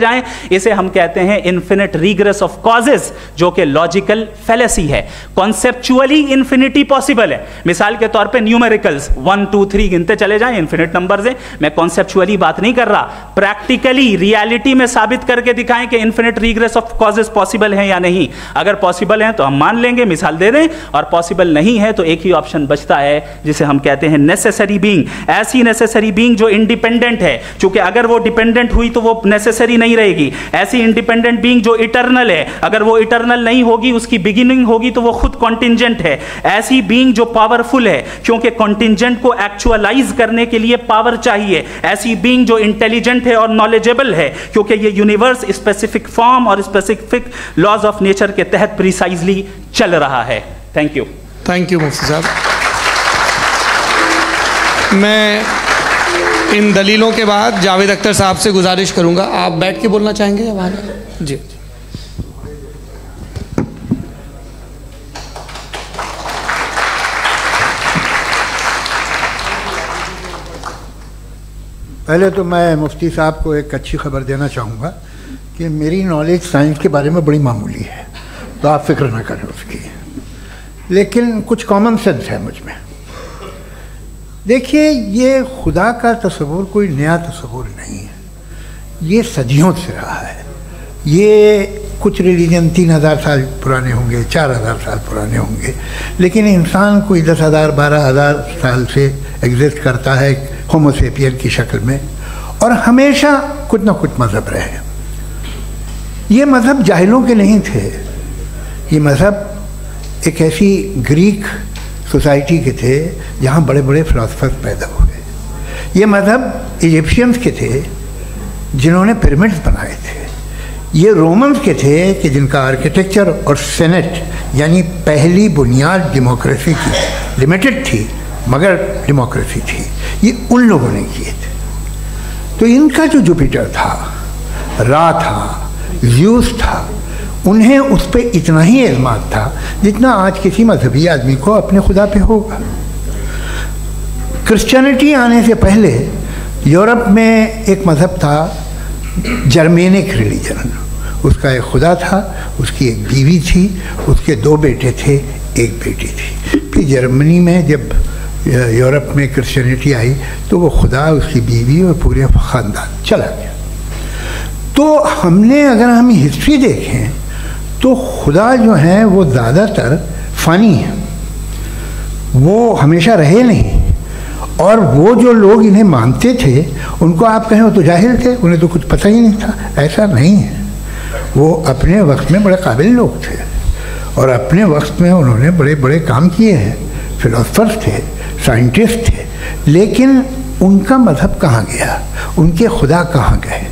जाएं, इसे हम कहते हैं इन्फिनिट रीग्रेस ऑफ कॉजेस, जो कि लॉजिकल फैलेसी है। कॉन्सेप्चुअली इंफिनिटी पॉसिबल है। मिसाल के तौर पे न्यूमेरिकल्स 1 2 3 गिनते चले जाएं, इन्फिनिट नंबर्स हैं। मैं कॉन्सेप्चुअली बात नहीं कर रहा, प्रैक्टिकली रियलिटी में साबित करके दिखाएं कि infinite regress of causes possible है या नहीं। अगर पॉसिबल है तो हम मान लेंगे, मिसाल दे दें, और पॉसिबल नहीं है तो एक ही ऑप्शन बचता है जिसे हम कहते हैं नेसेसरी बीइंग। ऐसी नेसेसरी बीइंग जो इंडिपेंडेंट है, क्योंकि अगर वो डिपेंडेंट हुई तो वो नेसेसरी नहीं रहेगी। ऐसी इंडिपेंडेंट बीइंग जो इटर्नल है, अगर वो इटर्नल नहीं होगी, उसकी बिगिनिंग होगी तो वो खुद कॉन्टिंजेंट है। ऐसी बीइंग जो पावरफुल है, क्योंकि कॉन्टिंजेंट को एक्चुअलाइज करने के लिए पावर चाहिए। ऐसी बीइंग जो इंटेलिजेंट है और नॉलेजेबल है, क्योंकि ये यूनिवर्स स्पेसिफिक फॉर्म और स्पेसिफिक लॉज ऑफ नेचर के तहत प्रिसाइजली चल रहा है। Thank you. थैंक यू मुफ्ती साहब। मैं इन दलीलों के बाद जावेद अख्तर साहब से गुजारिश करूंगा, आप बैठ के बोलना चाहेंगे या वहाँ? जी। पहले तो मैं मुफ्ती साहब को एक अच्छी खबर देना चाहूँगा कि मेरी नॉलेज साइंस के बारे में बड़ी मामूली है, तो आप फिक्र ना करें उसकी, लेकिन कुछ कॉमन सेंस है मुझ में। देखिए, ये खुदा का तस्वुर कोई नया तस्वुर नहीं है, ये सदियों से रहा है। ये कुछ रिलीजन 3000 साल पुराने होंगे, 4000 साल पुराने होंगे, लेकिन इंसान कोई 10,000 12,000 साल से एग्जिस्ट करता है होमो सेपियन की शक्ल में, और हमेशा कुछ ना कुछ मज़हब रहे। ये मज़हब जाहिलों के नहीं थे, ये मज़हब एक ऐसी ग्रीक सोसाइटी के थे जहाँ बड़े बड़े फिलोसफर्स पैदा हुए। ये मज़हब इजिप्शियंस के थे जिन्होंने पिरामिड्स बनाए थे। ये रोमन्स के थे कि जिनका आर्किटेक्चर और सेनेट यानी पहली बुनियाद डेमोक्रेसी की, लिमिटेड थी मगर डेमोक्रेसी थी, ये उन लोगों ने किए थे। तो इनका जो जुपिटर था, रा था, ज़्यूस था, उन्हें उस पर इतना ही एतमाद था जितना आज किसी मजहबी आदमी को अपने खुदा पे होगा। क्रिश्चियनिटी आने से पहले यूरोप में एक मज़हब था, जर्मेनिक रिलीजन। उसका एक खुदा था, उसकी एक बीवी थी, उसके 2 बेटे थे, एक बेटी थी। फिर जर्मनी में जब यूरोप में क्रिश्चियनिटी आई तो वो खुदा, उसकी बीवी और पूरे ख़ानदान चला गया। तो हमने, अगर हम हिस्ट्री देखें तो खुदा जो हैं वो ज़्यादातर फ़नी हैं, वो हमेशा रहे नहीं। और वो जो लोग इन्हें मानते थे उनको आप कहें वो तो जाहिल थे, उन्हें तो कुछ पता ही नहीं था, ऐसा नहीं है। वो अपने वक्त में बड़े काबिल लोग थे और अपने वक्त में उन्होंने बड़े बड़े काम किए हैं, फिलोसफर्स थे, साइंटिस्ट थे, लेकिन उनका मज़हब कहाँ गया, उनके खुदा कहाँ गए?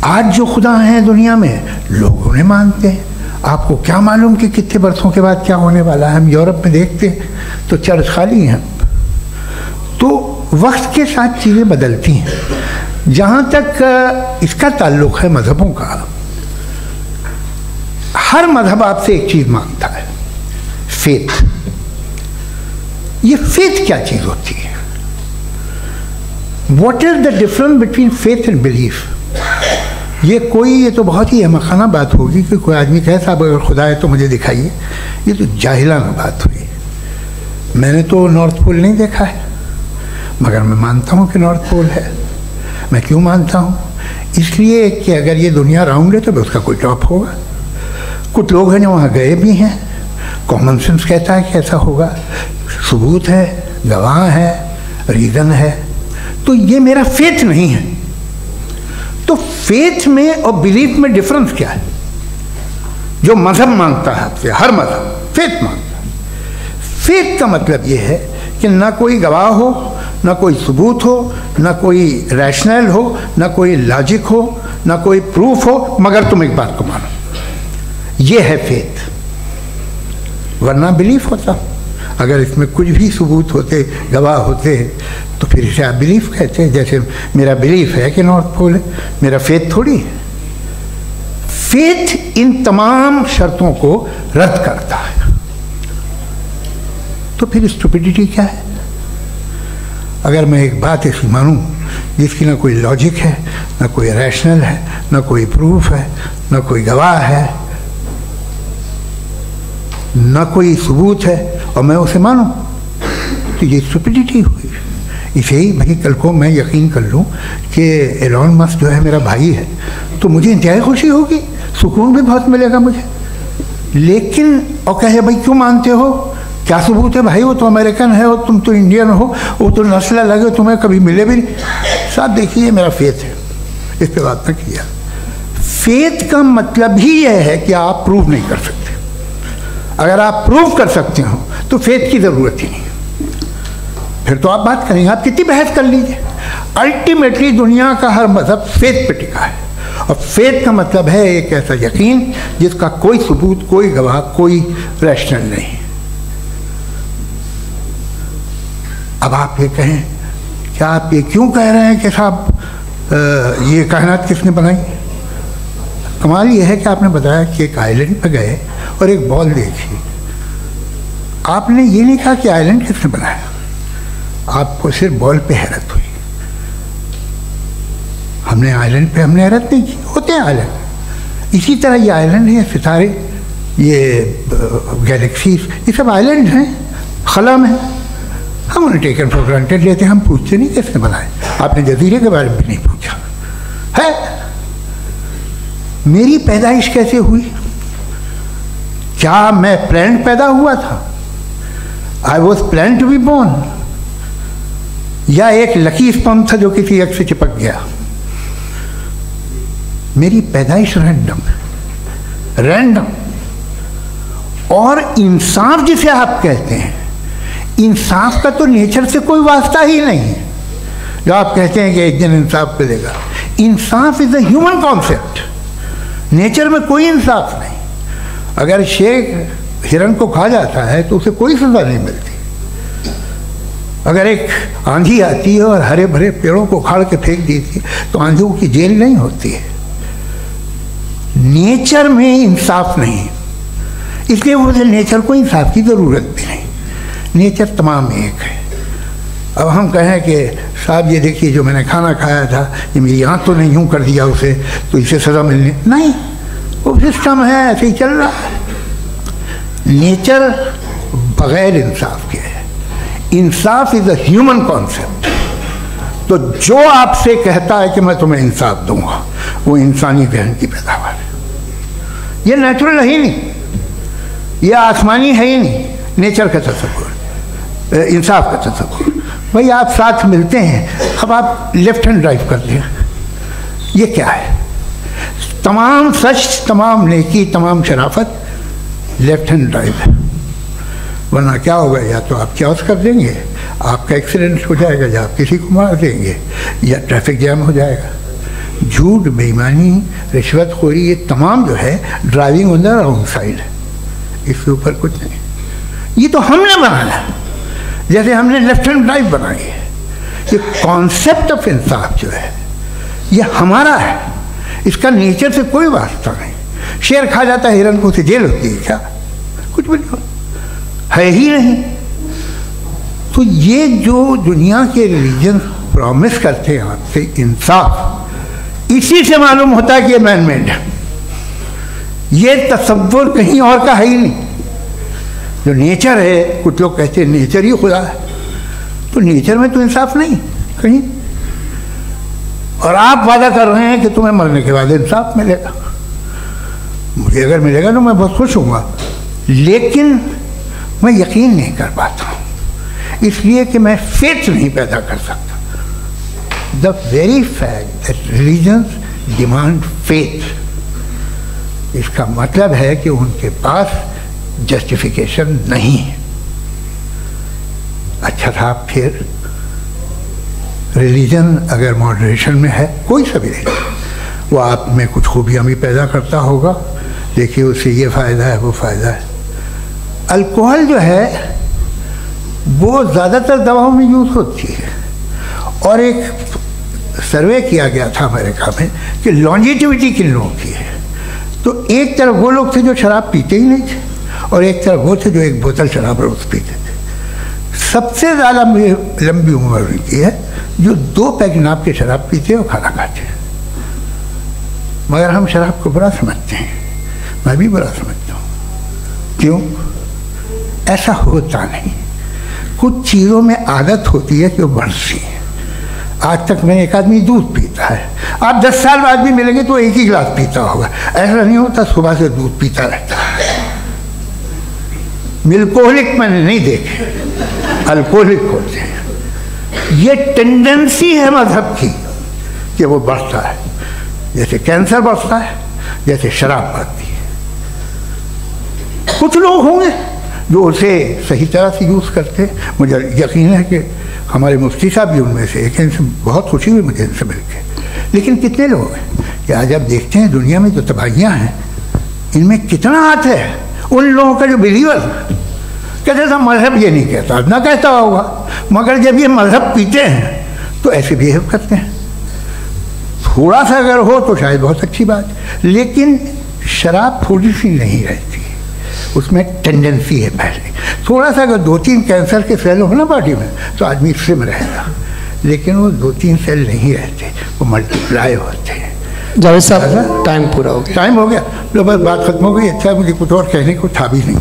आज जो खुदा हैं दुनिया में लोग उन्हें मानते हैं। आपको क्या मालूम कि कितने बरसों के बाद क्या होने वाला है? हम यूरोप में देखते हैं तो चर्च खाली हैं। तो वक्त के साथ चीज़ें बदलती हैं। जहाँ तक इसका ताल्लुक़ है मज़हबों का, हर मज़हब आपसे एक चीज़ मांगता है, फेथ। ये फेथ क्या चीज़ होती है? What is the difference between faith and belief? ये तो बहुत ही अहमखाना बात होगी कि कोई आदमी कहे साहब अगर खुदा है तो मुझे दिखाइए। ये तो जाहिलाना बात हुई। मैंने तो नॉर्थ पोल नहीं देखा है, मगर मैं मानता हूँ कि नॉर्थ पोल है। मैं क्यों मानता हूँ? इसलिए कि अगर ये दुनिया राउंड है तो उसका कोई टॉप होगा। कुछ लोग हैं जो वहाँ गए भी हैं, कॉमन सेंस कहता है कि ऐसा होगा, सबूत है, गवाह है, रीज़न है। तो ये मेरा फेथ नहीं है। तो फेथ में और बिलीफ में डिफरेंस क्या है? जो मज़हब मांगता है आपसे, हर मज़हब फेथ मांगता है। फेथ का मतलब ये है कि ना कोई गवाह हो, ना कोई सबूत हो, ना कोई रैशनल हो, ना कोई लॉजिक हो, ना कोई प्रूफ हो, मगर तुम एक बात को मानो। ये है फेथ। वरना बिलीफ होता। अगर इसमें कुछ भी सबूत होते, गवाह होते, तो फिर इसे आप बिलीफ कहते हैं। जैसे मेरा बिलीफ है कि नॉर्थ पोल है, मेरा फेथ थोड़ी है। फेथ इन तमाम शर्तों को रद्द करता है। तो फिर स्टुपिडिटी क्या है? अगर मैं एक बात ऐसी मानूं जिसकी ना कोई लॉजिक है, ना कोई रैशनल है, ना कोई प्रूफ है, ना कोई गवाह है, ना कोई सबूत है, और मैं उसे मानूं, तो ये स्टुपिडिटी हुई। इसे ही भाई कल को मैं यकीन कर लूँ कि एलॉन मस्क जो है मेरा भाई है, तो मुझे इंतहाई खुशी होगी, सुकून भी बहुत मिलेगा मुझे। लेकिन और कहे भाई क्यों मानते हो, क्या सबूत है भाई, वो तो अमेरिकन है और तुम तो इंडियन हो, वो तो नस्ल लगे, तुम्हें कभी मिले भी नहीं। साहब देखिए मेरा फेथ है, इस पर बात न किया। फेथ का मतलब ही यह है कि आप प्रूव नहीं कर सकते। अगर आप प्रूव कर सकते हो तो फेथ की ज़रूरत ही नहीं, फिर तो आप बात करेंगे, आप कितनी बहस कर लीजिए। अल्टीमेटली दुनिया का हर मजहब फेथ पे टिका है, और फेथ का मतलब है एक ऐसा यकीन जिसका कोई सबूत, कोई गवाह, कोई रैशनल नहीं। अब आप ये कहें, क्या आप ये क्यों कह रहे हैं कि साहब ये कायनात किसने बनाई? कमाल ये है कि आपने बताया कि एक आइलैंड पर गए और एक बॉल देखी। आपने ये नहीं कहा कि आइलैंड किसने बनाया, आपको सिर्फ बॉल पे हैरत हुई। हमने आइलैंड पे हमने हैरत नहीं की, होते हैं आइलैंड। इसी तरह ये आइलैंड है, सितारे, ये गैलेक्सीज, ये सब आइलैंड हैं, खला में। हम उन्हें टेकन फॉर ग्रांटेड लेते हैं, हम पूछते नहीं किसने बनाए। आपने जजीरे के बारे में भी नहीं पूछा है। मेरी पैदाइश कैसे हुई? क्या मैं प्लान्ड पैदा हुआ था? I was plan to be born, या एक लकी स्पर्म था जो किसी एक से चिपक गया? मेरी पैदाइश रैंडम। और इंसाफ जिसे आप कहते हैं, इंसाफ का तो नेचर से कोई वास्ता ही नहीं है। जो आप कहते हैं कि एक दिन इंसाफ मिलेगा, इंसाफ is a human concept, nature में कोई इंसाफ नहीं। अगर शेर हिरन को खा जाता है तो उसे कोई सजा नहीं मिलती। अगर एक आंधी आती है और हरे भरे पेड़ों को उखाड़ के फेंक देती है तो आंधियों की जेल नहीं होती है। नेचर में इंसाफ नहीं, इसलिए मुझे नेचर को इंसाफ की ज़रूरत भी नहीं। नेचर तमाम एक है। अब हम कहें कि साहब ये देखिए जो मैंने खाना खाया था, ये मेरी आँख तो नहीं यूँ कर दिया उसे, तो इसे सज़ा मिलनी नहीं, वो सिस्टम है, ऐसे ही चल रहा है। नेचर बग़ैर इंसाफ के है। इंसाफ इज़ अ ह्यूमन कॉन्सेप्ट। तो जो आपसे कहता है कि मैं तुम्हें इंसाफ दूंगा, वो इंसानी जहन की पैदावार है। ये नेचुरल है ही नहीं, ये आसमानी है ही नहीं। नेचर का तसव्वुर, इंसाफ का तसव्वुर। भाई आप साथ मिलते हैं, अब आप लेफ्ट हैंड ड्राइव कर लें, ये क्या है? तमाम सच, तमाम नेकी, तमाम शराफत लेफ्ट हैंड ड्राइव है। वरना क्या होगा, या तो आप क्रॉस कर देंगे, आपका एक्सीडेंट हो जाएगा, या आप किसी को मार देंगे, या ट्रैफिक जैम हो जाएगा। झूठ, बेईमानी, रिश्वतखोरी, ये तमाम जो है driving on the wrong side है। इसके ऊपर कुछ नहीं। ये तो हमने बनाया, जैसे हमने लेफ्ट हैंड ड्राइव बनाई है। ये कॉन्सेप्ट ऑफ इंसाफ जो है ये हमारा है, इसका नेचर से कोई वास्ता नहीं। शेर खा जाता है हिरन को, उसे जेल होती है क्या? कुछ भी नहीं, है ही नहीं। तो ये जो दुनिया के रिलीजन प्रॉमिस करते हैं आपसे इंसाफ, इसी से मालूम होता है कि ये मैन मेड है। ये तसव्वुर कहीं और का है ही नहीं। जो नेचर है, कुछ लोग कहते हैं नेचर ही खुदा है, तो नेचर में तो इंसाफ नहीं कहीं। और आप वादा कर रहे हैं कि तुम्हें मरने के बाद इंसाफ मिलेगा। मुझे अगर मिलेगा तो मैं बहुत खुश होऊंगा, लेकिन मैं यकीन नहीं कर पाता हूँ, इसलिए कि मैं फेथ नहीं पैदा कर सकता। The very fact that religions demand faith, इसका मतलब है कि उनके पास जस्टिफिकेशन नहीं है। अच्छा था, फिर रिलीजन अगर मॉडरेशन में है, कोई सा भी नहीं, वो आप में कुछ खूबियाँ भी पैदा करता होगा। देखिए उससे ये फ़ायदा है, वो फ़ायदा है। अल्कोहल जो है वो ज़्यादातर दवाओं में यूज़ होती है, और एक सर्वे किया गया था अमेरिका में कि लॉन्जिटिविटी किन लोगों की है। तो एक तरफ वो लोग थे जो शराब पीते ही नहीं थे, और एक तरफ वो थे जो एक बोतल शराब रोज़ पीते थे। सबसे ज़्यादा लंबी उम्र उनकी है जो 2 पैग नाप के शराब पीते हैं और खाना खाते हैं। मगर हम शराब को बुरा समझते हैं, मैं भी बुरा समझता हूँ। क्यों? ऐसा होता नहीं। कुछ चीज़ों में आदत होती है कि वो बढ़ती है। आज तक में एक आदमी दूध पीता है, आप 10 साल बाद भी मिलेंगे तो एक ही गिलास पीता होगा। ऐसा नहीं होता, सुबह से दूध पीता रहता है। मिल्कोहलिक मैंने नहीं देखे, अल्कोहलिक होते हैं। ये टेंडेंसी है मजहब की कि वो बढ़ता है, जैसे कैंसर बढ़ता है, जैसे शराब बढ़ती है। कुछ लोग होंगे जो उसे सही तरह से यूज़ करते हैं। मुझे यकीन है कि हमारे मुफ्ती साहब भी उनमें से एक हैं, इनसे बहुत खुशी हुई मुझे इनसे मिलकर। लेकिन कितने लोग हैं कि आज आप देखते हैं दुनिया में जो तबाहियाँ हैं, इनमें कितना हाथ है उन लोगों का जो बिलीवर कहते थे मजहब ये नहीं कहता, ना कहता होगा, मगर जब ये मजहब पीते हैं तो ऐसे बिहेव करते हैं। थोड़ा सा अगर हो तो शायद बहुत अच्छी बात, लेकिन शराब थोड़ी सी नहीं रहती, उसमें टेंडेंसी है। पहले थोड़ा सा अगर 2-3 कैंसर के सेल हो ना बॉडी में तो आदमी सिम रहेगा, लेकिन वो 2-3 सेल नहीं रहते, वो मल्टीप्लाई होते हैं। जावेद साहब टाइम पूरा हो गया। टाइम हो गया, तो बस बात खत्म हो गई। अच्छा, मुझे कुछ और कहने को था भी नहीं।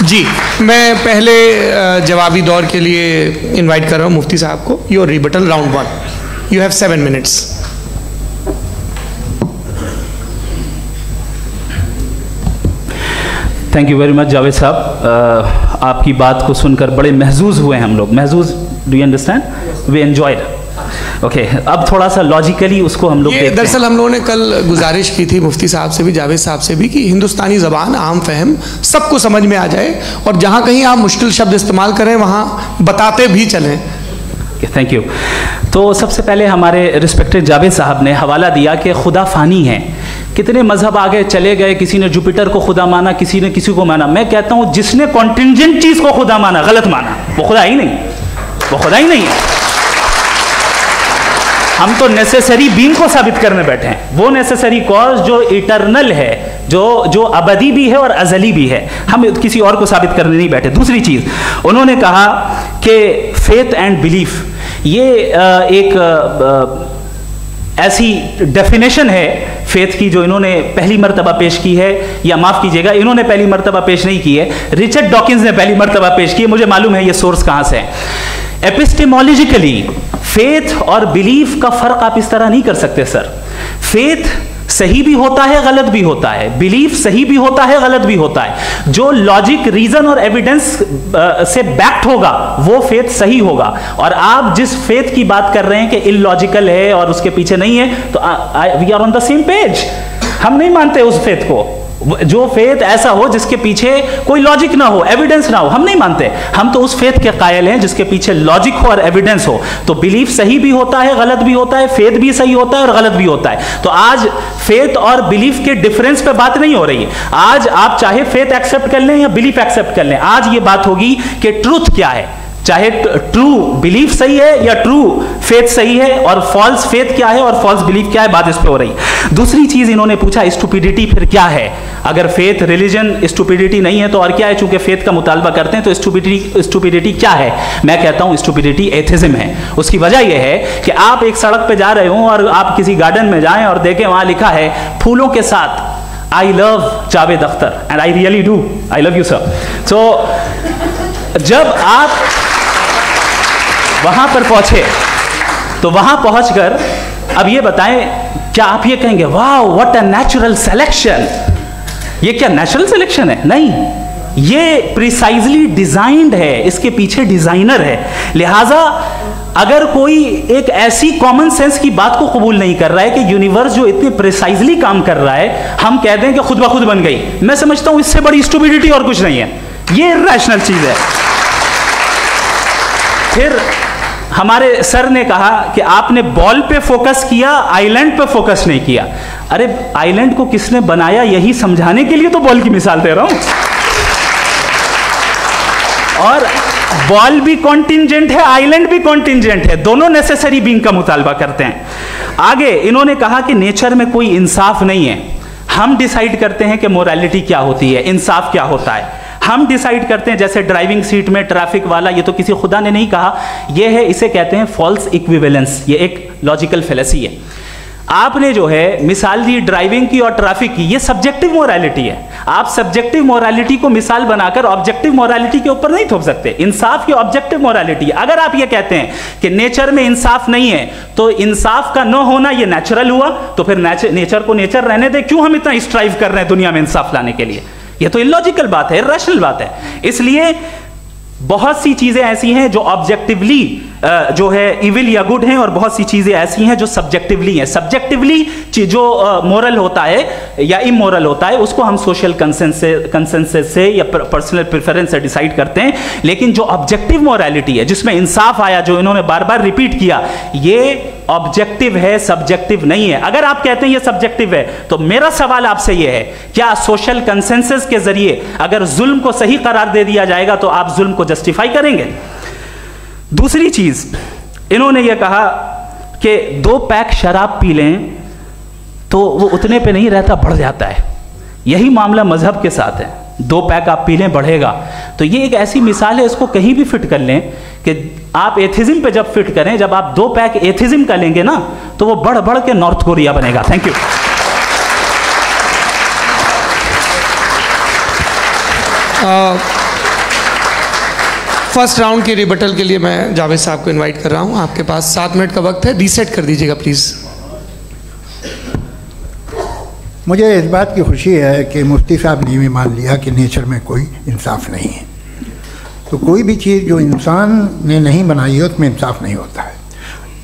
जी, मैं पहले जवाबी दौर के लिए इनवाइट कर रहा हूँ मुफ्ती साहब को। Your rebuttal round 1, you have 7 minutes. Thank you very much Javed साहब, आपकी बात को सुनकर बड़े महजूज हुए हम लोग। महजूज, do you understand? We enjoyed. Okay, अब थोड़ा सा लॉजिकली उसको हम लोग देखते हैं। दरअसल हम लोगों ने कल गुजारिश की थी मुफ्ती साहब से भी, जावेद साहब से भी, कि हिंदुस्तानी ज़बान आम फहम सबको समझ में आ जाए, और जहाँ कहीं आप मुश्किल शब्द इस्तेमाल करें वहाँ बताते भी चलें। Thank you. तो सबसे पहले हमारे रिस्पेक्टेड जावेद साहब ने हवाला दिया कि खुदा फ़ानी है। कितने मजहब आगे चले गए, किसी ने जुपिटर को खुदा माना, किसी ने किसी को माना। मैं कहता हूँ जिसने कॉन्टिंजेंट चीज़ को खुदा माना, गलत माना, वो खुदा ही नहीं, वो खुदा ही नहीं है। हम तो नेसेसरी बीइंग को साबित करने बैठे हैं, वो नेसेसरी कॉज जो इटरनल है, जो अबदी भी है और अजली भी है। हम किसी और को साबित करने नहीं बैठे। दूसरी चीज़ उन्होंने कहा कि फेथ एंड बिलीफ, ये एक ऐसी डेफिनेशन है फेथ की जो इन्होंने पहली मर्तबा पेश की है, या माफ़ कीजिएगा, इन्होंने पहली मर्तबा पेश नहीं की है, रिचर्ड डॉकिंस ने पहली मर्तबा पेश की है। मुझे मालूम है ये सोर्स कहाँ से है। एपिस्टेमोलॉजिकली फेथ और बिलीफ का फ़र्क आप इस तरह नहीं कर सकते सर। फेथ सही भी होता है, गलत भी होता है, बिलीफ सही भी होता है, गलत भी होता है। जो लॉजिक, रीजन और एविडेंस से बैक्ड होगा वो फेथ सही होगा। और आप जिस फेथ की बात कर रहे हैं कि इलॉजिकल है और उसके पीछे नहीं है, तो we are on the same page. हम नहीं मानते उस फेथ को, जो फेथ ऐसा हो जिसके पीछे कोई लॉजिक ना हो, एविडेंस ना हो, हम नहीं मानते। हम तो उस फेथ के कायल हैं जिसके पीछे लॉजिक हो और एविडेंस हो। तो बिलीफ सही भी होता है, गलत भी होता है, फेथ भी सही होता है और गलत भी होता है। तो आज फेथ और बिलीफ के डिफरेंस पे बात नहीं हो रही है। आज आप चाहे फेथ एक्सेप्ट कर लें या बिलीफ एक्सेप्ट कर लें, आज ये बात होगी कि ट्रूथ क्या है, चाहे ट्रू बिलीफ सही है या ट्रू फेथ सही है, और फॉल्स फेथ क्या है और फॉल्स बिलीफ क्या है, बात इस पे हो रही। दूसरी चीज इन्होंने पूछा, स्टुपिडिटी फिर क्या है? अगर फेथ, रिलीजन स्टुपिडिटी नहीं है तो और क्या है? चूंकि फेथ का मुतालबा करते हैं तो स्टुपिडिटी क्या है? मैं कहता हूं स्टुपिडिटी एथिज्म है। उसकी वजह यह है कि आप एक सड़क पे जा रहे हो और आप किसी गार्डन में जाएं और देखें वहां लिखा है फूलों के साथ I love Javed Akhtar, and I really do, I love you sir. So जब आप वहां पर पहुंचे तो वहां पहुंचकर अब ये बताएं, क्या आप ये कहेंगे वाह व्हाट अ नेचुरल सिलेक्शन? ये क्या नेचुरल सिलेक्शन है? नहीं, ये प्रिसाइजली डिजाइंड है, इसके पीछे डिजाइनर है। लिहाजा अगर कोई एक ऐसी कॉमन सेंस की बात को कबूल नहीं कर रहा है कि यूनिवर्स जो इतने प्रिसाइजली काम कर रहा है, हम कह दें कि खुद ब खुद बन गई, मैं समझता हूं इससे बड़ी स्टुपिडिटी और कुछ नहीं है। ये इर्रेशनल चीज है। फिर हमारे सर ने कहा कि आपने बॉल पे फोकस किया, आइलैंड पे फोकस नहीं किया। अरे आइलैंड को किसने बनाया यही समझाने के लिए तो बॉल की मिसाल दे रहा हूं। और बॉल भी कॉन्टिंजेंट है, आइलैंड भी कॉन्टिंजेंट है, दोनों नेसेसरी बीइंग का मुतालबा करते हैं। आगे इन्होंने कहा कि नेचर में कोई इंसाफ नहीं है, हम डिसाइड करते हैं कि मोरालिटी क्या होती है, इंसाफ क्या होता है। हम डिसाइड करते हैं, जैसे ड्राइविंग सीट में ट्रैफिक वाला, ये तो किसी खुदा ने नहीं कहा, ये है, इसे कहते हैं फॉल्स इक्विवेलेंस। ये एक लॉजिकल फेलेसी है। आपने जो है मिसाल दी ड्राइविंग की और ट्रैफिक की, ये सब्जेक्टिव मोरालिटी है। आप सब्जेक्टिव मोरालिटी को मिसाल बनाकर ऑब्जेक्टिव मोरालिटी के ऊपर नहीं थोप सकते। इंसाफ की ऑब्जेक्टिव मोरालिटी है। अगर आप ये कहते हैं कि नेचर में इंसाफ नहीं है, तो इंसाफ का न होना ये नेचुरल हुआ, तो फिर नेचर को नेचर रहने दे, क्यों हम इतना स्ट्राइव कर रहे हैं दुनिया में इंसाफ लाने के लिए? ये तो इलॉजिकल बात है, इरैशनल बात है। इसलिए बहुत सी चीजें ऐसी हैं जो ऑब्जेक्टिवली जो है इविल या गुड हैं, और बहुत सी चीजें ऐसी हैं जो सब्जेक्टिवली हैं। सब्जेक्टिवली जो मोरल होता है या इमोरल होता है, उसको हम सोशल कंसेंसस से या पर्सनल प्रेफरेंस से डिसाइड करते हैं। लेकिन जो ऑब्जेक्टिव मोरालिटी है, जिसमें इंसाफ आया, जो इन्होंने बार बार रिपीट किया, ये ऑब्जेक्टिव है, सब्जेक्टिव नहीं है। अगर आप कहते हैं ये सब्जेक्टिव है, तो मेरा सवाल आपसे ये है, क्या सोशल कंसेंसस के जरिए अगर जुल्म को सही करार दे दिया जाएगा तो आप जुल्म को जस्टिफाई करेंगे? दूसरी चीज, इन्होंने ये कहा कि 2 पैक शराब पी लें तो वो उतने पे नहीं रहता, बढ़ जाता है। यही मामला मजहब के साथ है। 2 पैक आप पी लें, बढ़ेगा। तो ये एक ऐसी मिसाल है, इसको कहीं भी फिट कर लें कि आप एथिज्म पे जब फिट करें, जब आप 2 पैक एथिज्म का लेंगे ना, तो वो बढ़ बढ़ के नॉर्थ कोरिया बनेगा। Thank you. फर्स्ट राउंड के रिबटल के लिए मैं जावेद साहब को इनवाइट कर रहा हूं। आपके पास 7 मिनट का वक्त है, रीसेट कर दीजिएगा प्लीज़। मुझे इस बात की खुशी है कि मुफ्ती साहब ने भी मान लिया कि नेचर में कोई इंसाफ नहीं है। तो कोई भी चीज़ जो इंसान ने नहीं बनाई है उसमें इंसाफ नहीं होता है।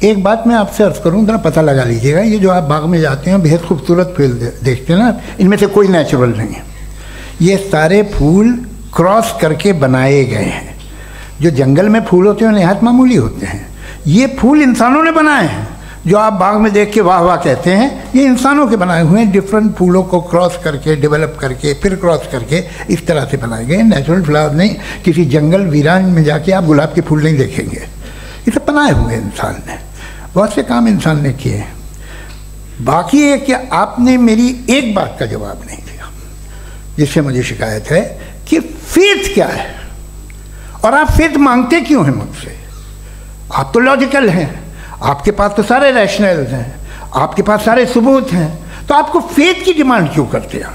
एक बात मैं आपसे अर्ज़ करूँ, ज़रा पता लगा लीजिएगा, ये जो आप बाग में जाते हैं बेहद खूबसूरत फूल देखते हैं ना, इनमें से कोई नेचुरल नहीं है। ये सारे फूल क्रॉस करके बनाए गए हैं। जो जंगल में फूल होते हैं नहायत मामूली होते हैं, ये फूल इंसानों ने बनाए हैं। जो आप बाग में देख के वाह वाह कहते हैं, ये इंसानों के बनाए हुए हैं। डिफरेंट फूलों को क्रॉस करके, डेवलप करके, फिर क्रॉस करके इस तरह से बनाए गए। नेचुरल फ्लावर नहीं। किसी जंगल वीरान में जाके आप गुलाब के फूल नहीं देखेंगे। ये सब बनाए हुए इंसान ने, बहुत से काम इंसान ने किए हैं। बाकी है कि आपने मेरी एक बात का जवाब नहीं दिया, जिससे मुझे शिकायत है कि फेथ क्या है और आप फेथ मांगते क्यों हैं मुझसे? आप तो लॉजिकल हैं, आपके पास तो सारे रैशनल्स हैं, आपके पास सारे सबूत हैं, तो आपको फेथ की डिमांड क्यों करते हैं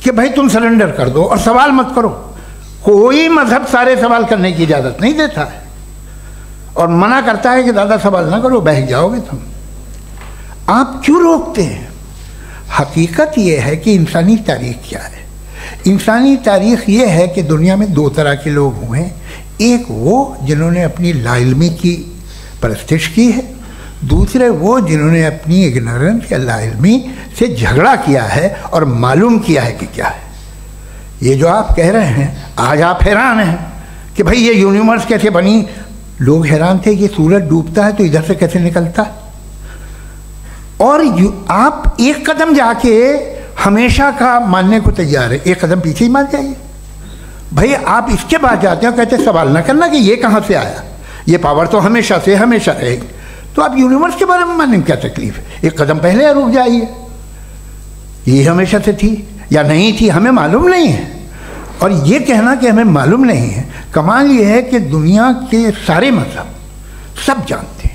कि भाई तुम सरेंडर कर दो और सवाल मत करो? कोई मजहब सारे सवाल करने की इजाज़त नहीं देता है और मना करता है कि ज़्यादा सवाल ना करो, बह जाओगे तुम। आप क्यों रोकते हैं? हकीकत यह है कि इंसानी तारीख क्या है। इंसानी तारीख ये है कि दुनिया में 2 तरह के लोग हुए हैं। एक वो जिन्होंने अपनी लाइल्मी की परस्तिश की है, दूसरे वो जिन्होंने अपनी इग्नोरेंस या लाइल्मी से झगड़ा किया है और मालूम किया है कि क्या है। ये जो आप कह रहे हैं, आज आप हैरान हैं कि भाई ये यूनिवर्स कैसे बनी। लोग हैरान थे कि सूरज डूबता है तो इधर से कैसे निकलता है। और आप एक कदम जाके हमेशा का मानने को तैयार है, एक कदम पीछे ही मान जाइए। भाई आप इसके बाद जाते हो, कहते सवाल ना करना कि ये कहाँ से आया, ये पावर तो हमेशा से हमेशा रहेगी। तो आप यूनिवर्स के बारे में मानने में क्या तकलीफ है? एक कदम पहले रुक जाइए। ये हमेशा से थी या नहीं थी, हमें मालूम नहीं है। और ये कहना कि हमें मालूम नहीं है, कमाल ये है कि दुनिया के सारे मजहब सब जानते हैं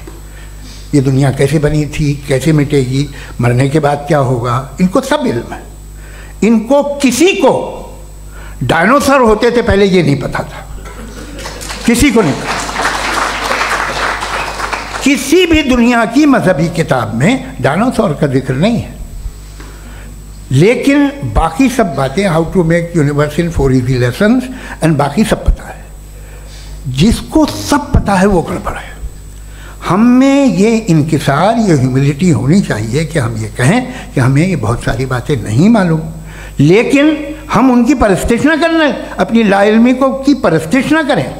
ये दुनिया कैसे बनी थी, कैसे मिटेगी, मरने के बाद क्या होगा, इनको सब इल्म है। इनको किसी को डायनासोर होते थे पहले ये नहीं पता था, किसी को नहीं पता। किसी भी दुनिया की मजहबी किताब में डायनासोर का जिक्र नहीं है। लेकिन बाकी सब बातें, how to make universe in 4 easy lessons and बाकी सब पता है। जिसको सब पता है वो गड़बड़ है। हम में ये इंकिसार, ये ह्यूमिलिटी होनी चाहिए कि हम ये कहें कि हमें ये बहुत सारी बातें नहीं मालूम, लेकिन हम उनकी परस्तिश न करें, अपनी लाइल्मी को की परस्तिश न करें,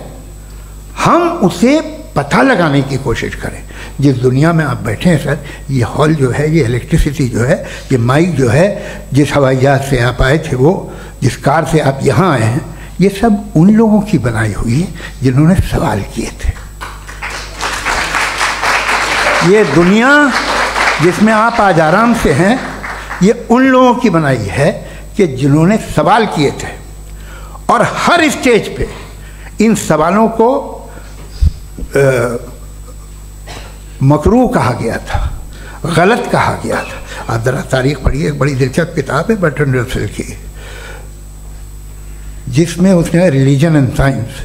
हम उसे पता लगाने की कोशिश करें। जिस दुनिया में आप बैठे हैं सर, ये हॉल जो है, ये इलेक्ट्रिसिटी जो है, ये माइक जो है, जिस हवाई जहाज से आप आए थे, वो जिस कार से आप यहाँ आए हैं, ये सब उन लोगों की बनाई हुई है जिन्होंने सवाल किए थे। ये दुनिया जिसमें आप आज आराम से हैं, ये उन लोगों की बनाई है कि जिन्होंने सवाल किए थे। और हर स्टेज पे इन सवालों को मकरूह कहा गया था, गलत कहा गया था। आप जरा तारीख पढ़िए, एक बड़ी दिलचस्प किताब है बर्ट्रैंड रसेल की, जिसमें उसने रिलीजन एंड साइंस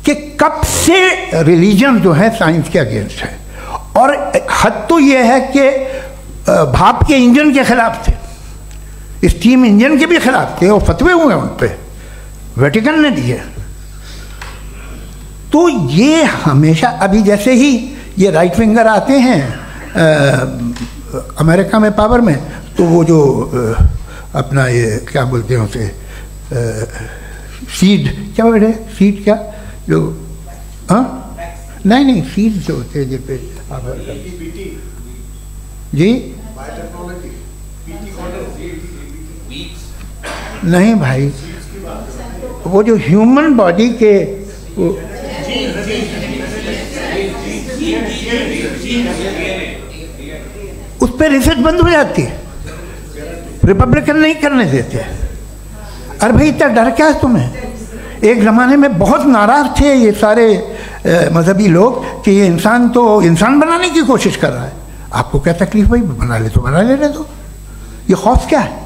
कि कब से रिलीजन जो है साइंस के अगेंस्ट है, और हद तो ये है कि भाप के इंजन के खिलाफ थे, स्टीम इंजन के भी खिलाफ थे, और फतवे हुए उन पे, वेटिकन ने दिए। तो ये हमेशा, अभी जैसे ही ये राइट विंगर आते हैं अमेरिका में पावर में, तो वो जो अपना ये क्या बोलते हैं उसे, सीड क्या बोलते हैं, सीड क्या जो, हाँ नहीं सीड जो होते हैं जिन पे जी नहीं भाई, वो जो ह्यूमन बॉडी के उस पर रिसर्च बंद हो जाती है, रिपब्लिकन नहीं करने देते। अरे भाई इतना डर क्या है तुम्हें? एक ज़माने में बहुत नाराज़ थे ये सारे मजहबी लोग कि ये इंसान तो इंसान बनाने की कोशिश कर रहा है। आपको क्या तकलीफ भाई, बना ले तो बना लेने दो, ये खौफ क्या है?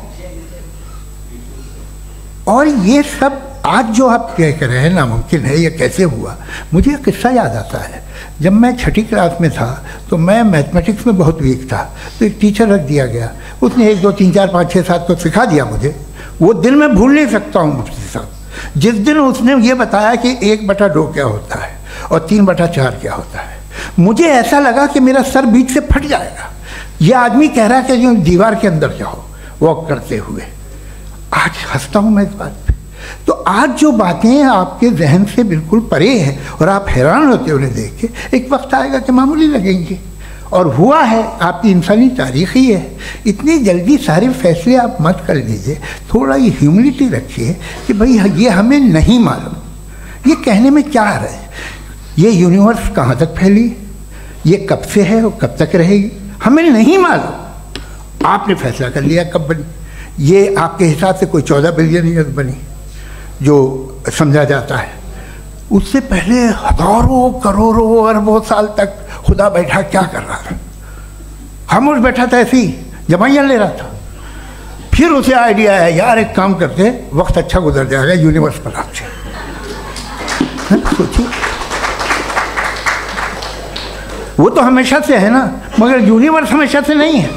और ये सब आज जो आप कह रहे हैं नामुमकिन है, ये कैसे हुआ? मुझे एक किस्सा याद आता है। जब मैं छठी क्लास में था तो मैं मैथमेटिक्स में बहुत वीक था, तो एक टीचर रख दिया गया, उसने 1 2 3 4 5 6 7 को सिखा दिया मुझे। वो दिन मैं भूल नहीं सकता हूँ मुफ्ती साहब, जिस दिन उसने ये बताया कि 1/2 क्या होता है और 3/4 क्या होता है, मुझे ऐसा लगा कि मेरा सर बीच से फट जाएगा। ये आदमी कह रहा है कि जो दीवार के अंदर जाओ वॉक करते हुए। आज हंसता हूँ मैं इस बात पे। तो आज जो बातें आपके जहन से बिल्कुल परे हैं और आप हैरान होते हो उन्हें देख के, एक वक्त आएगा कि मामूली लगेंगे। और हुआ है, आपकी इंसानी तारीख ही है। इतनी जल्दी सारे फैसले आप मत कर लीजिए, थोड़ा ये ह्यूमिलिटी रखिए कि भाई ये हमें नहीं मालूम। ये कहने में क्या आ रहा है? ये यूनिवर्स कहाँ तक फैली, ये कब से है और कब तक रहेगी, हमें नहीं मालूम। आपने फैसला कर लिया कब बनी। ये आपके हिसाब से कोई 14 बिलियन ईयर बनी जो समझा जाता है। उससे पहले हजारों करोड़ों अरबों साल तक खुदा बैठा क्या कर रहा था? खामोश बैठा था, ऐसी जमाइयाँ ले रहा था। फिर उसे आइडिया है, यार एक काम करते, वक्त अच्छा गुजर जाएगा, यूनिवर्स पर आपसे सोचिए। वो तो हमेशा से है ना, मगर यूनिवर्स हमेशा से नहीं है,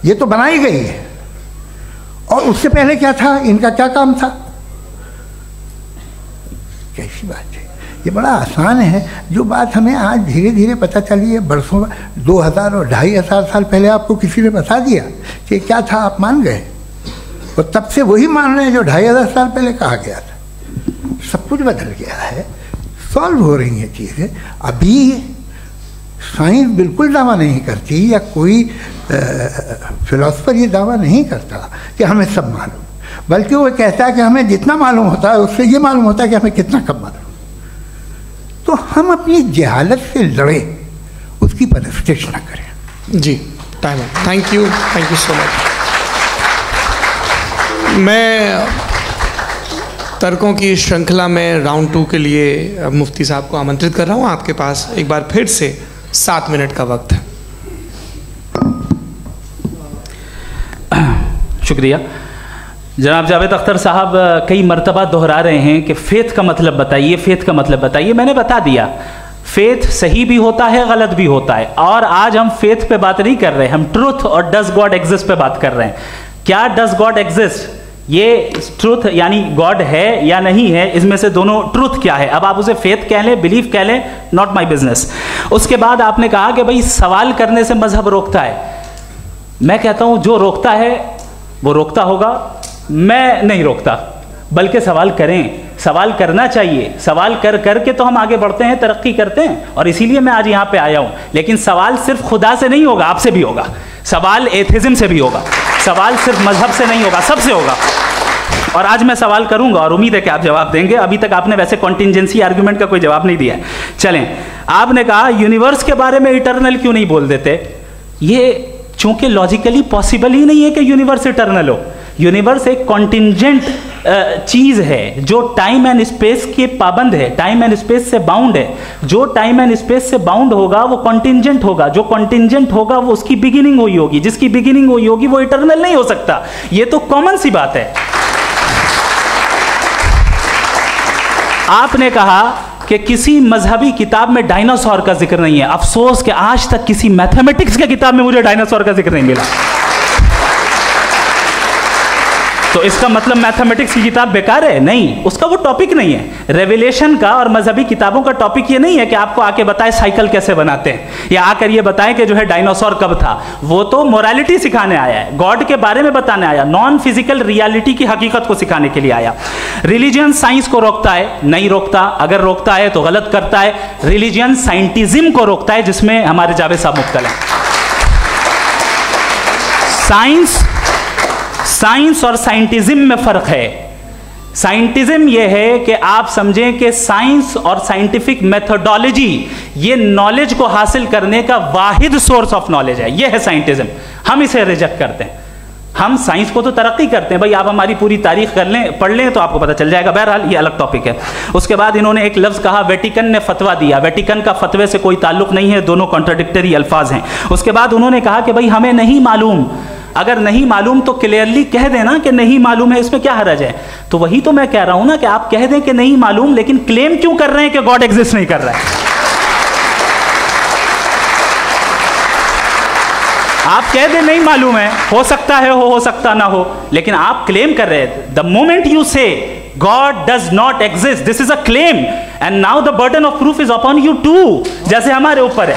ये तो बनाई गई है। और उससे पहले क्या था, इनका क्या काम था? कैसी बात है, ये बड़ा आसान है। जो बात हमें आज धीरे धीरे पता चली है, बरसों 2000 और 2500 साल पहले आपको किसी ने बता दिया कि क्या था, आप मान गए, और तब से वही मान रहे हैं जो 2500 साल पहले कहा गया था। सब कुछ बदल गया है, सॉल्व हो रही हैं चीज़ें। अभी साइंस बिल्कुल दावा नहीं करती, या कोई फिलोसफर ये दावा नहीं करता कि हमें सब मालूम, बल्कि वो कहता है कि हमें जितना मालूम होता है उससे ये मालूम होता है कि हमें कितना कम मालूम। तो हम अपनी जहालत से लड़े, उसकी परस्तिश न करें। जी, टाइम है। Thank you so much. मैं तर्कों की श्रृंखला में राउंड 2 के लिए मुफ्ती साहब को आमंत्रित कर रहा हूँ। आपके पास एक बार फिर से 7 मिनट का वक्त है। शुक्रिया। जनाब जावेद अख्तर साहब कई मरतबा दोहरा रहे हैं कि फ़ेथ का मतलब बताइए, फ़ेथ का मतलब बताइए। मैंने बता दिया, फ़ेथ सही भी होता है, गलत भी होता है। और आज हम फ़ेथ पे बात नहीं कर रहे, हम ट्रूथ और डज गॉड एग्जिस्ट पे बात कर रहे हैं। क्या डज गॉड एग्जिस्ट, ये ट्रूथ यानी गॉड है या नहीं है, इसमें से दोनों ट्रूथ क्या है। अब आप उसे फेथ कह लें, बिलीफ कह लें, नॉट माई बिजनेस। उसके बाद आपने कहा कि भाई सवाल करने से मजहब रोकता है। मैं कहता हूं जो रोकता है वो रोकता होगा, मैं नहीं रोकता, बल्कि सवाल करें, सवाल करना चाहिए। सवाल कर करके तो हम आगे बढ़ते हैं, तरक्की करते हैं, और इसीलिए मैं आज यहाँ पे आया हूँ। लेकिन सवाल सिर्फ खुदा से नहीं होगा, आपसे भी होगा। सवाल एथिज्म से भी होगा, सवाल सिर्फ मजहब से नहीं होगा, सबसे होगा। और आज मैं सवाल करूंगा और उम्मीद है कि आप जवाब देंगे। अभी तक आपने वैसे कॉन्टिंजेंसी आर्गुमेंट का कोई जवाब नहीं दिया है। चलें, आपने कहा यूनिवर्स के बारे में इटर्नल क्यों नहीं बोल देते। ये चूंकि लॉजिकली पॉसिबल ही नहीं है कि यूनिवर्स इटर्नल हो। यूनिवर्स एक कॉन्टिंजेंट चीज है जो टाइम एंड स्पेस के पाबंद है, टाइम एंड स्पेस से बाउंड है। जो टाइम एंड स्पेस से बाउंड होगा वो कॉन्टिंजेंट होगा, जो कॉन्टिंजेंट होगा वो उसकी बिगिनिंग हुई होगी, जिसकी बिगिनिंग हुई होगी वो इटर्नल नहीं हो सकता। ये तो कॉमन सी बात है। आपने कहा कि किसी मजहबी किताब में डायनासोर का जिक्र नहीं है। अफसोस कि आज तक किसी मैथमेटिक्स के किताब में मुझे डायनासोर का जिक्र नहीं मिला। तो इसका मतलब मैथमेटिक्स की किताब बेकार है? नहीं, उसका वो टॉपिक नहीं है। रेवलेशन का और मजहबी किताबों का टॉपिक ये नहीं है कि आपको आके बताए साइकिल कैसे बनाते हैं, या आकर ये बताएं कि जो है डायनासोर कब था। वो तो मोरालिटी सिखाने आया है, गॉड के बारे में बताने आया, नॉन फिजिकल रियलिटी की हकीकत को सिखाने के लिए आया। रिलीजियन साइंस को रोकता है? नहीं रोकता। अगर रोकता है तो गलत करता है। रिलीजियन साइंटिज्म को रोकता है, जिसमें हमारे जावेद साहब मुब्तला हैं। साइंस और साइंटिज्म में फर्क है। साइंटिज्म यह है कि आप समझें कि साइंस और साइंटिफिक मेथोडोलॉजी ये नॉलेज को हासिल करने का वाहिद सोर्स ऑफ नॉलेज है। यह है साइंटिज्म। हम इसे रिजेक्ट करते हैं। हम साइंस को तो तरक्की करते हैं, भाई आप हमारी पूरी तारीख कर लें, पढ़ लें तो आपको पता चल जाएगा। बहरहाल ये अलग टॉपिक है। उसके बाद इन्होंने एक लफ्ज़ कहा, वेटिकन ने फतवा दिया। वेटिकन का फतवे से कोई ताल्लुक नहीं है, दोनों कॉन्ट्राडिक्टरी अल्फाज हैं। उसके बाद उन्होंने कहा कि भाई हमें नहीं मालूम। अगर नहीं मालूम तो क्लियरली कह देना कि नहीं मालूम है, इसमें क्या हर्ज है? तो वही तो मैं कह रहा हूं ना कि आप कह दें कि नहीं मालूम, लेकिन क्लेम क्यों कर रहे हैं कि गॉड एग्जिस्ट नहीं कर रहा है? आप कह दें नहीं मालूम है, हो सकता है हो सकता ना हो, लेकिन आप क्लेम कर रहे हैं। The moment you say God does not exist, this is a claim, and now the burden of proof is upon you too, जैसे हमारे ऊपर है।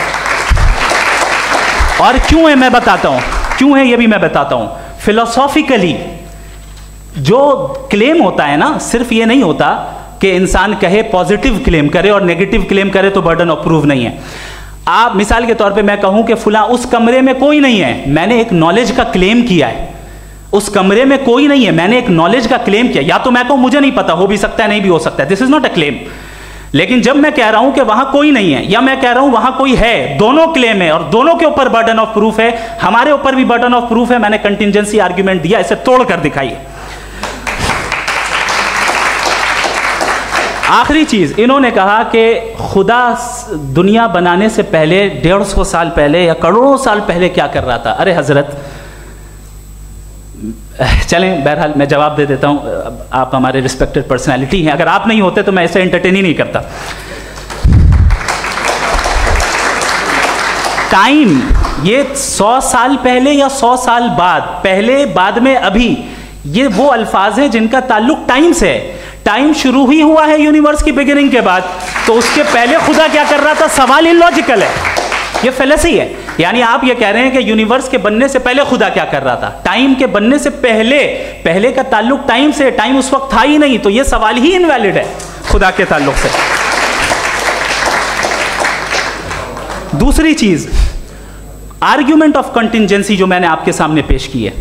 और क्यों है मैं बताता हूं, क्यों है ये भी मैं बताता हूं। फिलोसॉफिकली जो क्लेम होता है ना, सिर्फ ये नहीं होता कि इंसान कहे पॉजिटिव क्लेम करे और नेगेटिव क्लेम करे तो बर्डन ऑफ प्रूफ नहीं है। आप मिसाल के तौर पे मैं कहूं कि फुला उस कमरे में कोई नहीं है, मैंने एक नॉलेज का क्लेम किया है। उस कमरे में कोई नहीं है, मैंने एक नॉलेज का क्लेम किया। या तो मैं कहूं मुझे नहीं पता, हो भी सकता है नहीं भी हो सकता है, this is not a claim. लेकिन जब मैं कह रहा हूं कि वहां कोई नहीं है, या मैं कह रहा हूं वहां कोई है, दोनों क्लेम है और दोनों के ऊपर बर्डन ऑफ प्रूफ है। हमारे ऊपर भी बर्डन ऑफ प्रूफ है। मैंने कंटिजेंसी आर्ग्यूमेंट दिया, इसे तोड़कर दिखाइए। आखिरी चीज, इन्होंने कहा कि खुदा दुनिया बनाने से पहले 150 साल पहले या करोड़ों साल पहले क्या कर रहा था। अरे हजरत, चलें बहरहाल मैं जवाब दे देता हूं। आप हमारे रिस्पेक्टेड पर्सनैलिटी हैं, अगर आप नहीं होते तो मैं ऐसे एंटरटेन ही नहीं करता। टाइम ये 100 साल पहले या 100 साल बाद, पहले बाद में अभी, ये वो अल्फाज हैं जिनका ताल्लुक टाइम से है। टाइम शुरू ही हुआ है यूनिवर्स की बिगिनिंग के बाद, तो उसके पहले खुदा क्या कर रहा था? सवाल इलॉजिकल है, ये फेलेसी है। यानी आप ये कह रहे हैं कि यूनिवर्स के बनने से पहले खुदा क्या कर रहा था? टाइम के बनने से पहले का ताल्लुक टाइम से, टाइम उस वक्त था ही नहीं, तो ये सवाल ही इनवैलिड है खुदा के ताल्लुक से। दूसरी चीज, आर्ग्यूमेंट ऑफ कंटिजेंसी जो मैंने आपके सामने पेश की है,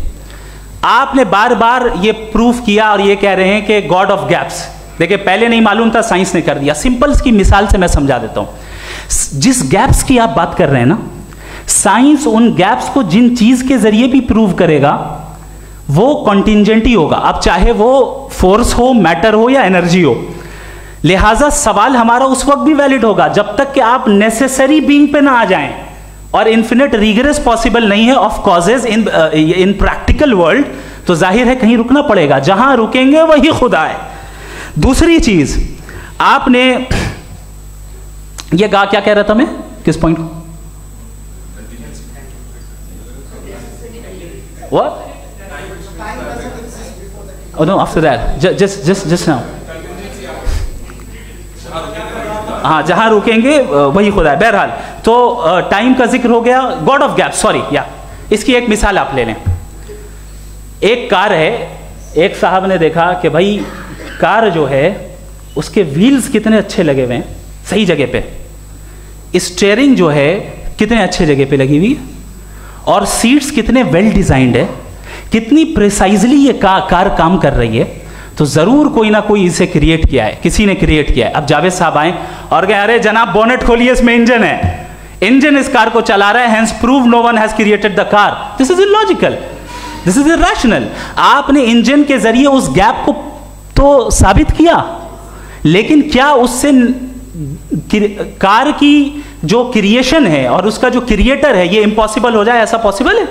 आपने बार बार ये प्रूफ किया और ये कह रहे हैं कि गॉड ऑफ गैप्स। देखिए पहले नहीं मालूम था, साइंस ने कर दिया। सिंपल की मिसाल से मैं समझा देता हूं। जिस गैप्स की आप बात कर रहे हैं ना, साइंस उन गैप्स को जिन चीज के जरिए भी प्रूव करेगा वो कॉन्टिजेंट ही होगा। अब चाहे वो फोर्स हो, मैटर हो या एनर्जी हो। लिहाजा सवाल हमारा उस वक्त भी वैलिड होगा जब तक कि आप नेसेसरी बीइंग पे ना आ जाएं। और इन्फिनिट रिग्रेस पॉसिबल नहीं है of causes in practical world, तो जाहिर है कहीं रुकना पड़ेगा, जहां रुकेंगे वही खुदा है। दूसरी चीज, आपने ये कहा, क्या कह रहा था मैं, किस पॉइंट को? What? Oh no, after that, just now. हाँ, जहां रुकेंगे वही खुदा है। बहरहाल तो टाइम का जिक्र हो गया, गॉड ऑफ गैप, सॉरी, या इसकी एक मिसाल आप ले लें। एक कार है, एक साहब ने देखा कि भाई कार जो है उसके व्हील्स कितने अच्छे लगे हुए हैं, सही जगह पे। स्टीयरिंग जो है कितने अच्छे जगह पे लगी हुई है, और सीट्स कितने वेल डिजाइंड है, कितनी प्रिसाइजली ये कार काम कर रही है। तो जरूर कोई ना कोई इसे क्रिएट किया है, किसी ने क्रिएट किया है। अब जावेद साहब आए और कहे अरे जनाब बोनेट खोलिए, इसमें इंजन है, इंजन इस कार को चला रहा है, hence prove no one has created the car. This is illogical, this is irrational. आपने इंजन के जरिए उस गैप को तो साबित किया, लेकिन क्या उससे कार की जो क्रिएशन है और उसका जो क्रिएटर है ये इम्पॉसिबल हो जाए? ऐसा पॉसिबल है?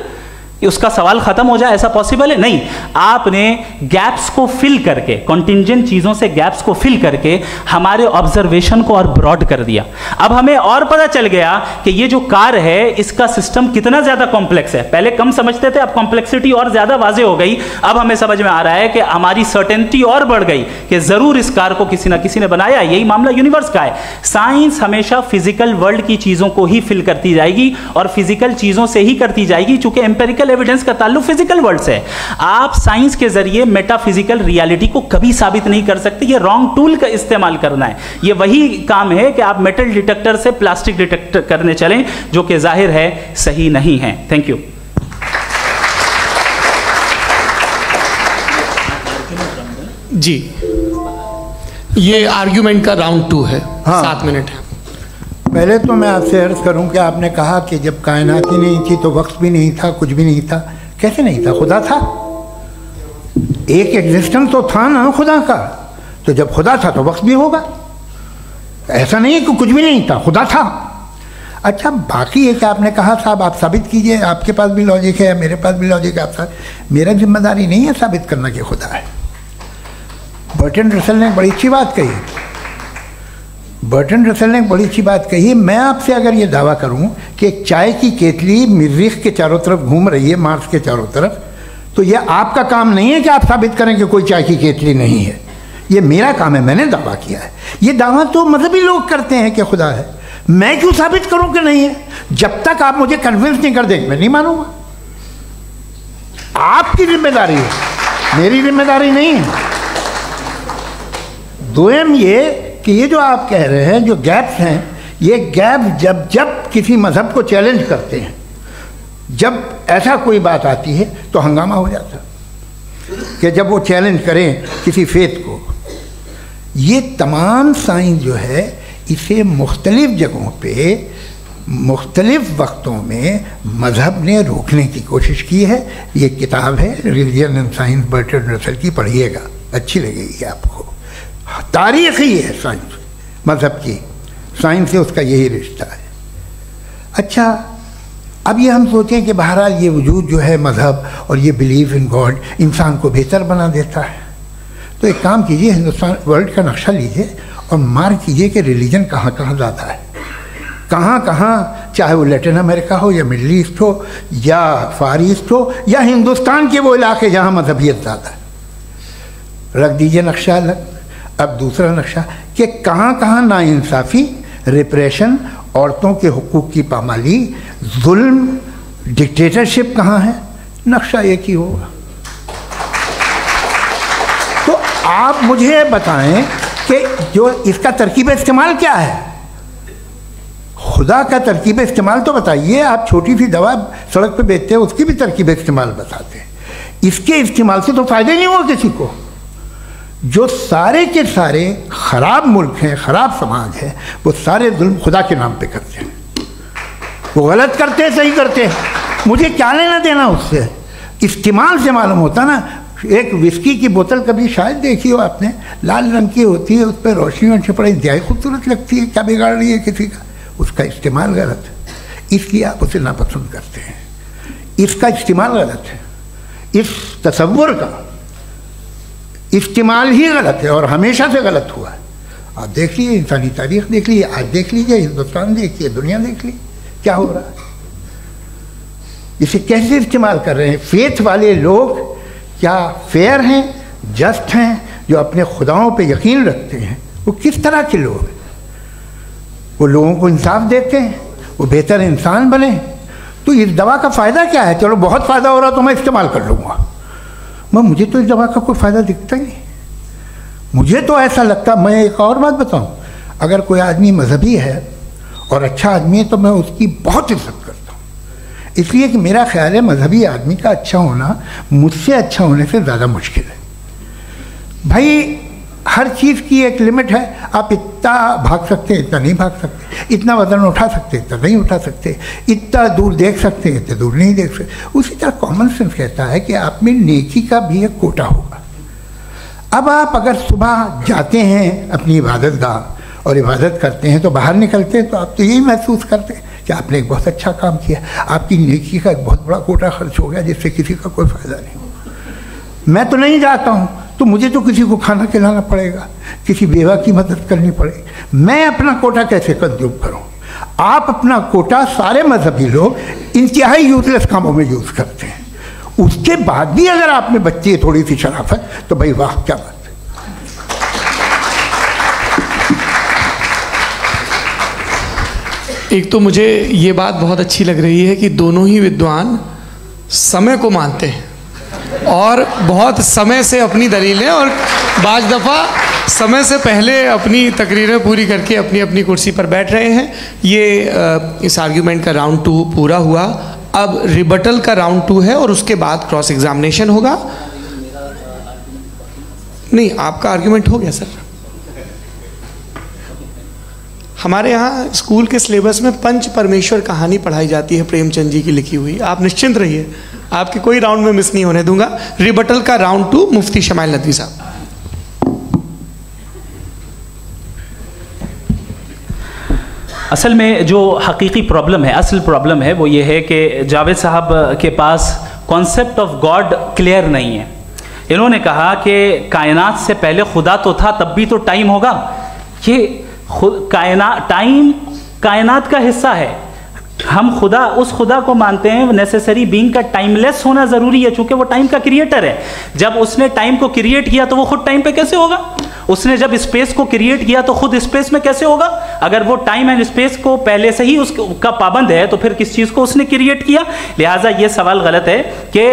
उसका सवाल खत्म हो जाए, ऐसा पॉसिबल है? नहीं। आपने गैप्स को फिल करके, कॉन्टिंजेंट चीजों से गैप्स को फिल करके हमारे ऑब्जर्वेशन को और ब्रॉड कर दिया। अब हमें और पता चल गया कि ये जो कार है इसका सिस्टम कितना ज्यादा कॉम्प्लेक्स है। पहले कम समझते थे, अब कॉम्प्लेक्सिटी और ज्यादा वाजे हो गई। अब हमें समझ में आ रहा है कि हमारी सर्टेनिटी और बढ़ गई कि जरूर इस कार को किसी ना किसी ने बनाया। यही मामला यूनिवर्स का है। साइंस हमेशा फिजिकल वर्ल्ड की चीजों को ही फिल करती जाएगी और फिजिकल चीजों से ही करती जाएगी, चूंकि एम्पेरिकल एविडेंस का ताल्लुक फिजिकल वर्ल्ड से है। आप साइंस के जरिए मेटाफिजिकल रियलिटी को कभी साबित नहीं कर सकते। ये रॉन्ग टूल का इस्तेमाल करना है। ये वही काम है कि आप मेटल डिटेक्टर से प्लास्टिक डिटेक्टर करने चलें, जो कि जाहिर है सही नहीं है। Thank you. जी, ये आर्ग्यूमेंट का राउंड 2 है। हाँ। 7 मिनट है। पहले तो मैं आपसे अर्ज करूं कि आपने कहा कि जब कायनात ही नहीं थी तो वक्त भी नहीं था, कुछ भी नहीं था। कैसे नहीं था? खुदा था। एक एग्जिस्टेंस तो था ना खुदा का। तो जब खुदा था तो वक्त भी होगा। ऐसा नहीं है कि कुछ भी नहीं था, खुदा था। अच्छा, बाकी एक आपने कहा साहब आप साबित कीजिए, आपके पास भी लॉजिक है या मेरे पास भी लॉजिक है। आप मेरा जिम्मेदारी नहीं है साबित करना कि खुदा है। बर्टन रसल ने बड़ी अच्छी बात कही। बर्टन रसल ने बड़ी अच्छी बात कही। मैं आपसे अगर ये दावा करूं कि एक चाय की केतली मरीख के चारों तरफ घूम रही है, मार्स के चारों तरफ, तो ये आपका काम नहीं है कि आप साबित करें कि कोई चाय की केतली नहीं है। ये मेरा काम है, मैंने दावा किया है। ये दावा तो मजहबी लोग करते हैं कि खुदा है। मैं क्यों साबित करूं कि नहीं है? जब तक आप मुझे कन्विंस नहीं कर देंगे मैं नहीं मानूंगा। आपकी जिम्मेदारी है, मेरी जिम्मेदारी नहीं है। दोयम ये कि ये जो आप कह रहे हैं, जो गैप्स हैं, ये गैप जब जब किसी मजहब को चैलेंज करते हैं, जब ऐसा कोई बात आती है तो हंगामा हो जाता है कि जब वो चैलेंज करें किसी फेथ को। ये तमाम साइंस जो है इसे मुख्तलिफ जगहों पे मुख्तलिफ वक्तों में मजहब ने रोकने की कोशिश की है। ये किताब है religion and science, Burton Russell की, पढ़िएगा, अच्छी लगेगी आपको। तारीख ही है साइंस, मजहब की साइंस से उसका यही रिश्ता है। अच्छा, अब ये हम सोचें कि बहरहाल ये वजूद जो है मजहब और ये बिलीव इन गॉड इंसान को बेहतर बना देता है। तो एक काम कीजिए, हिंदुस्तान वर्ल्ड का नक्शा लीजिए और मार्क कीजिए कि रिलीजन कहाँ कहाँ ज़्यादा है, कहाँ कहाँ, चाहे वो लैटिन अमेरिका हो या मिडल ईस्ट हो या फार ईस्ट हो या हिंदुस्तान के वो इलाके जहाँ मजहबियत ज़्यादा है। रख दीजिए नक्शा अलग। अब दूसरा नक्शा कि कहाँ कहाँ नाइंसाफ़ी, रिप्रेशन, औरतों के हुकूक की पामाली, जुल्म, डिक्टेटरशिप कहाँ है, नक्शा एक ही होगा। तो आप मुझे बताएं कि जो इसका तरकीब इस्तेमाल क्या है? खुदा का तरकीब इस्तेमाल तो बताइए। आप छोटी सी दवा सड़क पे बेचते हैं, उसकी भी तरकीब इस्तेमाल बताते हैं। इसके इस्तेमाल से तो फ़ायदा नहीं हुआ किसी को। जो सारे के सारे ख़राब मुल्क हैं, ख़राब समाज है, वो सारे जुल्म खुदा के नाम पे करते हैं। वो गलत करते हैं, सही करते हैं, मुझे क्या लेना देना उससे? इस्तेमाल से मालूम होता ना। एक विस्की की बोतल कभी शायद देखी हो आपने, लाल रंग की होती है, उस पर रोशनी और छिपड़ा इंतहाई खूबसूरत लगती है, क्या बिगाड़ रही है किसी का? उसका इस्तेमाल गलत है, इसलिए आप उसे नापसंद करते हैं। इसका इस्तेमाल गलत है, इस तसव्वुर का इस्तेमाल ही गलत है और हमेशा से गलत हुआ है। आप देख लीजिए, इंसानी तारीख देख लीजिए, आज देख लीजिए, हिंदुस्तान देखिए, दुनिया देख लीजिए, क्या हो रहा है। इसे कैसे इस्तेमाल कर रहे हैं? फेथ वाले लोग क्या फेयर हैं, जस्ट हैं, जो अपने खुदाओं पे यकीन रखते हैं, वो किस तरह के लोग हैं? वो लोगों को इंसाफ देते हैं, वो बेहतर इंसान बने। तो इस दवा का फ़ायदा क्या है? चलो बहुत फ़ायदा हो रहा तो मैं इस्तेमाल कर लूँगा, मैं मुझे तो इस दवा का कोई फ़ायदा दिखता ही नहीं। मुझे तो ऐसा लगता, मैं एक और बात बताऊं, अगर कोई आदमी मजहबी है और अच्छा आदमी है तो मैं उसकी बहुत इज्जत करता हूँ, इसलिए कि मेरा ख्याल है मजहबी आदमी का अच्छा होना मुझसे अच्छा होने से ज़्यादा मुश्किल है। भाई हर चीज़ की एक लिमिट है। आप इतना भाग सकते हैं, इतना नहीं भाग सकते, इतना वजन उठा सकते, इतना नहीं उठा सकते, इतना दूर देख सकते हैं, इतना दूर नहीं देख सकते। उसी तरह कॉमन सेंस कहता है कि आप में नेकी का भी एक कोटा होगा। अब आप अगर सुबह जाते हैं अपनी इबादत गाह और इबादत करते हैं तो बाहर निकलते हैं तो आप तो यही महसूस करते हैं कि आपने एक बहुत अच्छा काम किया, आपकी नेकी का एक बहुत बड़ा कोटा खर्च हो गया जिससे किसी का कोई फ़ायदा नहीं। मैं तो नहीं जाता हूँ तो मुझे तो किसी को खाना खिलाना पड़ेगा, किसी बेवा की मदद करनी पड़ेगी, मैं अपना कोटा कैसे कंज्यूम करूँ? आप अपना कोटा सारे मजहबी लोग इंतहाई यूजलेस कामों में यूज़ करते हैं, उसके बाद भी अगर आप में बच्ची है थोड़ी सी शराफत तो भाई वाह क्या बात है। एक तो मुझे ये बात बहुत अच्छी लग रही है कि दोनों ही विद्वान समय को मानते हैं और बहुत समय से अपनी दलीलें और बाज़ दफ़ा समय से पहले अपनी तकरीरें पूरी करके अपनी अपनी कुर्सी पर बैठ रहे हैं। ये इस आर्ग्यूमेंट का राउंड 2 पूरा हुआ। अब रिबटल का राउंड 2 है और उसके बाद क्रॉस एग्जामिनेशन होगा। नहीं, आपका आर्ग्यूमेंट हो गया सर। हमारे यहाँ स्कूल के सिलेबस में पंच परमेश्वर कहानी पढ़ाई जाती है प्रेमचंद जी की लिखी हुई। आप निश्चिंत रहिए, आपके कोई राउंड में मिस नहीं होने दूंगा। रिबटल का राउंड 2 मुफ्ती शमाइल नदवी साहब। असल में जो हकीकी प्रॉब्लम है, असल प्रॉब्लम है वो ये है कि जावेद साहब के पास कॉन्सेप्ट ऑफ गॉड क्लियर नहीं है। इन्होंने कहा कि कायनात से पहले खुदा तो था, तब भी तो टाइम होगा। ये टाइम कायनात का हिस्सा है। हम खुदा, उस खुदा को मानते हैं नेसेसरी बीइंग का टाइमलेस होना ज़रूरी है, चूंकि वो टाइम का क्रिएटर है। जब उसने टाइम को क्रिएट किया तो वो खुद टाइम पे कैसे होगा? उसने जब स्पेस को क्रिएट किया तो खुद स्पेस में कैसे होगा? अगर वो टाइम एंड स्पेस को पहले से ही उसका पाबंद है तो फिर किस चीज़ को उसने क्रिएट किया? लिहाजा ये सवाल गलत है कि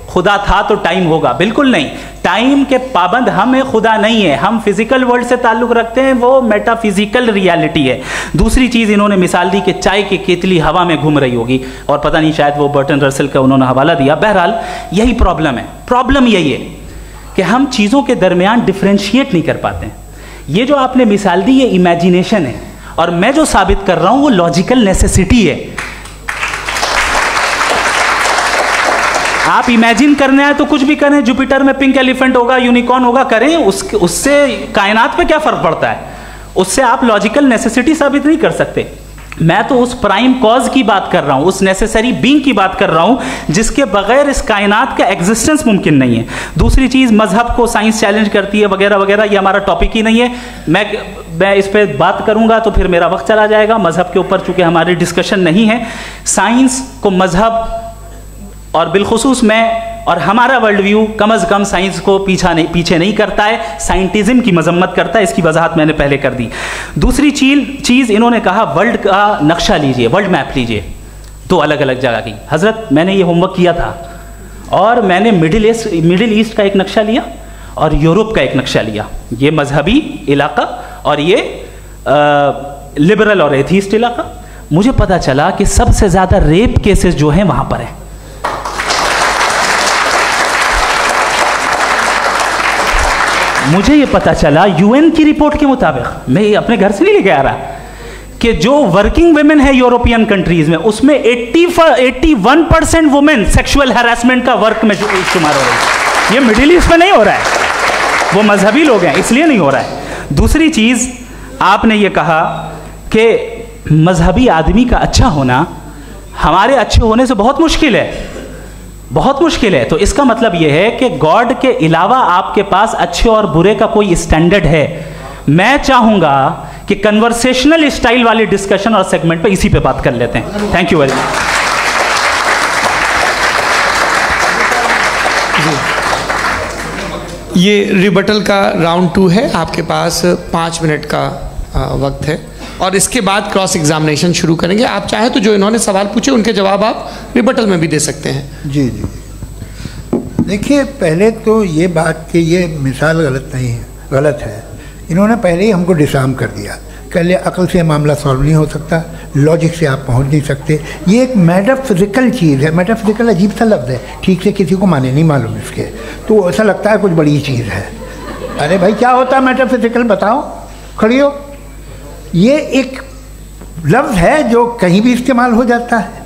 खुदा था तो टाइम होगा। बिल्कुल नहीं, टाइम के पाबंद हम हैं, खुदा नहीं है। हम फिजिकल वर्ल्ड से ताल्लुक़ रखते हैं, वो मेटाफिजिकल रियलिटी है। दूसरी चीज़ इन्होंने मिसाल दी कि चाय की केतली हवा में घूम रही होगी, और पता नहीं शायद वो बर्टन रसल का उन्होंने हवाला दिया। बहरहाल यही प्रॉब्लम है। प्रॉब्लम यही है कि हम चीज़ों के दरमियान डिफ्रेंशिएट नहीं कर पाते हैं। ये जो आपने मिसाल दी ये इमेजिनेशन है, और मैं जो साबित कर रहा हूँ वो लॉजिकल नेसेसिटी है। आप इमेजिन करने आए तो कुछ भी करें, जुपिटर में पिंक एलिफेंट होगा, यूनिकॉर्न होगा, करें, उससे कायनात पे क्या फ़र्क पड़ता है? उससे आप लॉजिकल नेसेसिटी साबित नहीं कर सकते। मैं तो उस प्राइम कॉज की बात कर रहा हूं, उस नेसेसरी बीइंग की बात कर रहा हूं जिसके बगैर इस कायनात का एग्जिस्टेंस मुमकिन नहीं है। दूसरी चीज़, मजहब को साइंस चैलेंज करती है वगैरह वगैरह, ये हमारा टॉपिक ही नहीं है। मैं इस पर बात करूंगा तो फिर मेरा वक्त चला जाएगा। मजहब के ऊपर चूंकि हमारी डिस्कशन नहीं है, साइंस को मजहब और बिलखुसूस मैं और हमारा वर्ल्ड व्यू कम अज़ कम साइंस को पीछे नहीं करता है, साइंटिज्म की मजम्मत करता है। इसकी वजाहत मैंने पहले कर दी। दूसरी चीज़ इन्होंने कहा वर्ल्ड का नक्शा लीजिए, वर्ल्ड मैप लीजिए, 2 अलग अलग जगह की। हज़रत मैंने ये होमवर्क किया था और मैंने मिडिल ईस्ट का एक नक्शा लिया और यूरोप का एक नक्शा लिया। ये मजहबी इलाका और ये लिबरल और एथीस्ट इलाका। मुझे पता चला कि सबसे ज़्यादा रेप केसेस जो हैं वहाँ पर हैं। मुझे ये पता चला यूएन की रिपोर्ट के मुताबिक, मैं ये अपने घर से नहीं लेके आ रहा, कि जो वर्किंग वुमेन है यूरोपियन कंट्रीज में, उसमें 81% वुमेन सेक्सुअल हैरेसमेंट का वर्क में शुमार हो रही है। ये मिडिल ईस्ट में नहीं हो रहा है, वो मजहबी लोग हैं इसलिए नहीं हो रहा है। दूसरी चीज़, आपने ये कहा कि मजहबी आदमी का अच्छा होना हमारे अच्छे होने से बहुत मुश्किल है, बहुत मुश्किल है। तो इसका मतलब यह है कि गॉड के अलावा आपके पास अच्छे और बुरे का कोई स्टैंडर्ड है। मैं चाहूंगा कि कन्वर्सेशनल स्टाइल वाली डिस्कशन और सेगमेंट पे इसी पे बात कर लेते हैं। Thank you very much. ये रिबटल का राउंड 2 है, आपके पास 5 मिनट का वक्त है और इसके बाद क्रॉस एग्जामिनेशन शुरू करेंगे। आप चाहें तो जो इन्होंने सवाल पूछे उनके जवाब आप रिबटल में भी दे सकते हैं। जी जी, देखिए पहले तो ये बात कि ये मिसाल गलत नहीं है, गलत है। इन्होंने पहले ही हमको डिसार्म कर दिया, कह लिया अकल से मामला सॉल्व नहीं हो सकता, लॉजिक से आप पहुंच नहीं सकते। ये एक मेटाफिजिकल चीज़ है। मेटाफिजिकल अजीब सा लफ्ज़ है, ठीक से किसी को माने नहीं मालूम इसके, तो ऐसा लगता है कुछ बड़ी चीज़ है। अरे भाई क्या होता है मेटाफिजिकल, बताओ, खड़ी हो। ये एक लफ्ज़ है जो कहीं भी इस्तेमाल हो जाता है।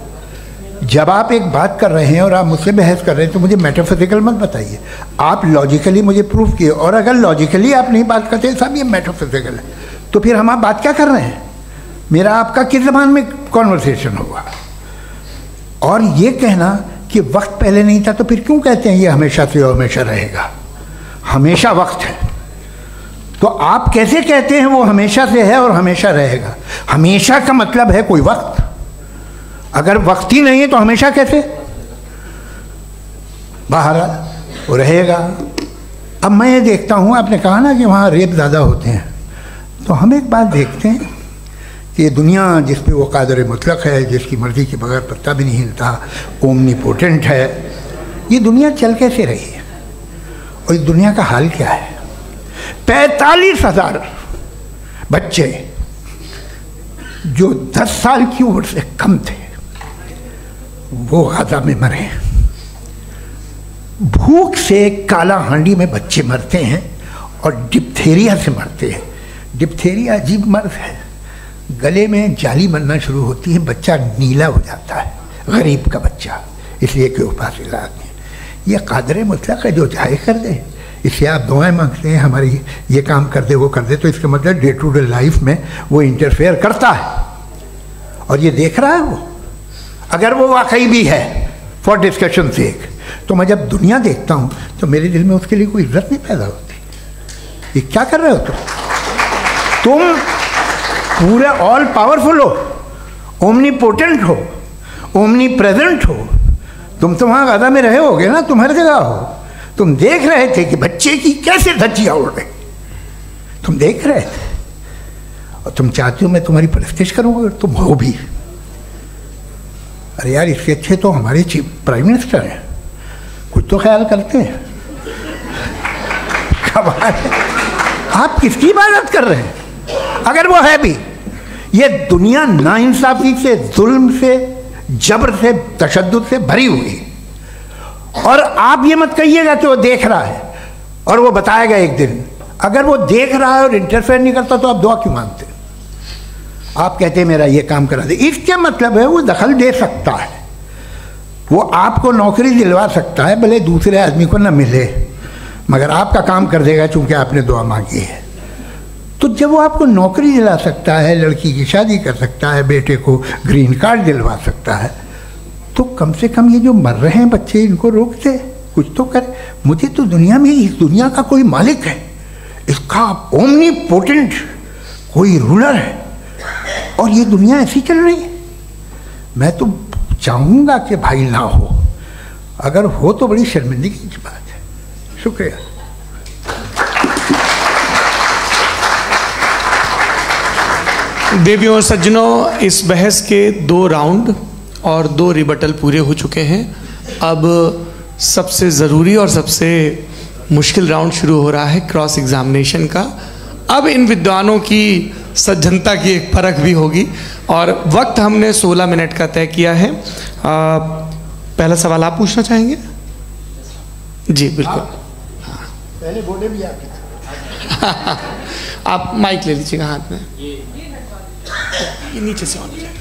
जब आप एक बात कर रहे हैं और आप मुझसे बहस कर रहे हैं तो मुझे मेटाफिजिकल मत बताइए, आप लॉजिकली मुझे प्रूव किए। और अगर लॉजिकली आप नहीं बात करते साहब ये मेटाफिजिकल है, तो फिर हम आप बात क्या कर रहे हैं? मेरा आपका किस ज़बान में कॉन्वर्सेशन होगा? और ये कहना कि वक्त पहले नहीं था, तो फिर क्यों कहते हैं ये हमेशा से और हमेशा रहेगा? हमेशा वक्त है, तो आप कैसे कहते हैं वो हमेशा से है और हमेशा रहेगा? हमेशा का मतलब है कोई वक्त, अगर वक्त ही नहीं है तो हमेशा कैसे? बाहर वो रहेगा। अब मैं ये देखता हूँ, आपने कहा ना कि वहाँ रेप ज़्यादा होते हैं, तो हम एक बात देखते हैं कि ये दुनिया जिस पे वो कादर मुतलक है, जिसकी मर्ज़ी के बगैर पत्ता भी नहीं हिलता, ओमनीपोटेंट है, ये दुनिया चल कैसे रही है? और इस दुनिया का हाल क्या है? 45,000 बच्चे जो 10 साल की उम्र से कम थे वो गाजा में मरे। भूख से काला हांडी में बच्चे मरते हैं और डिप्थेरिया से मरते हैं। डिप्थेरिया अजीब मर्ज है, गले में जाली बनना शुरू होती है, बच्चा नीला हो जाता है, गरीब का बच्चा, इसलिए कि उपास इलाज में। ये कादर मुतलक है जो चाहे कर दे, इससे आप दुआएं मांगते हैं हमारी ये काम कर दे वो कर दे, तो इसका मतलब डे टू डे लाइफ में वो इंटरफेयर करता है और ये देख रहा है वो। अगर वो वाकई भी है फॉर डिस्कशन सेक, तो मैं जब दुनिया देखता हूँ तो मेरे दिल में उसके लिए कोई इज्जत नहीं पैदा होती। ये क्या कर रहे हो तुम पूरे ऑल पावरफुल हो, ओमनीपोटेंट हो, ओमनी प्रेजेंट हो। तुम तो वहाँ गाजा में रहे होगे ना, तुम हर जगह हो। तुम देख रहे थे कि बच्चे की कैसे धज्जियाँ उड़ रही, तुम देख रहे थे और तुम चाहते हो मैं तुम्हारी परस्तिश करूँगा, तुम हो भी। अरे यार, इसके अच्छे तो हमारे चीफ प्राइम मिनिस्टर हैं, कुछ तो ख्याल करते हैं। कमाल है, आप किसकी इबादत कर रहे हैं? अगर वो है भी, ये दुनिया नाइंसाफी से, जुल्म से, जबर से, तशद्दुद से भरी हुई। और आप ये मत कहिएगा कि वो देख रहा है और वो बताएगा एक दिन। अगर वो देख रहा है और इंटरफेयर नहीं करता तो आप दुआ क्यों मांगते? आप कहते हैं मेरा ये काम करा दे, इसका मतलब है वो दखल दे सकता है, वो आपको नौकरी दिलवा सकता है, भले दूसरे आदमी को ना मिले, मगर आपका काम कर देगा चूंकि आपने दुआ मांगी है। तो जब वो आपको नौकरी दिला सकता है, लड़की की शादी कर सकता है, बेटे को ग्रीन कार्ड दिलवा सकता है, तो कम से कम ये जो मर रहे हैं बच्चे, इनको रोक दे, कुछ तो करे। मुझे तो दुनिया में, इस दुनिया का कोई मालिक है, इसका ओमनीपोटेंट कोई रूलर है, और ये दुनिया ऐसी चल रही है। मैं तो चाहूँगा कि भाई ना हो, अगर हो तो बड़ी शर्मिंदगी की बात है। शुक्रिया। देवियों और सज्जनों, इस बहस के 2 राउंड और 2 रिबटल पूरे हो चुके हैं। अब सबसे ज़रूरी और सबसे मुश्किल राउंड शुरू हो रहा है, क्रॉस एग्जामिनेशन का। अब इन विद्वानों की सज्जनता की एक परख भी होगी और वक्त हमने 16 मिनट का तय किया है। पहला सवाल आप पूछना चाहेंगे? जी बिल्कुल। पहले बोले भी आप माइक ले लीजिएगा हाथ में, ये नीचे से ऑन हो जाएगा।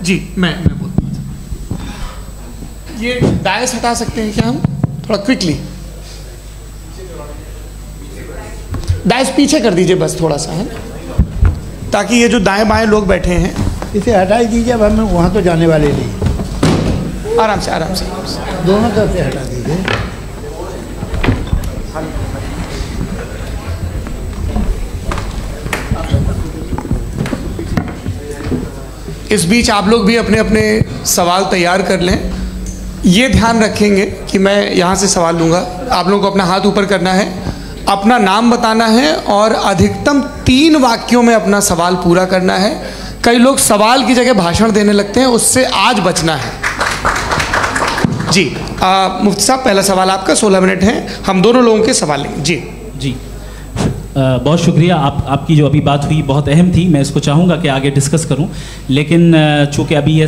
जी मैं बोलता हूँ, ये दायस हटा सकते हैं क्या हम थोड़ा क्विकली? दायस पीछे कर दीजिए बस थोड़ा सा, है, ताकि ये जो दाएं बाएं लोग बैठे हैं इसे हटा ही दीजिए। अब हम वहाँ तो जाने वाले नहीं, आराम से आराम से दोनों तरफ से हटा दीजिए। इस बीच आप लोग भी अपने अपने सवाल तैयार कर लें। ये ध्यान रखेंगे कि मैं यहाँ से सवाल लूँगा, आप लोगों को अपना हाथ ऊपर करना है, अपना नाम बताना है और अधिकतम 3 वाक्यों में अपना सवाल पूरा करना है। कई लोग सवाल की जगह भाषण देने लगते हैं, उससे आज बचना है। जी मुफ्ती साहब, पहला सवाल आपका, 16 मिनट हैं, हम दोनों लोगों के सवाल लेंगे। जी बहुत शुक्रिया। आपकी जो अभी बात हुई बहुत अहम थी, मैं इसको चाहूँगा कि आगे डिस्कस करूँ, लेकिन चूँकि अभी ये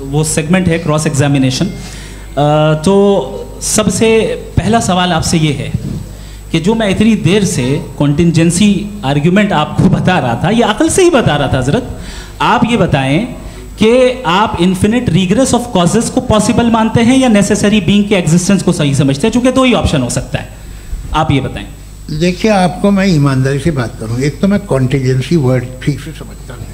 वो सेगमेंट है क्रॉस एग्जामिनेशन, तो सबसे पहला सवाल आपसे ये है कि जो मैं इतनी देर से कॉन्टिंजेंसी आर्ग्यूमेंट आपको बता रहा था, ये अकल से ही बता रहा था हज़रत, आप ये बताएं कि आप इन्फिनिट रिग्रेस ऑफ कॉजेस को पॉसिबल मानते हैं या नेसेसरी बीइंग के एग्जिस्टेंस को सही समझते हैं, चूंकि दो ही ऑप्शन हो सकता है, आप ये बताएं। देखिए, आपको मैं ईमानदारी से बात करूं, एक तो मैं कॉन्टीजेंसी वर्ड ठीक से समझता नहीं,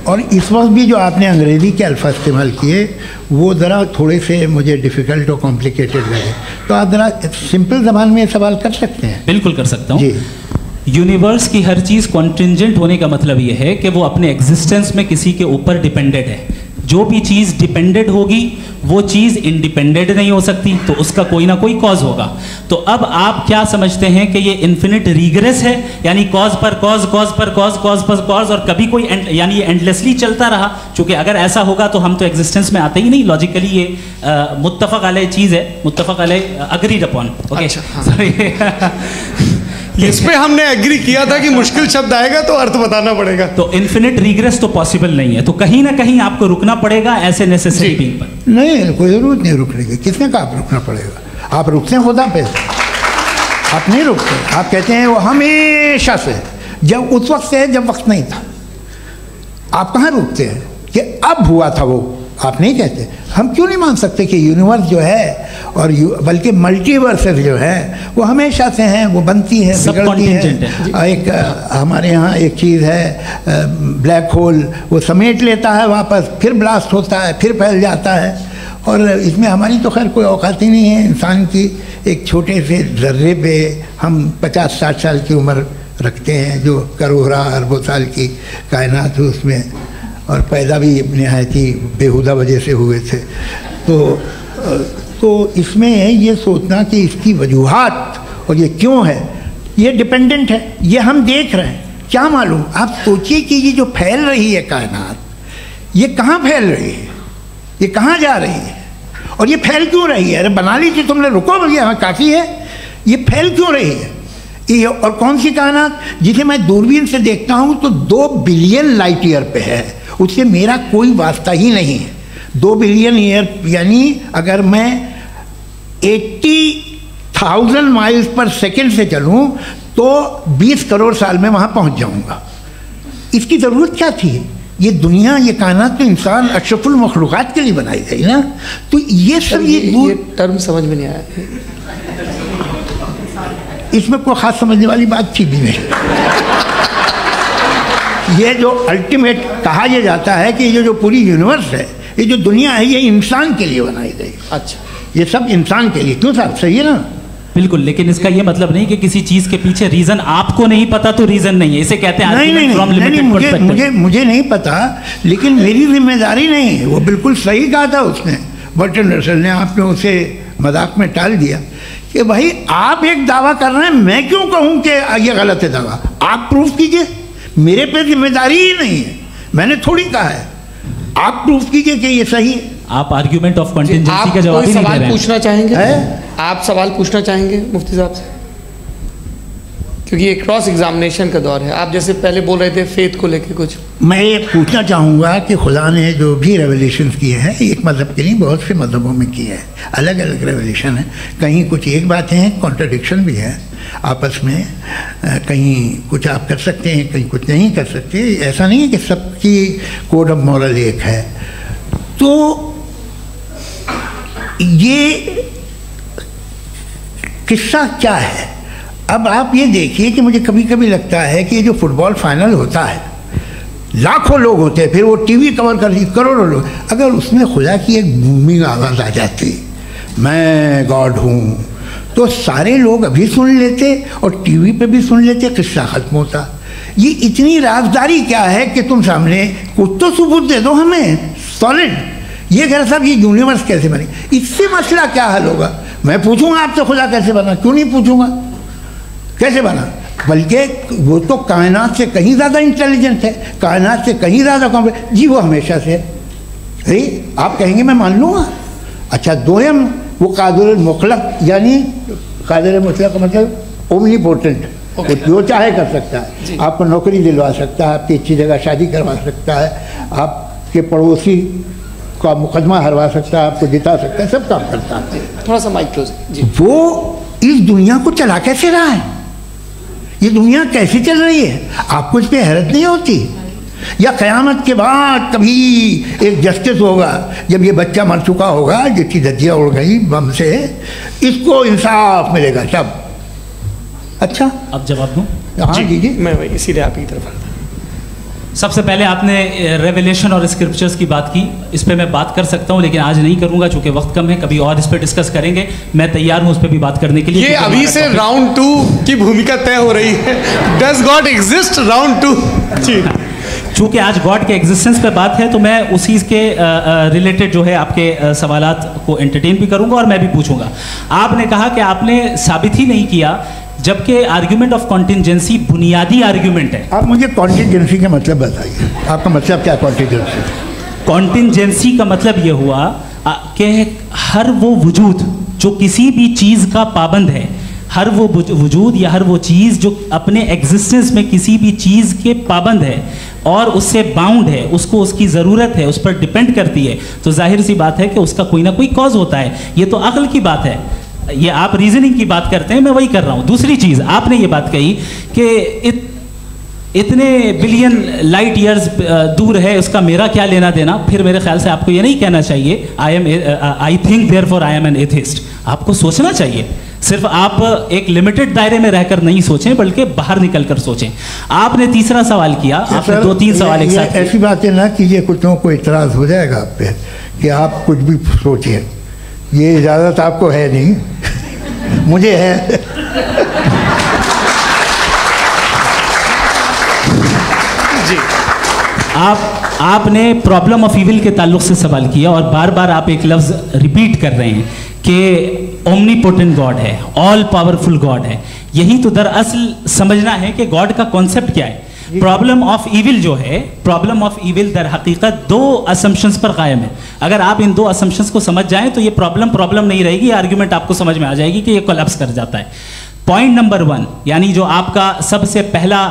और इस वक्त भी जो आपने अंग्रेज़ी के अल्फाज इस्तेमाल किए वो ज़रा थोड़े से मुझे डिफ़िकल्ट और कॉम्प्लिकेटेड लगे, तो आप ज़रा सिंपल ज़बान में सवाल कर सकते हैं। बिल्कुल कर सकता हूँ जी। यूनिवर्स की हर चीज़ कॉन्टिंजेंट होने का मतलब ये है कि वो अपने एग्जिस्टेंस में किसी के ऊपर डिपेंडेड है। जो भी चीज़ डिपेंडेड होगी वो चीज़ इंडिपेंडेंट नहीं हो सकती, तो उसका कोई ना कोई कॉज होगा। तो अब आप क्या समझते हैं कि ये इन्फिनिट रिग्रेस है, यानी कॉज पर कॉज, कॉज पर कॉज, कॉज पर कॉज, और कभी कोई यानी ये एंडलेसली चलता रहा? क्योंकि अगर ऐसा होगा तो हम तो एग्जिस्टेंस में आते ही नहीं। लॉजिकली ये मुत्तफक अलैह चीज़ है, मुत्तफक अलैह, अग्रीड अपॉन। ओके, इस पे हमने एग्री किया था कि मुश्किल शब्द आएगा तो अर्थ बताना पड़ेगा। तो इन्फिनिट रिग्रेस तो पॉसिबल नहीं है, तो कहीं ना कहीं आपको रुकना पड़ेगा ऐसे नेसेसरी बीइंग पर। नहीं, कोई ज़रूरत नहीं रुकने की। किसने कहा आप रुकना पड़ेगा? आप रुकते हैं खुदा पे, आप नहीं रुकते। आप कहते हैं वो हमेशा से, जब उस वक्त से जब वक्त नहीं था। आप कहाँ रुकते हैं कि अब हुआ था वो? आप नहीं कहते। हम क्यों नहीं मान सकते कि यूनिवर्स जो है और बल्कि मल्टीवर्सेस जो है वो हमेशा से हैं, वो बनती है, बिगड़ती है। एक हमारे यहाँ एक चीज़ है, ब्लैक होल, वो समेट लेता है वापस, फिर ब्लास्ट होता है, फिर फैल जाता है। और इसमें हमारी तो खैर कोई औकात ही नहीं है। इंसान की एक छोटे से ज़र्रे पे हम 50-60 साल की उम्र रखते हैं, जो करोड़ों अरबों साल की कायनात है उसमें, और पैदा भी नहायत ही बेहुदा वजह से हुए थे। तो इसमें ये सोचना कि इसकी वजूहात और ये क्यों है, ये डिपेंडेंट है, ये हम देख रहे हैं, क्या मालूम। आप सोचिए कि ये जो फैल रही है कायनात, ये कहाँ फैल रही है, ये कहाँ जा रही है, और ये फैल क्यों रही है? अरे बना ली थी तुमने, रुको भैया, हमें काफ़ी है। ये फैल क्यों रही है? ये और कौन सी कायनात जिसे मैं दूरबीन से देखता हूँ तो 2 बिलियन लाइट ईयर पे है, उससे मेरा कोई वास्ता ही नहीं है। 2 बिलियन ईयर यानी अगर मैं 80,000 माइल्स पर सेकेंड से चलूँ तो 20 करोड़ साल में वहाँ पहुँच जाऊँगा। इसकी ज़रूरत क्या थी? ये दुनिया, ये कायनात तो इंसान अशरफुल मखलूक़ात के लिए बनाई गई ना। तो ये सब ये टर्म समझ में नहीं आया, इसमें कोई ख़ास समझने वाली बात थी भी नहीं। ये जो अल्टीमेट कहा यह जाता है कि ये जो पूरी यूनिवर्स है, ये जो दुनिया है, ये इंसान के लिए बनाई गई। अच्छा, ये सब इंसान के लिए। क्यों साहब, सही है ना? बिल्कुल, लेकिन इसका ये मतलब नहीं कि किसी चीज के पीछे रीजन आपको नहीं पता तो रीजन नहीं है, इसे कहते हैं नहीं, मुझे नहीं पता, लेकिन मेरी जिम्मेदारी नहीं है। वो बिल्कुल सही कहा था उसने, बर्टन रसल ने। आपने उसे मजाक में टाल दिया कि भाई आप एक दावा कर रहे हैं, मैं क्यों कहूँ कि ये गलत है दावा? आप प्रूफ कीजिए, मेरे पे जिम्मेदारी ही नहीं है, मैंने थोड़ी कहा है। आप प्रूफ कीजिए कि ये सही है। आप आर्ग्यूमेंट ऑफ कंटिजेंसी का जवाब ही नहीं दे रहे हैं। सवाल पूछना चाहेंगे? आप सवाल पूछना चाहेंगे मुफ्ती साहब से? क्योंकि ये क्रॉस एग्जामिनेशन का दौर है। आप जैसे पहले बोल रहे थे फेथ को लेके कुछ, मैं ये पूछना चाहूँगा कि खुदा ने जो भी रेवलेशन किए हैं, एक मज़हब के लिए बहुत से मज़हबों में किए हैं, अलग अलग रेवलेशन है। कहीं कुछ एक बातें हैं, कॉन्ट्रडिक्शन भी है आपस में, कहीं कुछ आप कर सकते हैं, कहीं कुछ नहीं कर सकते। ऐसा नहीं है कि सबकी कोड ऑफ मॉरल एक है। तो ये किस्सा क्या है? अब आप ये देखिए कि मुझे कभी कभी लगता है कि ये जो फुटबॉल फाइनल होता है, लाखों लोग होते हैं, फिर वो टीवी कवर करती, करोड़ों लोग, अगर उसमें खुदा की एक बूमिंग आवाज़ आ जाती, मैं गॉड हूँ, तो सारे लोग अभी सुन लेते और टीवी पे भी सुन लेते, किस्सा खत्म होता। ये इतनी राजदारी क्या है कि तुम सामने कुछ तो सबूत दे दो हमें सॉलिड। ये कह साहब ये यूनिवर्स कैसे बनी, इससे मसला क्या हल होगा? मैं पूछूंगा आपसे खुदा कैसे बना? क्यों नहीं पूछूंगा कैसे बना? बल्कि वो तो कायनात से कहीं ज़्यादा इंटेलिजेंट है, कायनात से कहीं ज़्यादा कॉम्प्लेक्स। जी वो हमेशा से है। आप कहेंगे मैं मान लूँगा। अच्छा, दोयम वो कादिर मुतलक, यानी कादिर मुतलक का मतलब ओमनीपोटेंट, जो चाहे कर सकता है। आपको नौकरी दिलवा सकता है, आपकी अच्छी जगह शादी करवा सकता है, आपके पड़ोसी का मुकदमा हरवा सकता है, आपको जिता सकता है, सब काम करता है। थोड़ा सा माइक क्लोज जी। वो इस दुनिया को चला कैसे रहा है? ये दुनिया कैसे चल रही है? आपको इस पर हैरत नहीं होती? या क़यामत के बाद कभी एक जस्टिस होगा, जब ये बच्चा मर चुका होगा जिसकी धज्जियाँ उड़ गई बम से, इसको इंसाफ मिलेगा तब। अच्छा, अब जवाब दूं? हाँ दीजिए। मैं वही इसीलिए आप ही की तरफ। सबसे पहले आपने रेवलेशन और स्क्रिप्चर्स की बात की, इस पे मैं बात कर सकता हूं लेकिन आज नहीं करूंगा चूंकि वक्त कम है, कभी और इस पे डिस्कस करेंगे। मैं तैयार हूं उस पे भी बात करने के लिए। ये अभी से राउंड 2 की भूमिका तय हो रही है। Does God exist round 2? जी, चूंकि आज गॉड के एग्जिस्टेंस पे बात है तो मैं उसी के रिलेटेड जो है आपके सवालात को एंटरटेन भी करूंगा और मैं भी पूछूंगा। आपने कहा कि आपने साबित ही नहीं किया, जबकि आर्ग्यूमेंट ऑफ कॉन्टिंजेंसी बुनियादी आर्ग्यूमेंट है। आप मुझे कॉन्टिंजेंसी का मतलब बताइए, आपका मतलब क्या है कॉन्टिंजेंसी? कॉन्टिंजेंसी का मतलब ये हुआ कि हर वो वजूद जो किसी भी चीज़ का पाबंद है, हर वो वजूद या हर वो चीज़ जो अपने एग्जिस्टेंस में किसी भी चीज़ के पाबंद है और उससे बाउंड है, उसको उसकी ज़रूरत है, उस पर डिपेंड करती है, तो जाहिर सी बात है कि उसका कोई ना कोई कॉज होता है। ये तो अक्ल की बात है। ये आप रीजनिंग की बात करते हैं, मैं वही कर रहा हूँ। दूसरी चीज़ आपने ये बात कही कि इतने बिलियन लाइट ईयर्स दूर है, उसका मेरा क्या लेना देना। फिर मेरे ख्याल से आपको ये नहीं कहना चाहिए I think therefore I am an atheist. आपको सोचना चाहिए, सिर्फ आप एक लिमिटेड दायरे में रहकर नहीं सोचें बल्कि बाहर निकल कर सोचें। आपने तीसरा सवाल किया, आपने 2-3 सवाल एक साथ। ऐसी बातें ना कीजिए, कुछ को इतराज़ हो जाएगा आप पे कि आप कुछ भी सोचिए। ये इजाज़त आपको है नहीं, मुझे है। जी, आपने प्रॉब्लम ऑफ इविल के ताल्लुक से सवाल किया और बार बार आप एक लफ्ज़ रिपीट कर रहे हैं कि ओमनीपोटेंट गॉड है, ऑल पावरफुल गॉड है। यही तो दरअसल समझना है कि गॉड का कॉन्सेप्ट क्या है। प्रॉब्लम ऑफ इविल जो है, प्रॉब्लम ऑफ इविल दर हकीकत 2 असम्पशंस पर कायम है। अगर आप इन 2 असम्पशंस को समझ जाएं तो ये प्रॉब्लम नहीं रहेगी, आर्ग्यूमेंट आपको समझ में आ जाएगी कि ये कोलैप्स कर जाता है। पॉइंट नंबर 1, यानी जो आपका सबसे पहला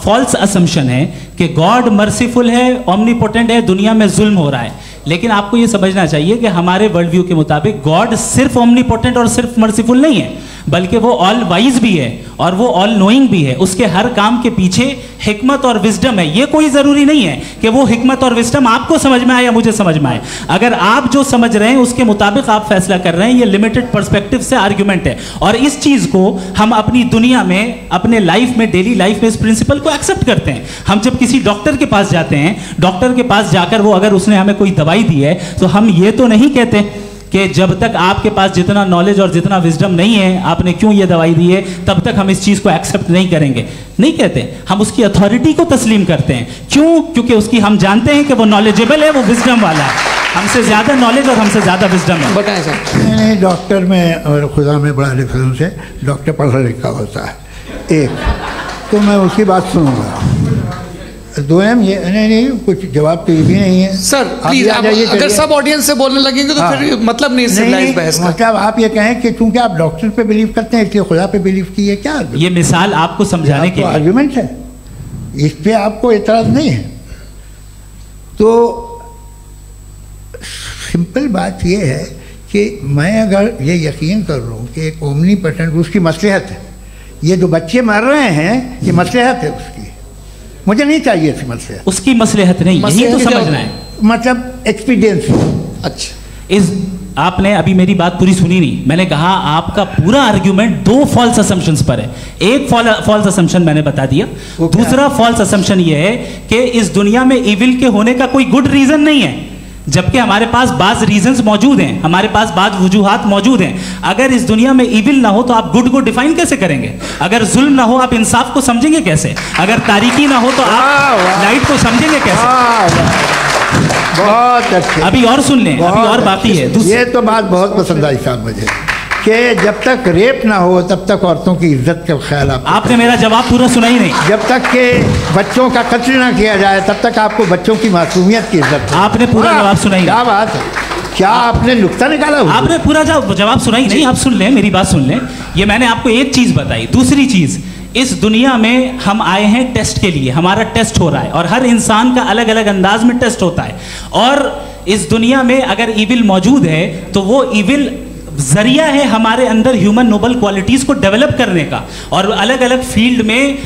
फॉल्स असम्पशन है कि गॉड मर्सीफुल है, ओमनीपोटेंट है, दुनिया में जुल्म हो रहा है। लेकिन आपको ये समझना चाहिए कि हमारे वर्ल्ड व्यू के मुताबिक गॉड सिर्फ ओमनीपोटेंट और सिर्फ मर्सीफुल नहीं है, बल्कि वो ऑल वाइज भी है और वो ऑल नोइंग भी है। उसके हर काम के पीछे हिकमत और विजडम है। ये कोई ज़रूरी नहीं है कि वो हिकमत और विजडम आपको समझ में आए या मुझे समझ में आए। अगर आप जो समझ रहे हैं उसके मुताबिक आप फैसला कर रहे हैं, ये लिमिटेड पर्सपेक्टिव से आर्ग्यूमेंट है। और इस चीज़ को हम अपनी दुनिया में, अपने लाइफ में, डेली लाइफ में इस प्रिंसिपल को एक्सेप्ट करते हैं। हम जब किसी डॉक्टर के पास जाते हैं, डॉक्टर के पास जाकर वो अगर उसने हमें कोई दवाई दी है तो हम ये तो नहीं कहते कि जब तक आपके पास जितना नॉलेज और जितना विजडम नहीं है, आपने क्यों ये दवाई दी है, तब तक हम इस चीज़ को एक्सेप्ट नहीं करेंगे। नहीं कहते, हम उसकी अथॉरिटी को तस्लीम करते हैं। क्यों? क्योंकि उसकी हम जानते हैं कि वो नॉलेजेबल है, वो विजडम वाला है, हमसे ज़्यादा नॉलेज और हमसे ज़्यादा विजडम है। बताएं सर। नहीं, डॉक्टर में और खुदा में बड़ा डिफरेंस है। डॉक्टर पढ़ा लिखा होता है एक, तो मैं उसकी बात सुनूंगा। 2M ये नहीं कुछ जवाब तो ये भी नहीं है सर। प्लीज आप अगर सब ऑडियंस से बोलने लगेंगे तो फिर मतलब नहीं सिविलाइज्ड बहस का। मतलब आप ये कहें कि चूंकि आप डॉक्टर पे बिलीव करते हैं इसलिए खुदा पे बिलीव किए, क्या ये मिसाल आपको समझाने के लिए आर्गुमेंट है, इस पे आपको एतराज नहीं है। तो सिंपल बात ये है कि मैं अगर ये यकीन कर लूँ कि एक ओमनीपोटेंट, उसकी मसलहत है, ये जो बच्चे मर रहे हैं ये मसलहत है उसकी, मुझे नहीं चाहिए थी मसलहत। उसकी मसलहत नहीं, यही तो समझना है, मतलब एक्सपीरियंस। अच्छा, इस आपने अभी मेरी बात पूरी सुनी नहीं। मैंने कहा आपका पूरा आर्ग्यूमेंट 2 फॉल्स असम्पशंस पर है। एक फॉल्स असम्पशन मैंने बता दिया, दूसरा फॉल्स असम्पशन ये है कि इस दुनिया में इविल के होने का कोई गुड रीजन नहीं है, जबकि हमारे पास बाज रीजंस मौजूद हैं, हमारे पास बाज वजूहात मौजूद हैं। अगर इस दुनिया में इविल ना हो तो आप गुड को डिफाइन कैसे करेंगे? अगर जुल्म ना हो आप इंसाफ को समझेंगे कैसे? अगर तारीकी ना हो तो आप लाइट को समझेंगे कैसे? बहुत अच्छे। अभी और सुन लें, अभी और बाकी है। ये तो बात बहुत पसंद आई साहब मुझे कि जब तक रेप ना हो तब तक औरतों की इज्जत का ख्याल आपने मेरा जवाब पूरा सुना ही नहीं। जब तक के बच्चों का कत्ल ना किया जाए तब तक आपको बच्चों की मासूमियत की इज्जत। आपने पूरा जवाब सुना ही नहीं। क्या बात है, क्या आपने नुक्ता निकाला? आपने पूरा जवाब सुना ही नहीं। आप सुन लें, मेरी बात सुन लें। ये मैंने आपको एक चीज़ बताई। दूसरी चीज़, इस दुनिया में हम आए हैं टेस्ट के लिए, हमारा टेस्ट हो रहा है और हर इंसान का अलग अलग अंदाज में टेस्ट होता है। और इस दुनिया में अगर इविल मौजूद है तो वो इविल जरिया है हमारे अंदर ह्यूमन नोबल क्वालिटीज को डेवलप करने का और अलग अलग फील्ड में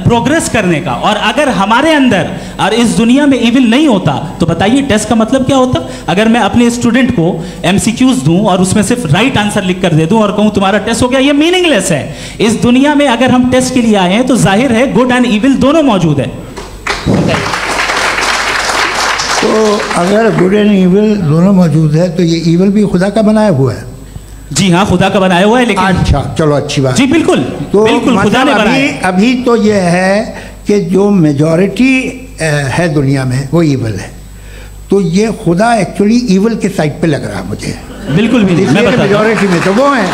प्रोग्रेस करने का। और अगर हमारे अंदर और इस दुनिया में इविल नहीं होता तो बताइए टेस्ट का मतलब क्या होता? अगर मैं अपने स्टूडेंट को MCQs दूं और उसमें सिर्फ राइट आंसर लिख कर दे दूं और कहूं तुम्हारा टेस्ट हो गया, ये मीनिंगलेस है। इस दुनिया में अगर हम टेस्ट के लिए आए हैं तो जाहिर है गुड एंड इविल दोनों मौजूद है। तो अगर गुड एंड इविल दोनों मौजूद है तो ये इविल भी खुदा का बनाया हुआ है? जी हाँ, खुदा का बनाया हुआ है। लेकिन अच्छा, चलो अच्छी बात। जी बिल्कुल, तो बिल्कुल खुदा ने बनाया। अभी तो ये है कि जो मेजॉरिटी है दुनिया में वो इविल है, तो ये खुदा एक्चुअली इविल के साइड पे लग रहा है मुझे। बिल्कुल भी नहीं, मेजॉरिटी में तो वो है।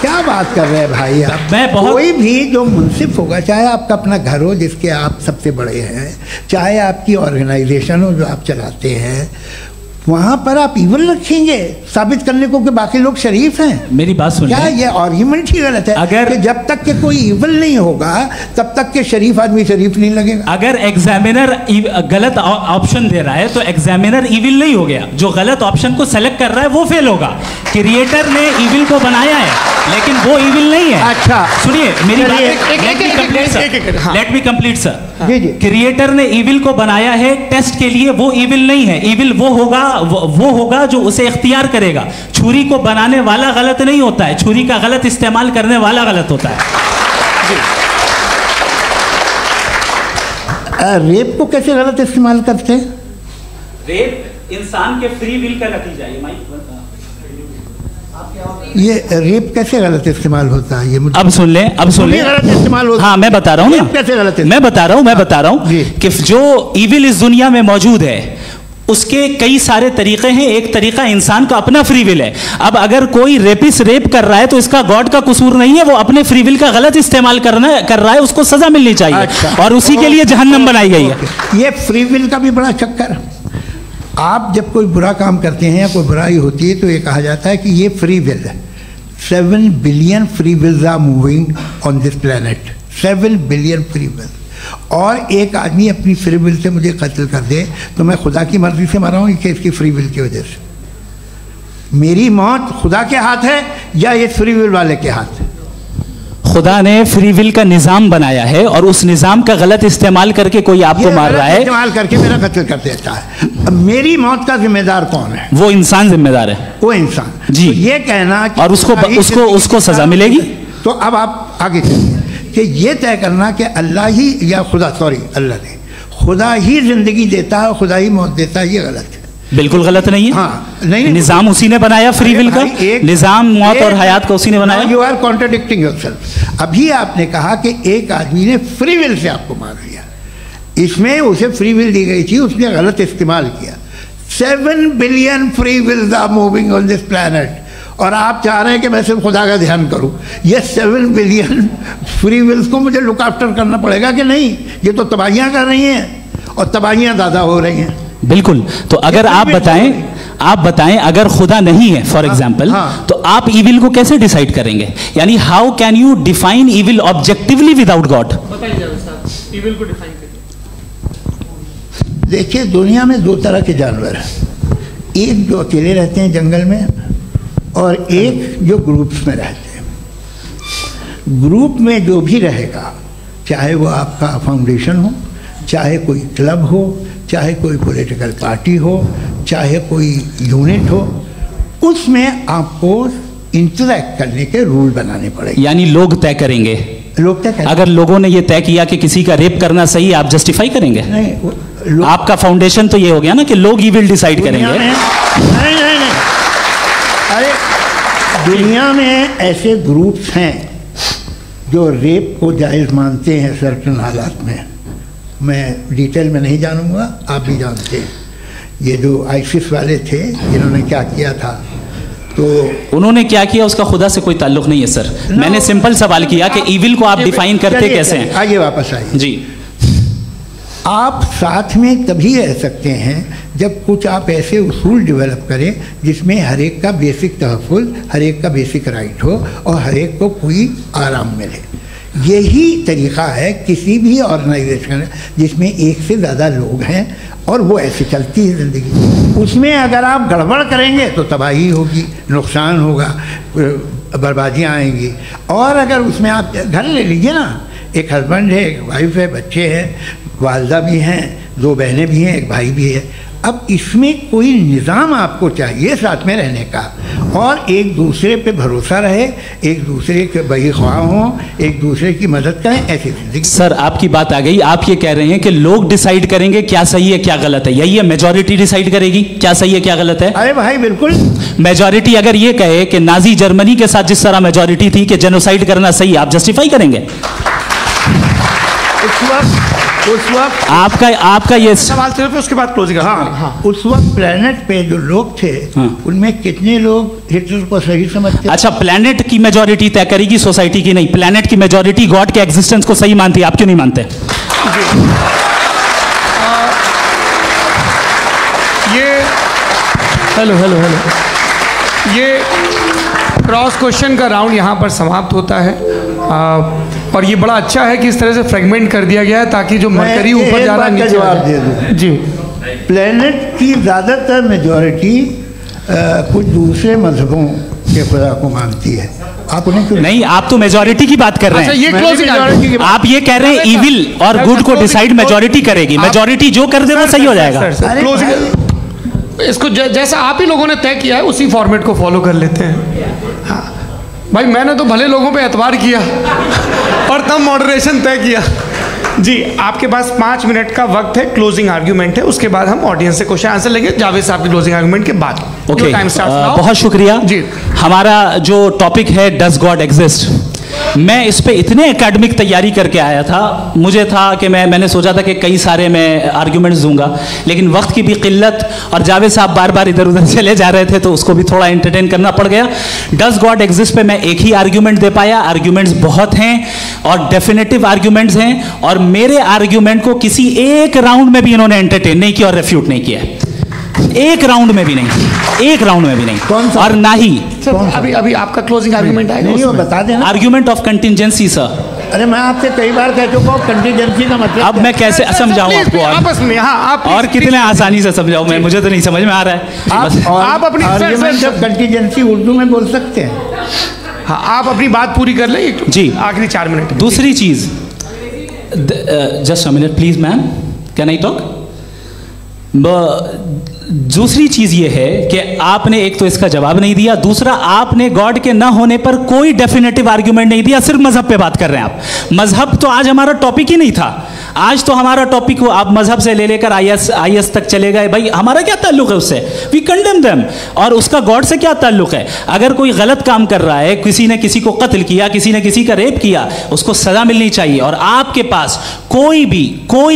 क्या बात कर रहे हैं भाई आप? मैं बहुत कोई भी जो मुंसिफ होगा, चाहे आपका अपना घर हो जिसके आप सबसे बड़े हैं, चाहे आपकी ऑर्गेनाइजेशन हो जो आप चलाते हैं, वहाँ पर आप इविल रखेंगे साबित करने को कि बाकी लोग शरीफ हैं? मेरी बात सुनिए, क्या ये आर्ग्यूमेंट ही गलत है? अगर कि जब तक के कोई इविल नहीं होगा तब तक के शरीफ आदमी शरीफ नहीं लगेगा। अगर एग्जामिनर गलत ऑप्शन दे रहा है तो एग्जामिनर इविल नहीं हो गया, जो गलत ऑप्शन को सेलेक्ट कर रहा है वो फेल होगा। क्रिएटर ने इविल को बनाया है लेकिन वो इविल नहीं है। अच्छा सुनिए मेरी बात, let me complete sir. Creator ने इविल को बनाया है टेस्ट के लिए, वो इविल नहीं है। इविल वो होगा जो उसे इख्तियार करेगा। छुरी को बनाने वाला गलत नहीं होता है, छुरी का गलत इस्तेमाल करने वाला गलत होता है। रेप को कैसे गलत इस्तेमाल करते हैं? रेप इंसान के फ्री विल का नतीजा है। ये रेप कैसे गलत इस्तेमाल होता है? ये मुझे अब सुन ले, अब सुन ले। गलत इस्तेमाल होता है। हाँ मैं बता रहा हूँ ना, कैसे गलत? मैं बता रहा हूँ कि जो इविल इस दुनिया में मौजूद है उसके कई सारे तरीके हैं। एक तरीका इंसान का अपना फ्री विल है। अब अगर कोई रेपिस्ट रेप कर रहा है तो इसका गॉड का कसूर नहीं है, वो अपने फ्री विल का गलत इस्तेमाल कर रहा है, उसको सजा मिलनी चाहिए। अच्छा, और उसी के लिए जहन्नम बनाई गई है। ये फ्री विल का भी बड़ा चक्कर। आप जब कोई बुरा काम करते हैं या कोई बुराई होती है तो ये कहा जाता है कि ये फ्री विल है। 7 billion free wills are moving on this planet. 7 billion free will. और एक आदमी अपनी फ्री विल से मुझे कत्ल कर दे तो मैं खुदा की मर्जी से मरा हूँ कि इसकी फ्री विल की वजह से? मेरी मौत खुदा के हाथ है या ये फ्री विल वाले के हाथ है? खुदा ने फ्री विल का निजाम बनाया है और उस निजाम का गलत इस्तेमाल करके कोई आपको मार रहा है, इस्तेमाल करके मेरा कत्ल कर देता है। अब मेरी मौत का जिम्मेदार कौन है? वो इंसान जिम्मेदार है। वो इंसान जी। तो ये कहना कि और उसको सजा मिलेगी। तो अब आप आगे चलिए कि ये तय करना कि अल्लाह ही या अल्लाह ने खुदा ही जिंदगी देता है, खुदा ही मौत देता है, ये गलत है। बिल्कुल गलत नहीं है। हाँ, नहीं निजाम उसी ने बनाया फ्री विल का, निजाम मौत और हयात का उसी ने बनाया। You are contradicting yourself. अभी आपने कहा कि एक आदमी ने फ्री विल से आपको मार दिया, इसमें उसे फ्री विल दी गई थी, उसने गलत इस्तेमाल किया। 7 billion free wills are moving on this planet और आप चाह रहे हैं कि मैं सिर्फ खुदा का ध्यान करूं। ये 7 बिलियन फ्री विल्स को मुझे लुक आफ्टर करना पड़ेगा कि नहीं? ये तो तबाहियां कर रही हैं और तबाहियां ज़्यादा हो रही हैं। बिल्कुल। तो अगर आप बताएं अगर खुदा नहीं है फॉर एग्जाम्पल, तो आप इविल को कैसे डिसाइड करेंगे? यानी how can you define evil objectively without God? Evil को डिफाइन करिए। देखिए दुनिया में 2 तरह के जानवर हैं, एक जो अकेले रहते हैं जंगल में और एक जो ग्रुप्स में रहते हैं। ग्रुप में जो भी रहेगा, चाहे वो आपका फाउंडेशन हो, चाहे कोई क्लब हो, चाहे कोई पॉलिटिकल पार्टी हो, चाहे कोई यूनिट हो, उसमें आपको इंटरैक्ट करने के रूल बनाने पड़ेंगे। यानी लोग तय करेंगे। लोग तय करेंगे। अगर लोगों ने ये तय किया कि किसी का रेप करना सही है, आप जस्टिफाई करेंगे? नहीं, आपका फाउंडेशन तो ये हो गया ना कि लोग ही विल डिसाइड करेंगे। नहीं, अरे दुनिया में ऐसे ग्रुप्स हैं जो रेप को जायज़ मानते हैं सर्टेन हालात में। मैं डिटेल में नहीं जानूंगा, आप भी जानते हैं। ये जो आईसिस वाले थे जिन्होंने क्या किया था, तो उन्होंने क्या किया उसका खुदा से कोई ताल्लुक नहीं है सर। मैंने सिंपल सवाल किया कि इविल को आप डिफाइन करते कैसे हैं? आइए वापस आइए जी। आप साथ में तभी रह सकते हैं जब कुछ आप ऐसे उसूल डेवलप करें जिसमें हर एक का बेसिक तहफ़्फ़ुज़, हर एक का बेसिक राइट हो और हर एक को कोई आराम मिले। यही तरीक़ा है किसी भी ऑर्गेनाइजेशन जिसमें एक से ज़्यादा लोग हैं और वो ऐसे चलती है ज़िंदगी। उसमें अगर आप गड़बड़ करेंगे तो तबाही होगी, नुकसान होगा, बर्बादियाँ आएंगी। और अगर उसमें आप घर ले लीजिए ना, एक हस्बैंड है, एक वाइफ है, बच्चे हैं, वालदा भी हैं, 2 बहनें भी हैं, एक भाई भी है। अब इसमें कोई निज़ाम आपको चाहिए साथ में रहने का, और एक दूसरे पे भरोसा रहे, एक दूसरे के बहीख्वाह हों, एक दूसरे की मदद करें, ऐसी जिंदगी। सर आपकी बात आ गई, आप ये कह रहे हैं कि लोग डिसाइड करेंगे क्या सही है क्या गलत है, यही है? मेजॉरिटी डिसाइड करेगी क्या सही है क्या गलत है? अरे भाई बिल्कुल। मेजॉरिटी अगर ये कहे कि नाजी जर्मनी के साथ जिस तरह मेजॉरिटी थी कि जेनोसाइड करना सही, आप जस्टिफाई करेंगे? उस वक्त आपका ये सवाल सिर्फ उसके बाद क्लोजिंग। हाँ, उस वक्त प्लेनेट पे जो लोग थे उनमें कितने लोग हिटलर को सही समझते? अच्छा, प्लेनेट की मेजॉरिटी तय करेगी, सोसाइटी की नहीं। प्लेनेट की मेजॉरिटी गॉड के एग्जिस्टेंस को सही मानती है, आप क्यों नहीं मानते? हेलो ये क्रॉस क्वेश्चन का राउंड यहाँ पर समाप्त होता है। और ये बड़ा अच्छा है कि इस तरह से फ्रेगमेंट कर दिया गया है ताकि जो मरकरी ऊपर जा रहा है नीचे जवाब दे दूँ जी। प्लेनेट की ज़्यादातर मेजॉरिटी कुछ दूसरे मजहबों के खुदा को मानती है। आप उन्हें क्यों नहीं? आप तो मेजॉरिटी की बात कर रहे हैं। ये क्लोजिंग आप ये कह रहे हैं इविल और गुड को डिसाइड मेजॉरिटी करेगी, मेजॉरिटी जो कर दे वो सही हो जाएगा। इसको जैसा आप ही लोगों ने तय किया है उसी फॉर्मेट को फॉलो कर लेते हैं। हाँ भाई, मैंने तो भले लोगों पे एतबार किया और तब मॉडरेशन तय किया। जी, आपके पास 5 मिनट का वक्त है, क्लोजिंग आर्ग्यूमेंट है, उसके बाद हम ऑडियंस से क्वेश्चन आंसर लेंगे जावेद साहब के क्लोजिंग आर्ग्यूमेंट के बाद। ओके, बहुत शुक्रिया जी। हमारा जो टॉपिक है डज गॉड एग्जिस्ट, मैं इस पे इतने एकेडमिक तैयारी करके आया था, मुझे था कि मैंने सोचा था कि कई सारे मैं आर्ग्यूमेंट्स दूंगा, लेकिन वक्त की भी किल्लत और जावेद साहब बार बार इधर उधर चले जा रहे थे तो उसको भी थोड़ा एंटरटेन करना पड़ गया। डज गॉड एग्जिस्ट पे मैं एक ही आर्ग्यूमेंट दे पाया। आर्ग्यूमेंट्स बहुत हैं और डेफिनेटिव आर्ग्यूमेंट्स हैं, और मेरे आर्ग्यूमेंट को किसी एक राउंड में भी इन्होंने एंटरटेन नहीं किया और रेफ्यूट नहीं किया, एक राउंड में भी नहीं, एक राउंड में भी नहीं। और ना ही अभी आपका क्लोजिंग आर्ग्यूमेंट आएगा, नहीं वो बता देना। Argument of contingency sir. अरे मैं आपसे कई बार कह चुका हूँ कंटिजेंसी का मतलब। अब मैं कैसे समझाऊं आपको? आपस में आप और कितने आसानी से समझाऊं मैं, मुझे तो नहीं समझ में आ रहा है। आप अपनी आर्ग्यूमेंट ऑफ कंटिजेंसी उर्दू में बोल सकते हैं। हाँ, आप अपनी बात पूरी कर लें जी, आखिरी 4 मिनट। दूसरी चीज, just a minute please ma'am, can I talk? दूसरी चीज ये है कि आपने एक तो इसका जवाब नहीं दिया, दूसरा आपने गॉड के ना होने पर कोई डेफिनेटिव आर्ग्यूमेंट नहीं दिया, सिर्फ मजहब पे बात कर रहे हैं आप। मजहब तो आज हमारा टॉपिक ही नहीं था। आज तो हमारा टॉपिक हो, आप मजहब से ले लेकर आईएस तक चले गए। भाई हमारा क्या ताल्लुक है उससे? We condemn them. और उसका गॉड से क्या ताल्लुक है? अगर कोई गलत काम कर रहा है, किसी ने किसी को कत्ल किया, किसी ने किसी का रेप किया, उसको सजा मिलनी चाहिए। और आपके पास कोई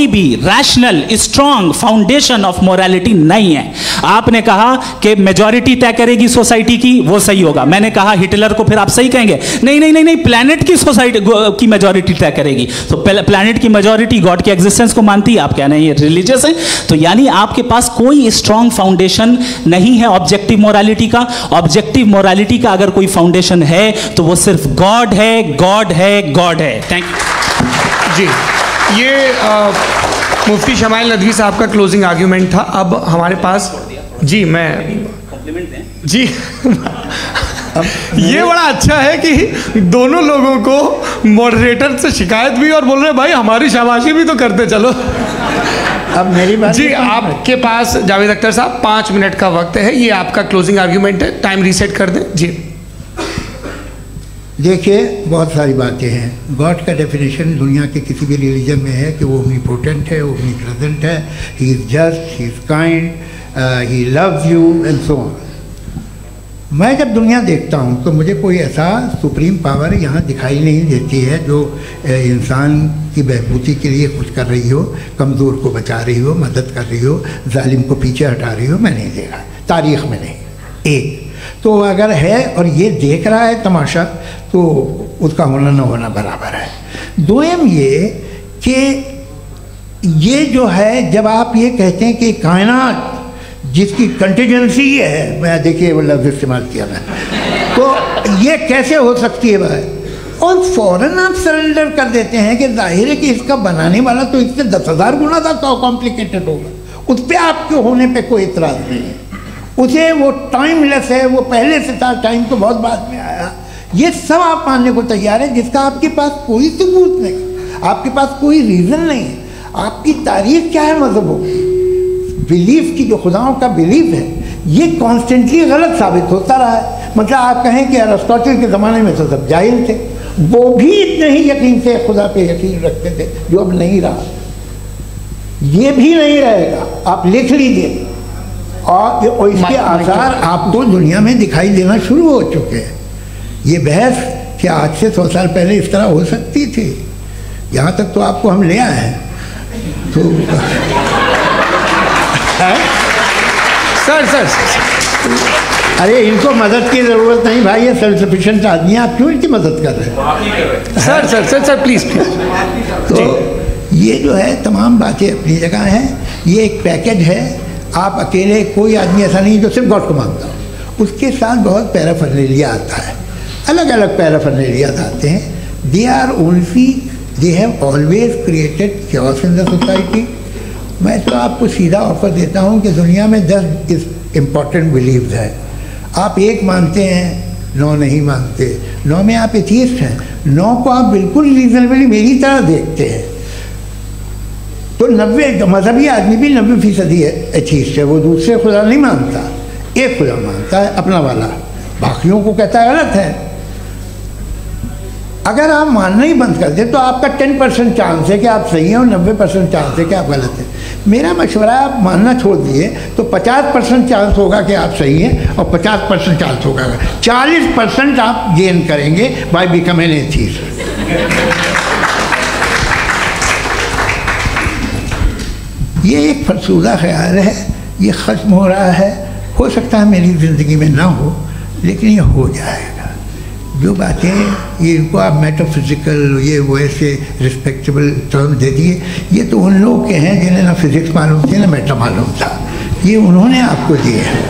भी rational strong foundation of morality नहीं है। आपने कहा कि मेजॉरिटी तय करेगी सोसाइटी की, वो सही होगा। मैंने कहा हिटलर को फिर आप सही कहेंगे? नहीं, प्लैनेट की सोसाइटी की मेजॉरिटी तय करेगी। तो प्लैनेट की मेजॉरिटी गॉड के एग्जिस्टेंस को मानती है, आप कह रहे हैं ये रिलीजियस है। तो यानी आपके पास कोई स्ट्रॉन्ग फाउंडेशन नहीं है ऑब्जेक्टिव मोरालिटी का। ऑब्जेक्टिव मोरालिटी का अगर कोई फाउंडेशन है तो वो सिर्फ गॉड है, गॉड है, गॉड है। थैंक यू जी। ये मुफ्ती शमाइल नदवी साहब का क्लोजिंग आर्ग्यूमेंट था। अब हमारे पास जी, मैं जी ये बड़ा अच्छा है कि दोनों लोगों को मॉडरेटर से शिकायत भी और बोल रहे भाई हमारी शाबाशी भी तो करते चलो। अब मेरी बात जी, आपके पास जावेद अख्तर साहब 5 मिनट का वक्त है, ये आपका क्लोजिंग आर्ग्यूमेंट है, टाइम रीसेट कर दें जी। देखिए, बहुत सारी बातें हैं। गॉड का डेफिनेशन दुनिया के किसी भी रिलीजन में है कि वो ओमनीपोटेंट है, ओमनीप्रेजेंट है, he is just, he is kind, he loves you and so on. मैं जब दुनिया देखता हूँ तो मुझे कोई ऐसा सुप्रीम पावर यहाँ दिखाई नहीं देती है जो इंसान की बहबूदी के लिए कुछ कर रही हो, कमज़ोर को बचा रही हो, मदद कर रही हो, जालिम को पीछे हटा रही हो। मैं नहीं देखा, तारीख़ में नहीं। एक तो अगर है और ये देख रहा है तमाशा, तो उसका होना न होना बराबर है। दोयम ये कि ये जो है, जब आप ये कहते हैं कि कायनात जिसकी कंटिजेंसी है, मैं देखिए वो लफ्ज़ इस्तेमाल किया मैं, तो ये कैसे हो सकती है भाई? और फौरन आप सरेंडर कर देते हैं कि जाहिर है कि इसका बनाने वाला तो इससे 10,000 गुना ज़्यादा कॉम्प्लिकेटेड होगा, उस पर आपके होने पे कोई इतराज़ नहीं है। उसे वो टाइमलेस है, वो पहले से था, टाइम तो बहुत बाद में आया, ये सब आप मानने को तैयार है, जिसका आपके पास कोई सबूत नहीं, आपके पास कोई रीज़न नहीं है। आपकी तारीख क्या है मज़हबों की, बिलीफ की, जो खुदाओं का बिलीफ है, ये कॉन्स्टेंटली गलत साबित होता रहा है। मतलब आप कहें कि अरिस्टोटल के ज़माने में तो सब जाहिल थे, वो भी इतने ही यकीन से खुदा पे यकीन रखते थे, जो अब नहीं रहा, ये भी नहीं रहेगा, आप लिख लीजिए। और इसके आसार आपको दुनिया में दिखाई देना शुरू हो चुके हैं। ये बहस क्या आज से 100 साल पहले इस तरह हो सकती थी? यहाँ तक तो आपको हम ले आए हैं। तो सर अरे इनको मदद की ज़रूरत नहीं भाई, ये सेल्फ सफिशिएंट आदमी है, आप क्यों इनकी मदद कर रहे हैं? Sir please. तो ये जो है तमाम बातें अपनी जगह हैं। ये एक पैकेज है, आप अकेले, कोई आदमी ऐसा नहीं जो सिर्फ गॉड को मानता हो, उसके साथ बहुत पैराफर्नेलिया आता है, अलग अलग पैराफर्नेलियाज आते हैं। They have always created chaos in the society. मैं तो आपको सीधा ऑफर देता हूँ कि दुनिया में 10 इम्पॉर्टेंट बिलीव्स हैं, आप एक मानते हैं, 9 नहीं मानते, 9 में आप एथियस्ट हैं, 9 को आप बिल्कुल रीजनेबली मेरी तरह देखते हैं। तो 90 मजहबी आदमी भी 90% एथियस्ट है, वो दूसरे खुदा नहीं मानता, एक खुदा मानता है अपना वाला, बाकियों को कहता है गलत है। अगर आप मानना ही बंद कर दें तो आपका 10% चांस है कि आप सही हैं और 90% चांस है कि आप गलत हैं। मेरा मशवरा है आप मानना छोड़ दिए तो 50% चांस होगा कि आप सही हैं और 50% चांस होगा, 40% आप गेन करेंगे बाय बिकमिंग एन एथियस्ट। ये एक फरसूदा ख्याल है, ये ख़त्म हो रहा है, हो सकता है मेरी ज़िंदगी में ना हो, लेकिन ये हो जाएगा। जो बातें ये इनको आप मेटाफिज़िकल, ये वो ऐसे रिस्पेक्टेबल टर्म दे दिए, ये तो उन लोग के हैं जिन्हें ना फिज़िक्स मालूम थी ना मेटा मालूम था, ये उन्होंने आपको दिए हैं।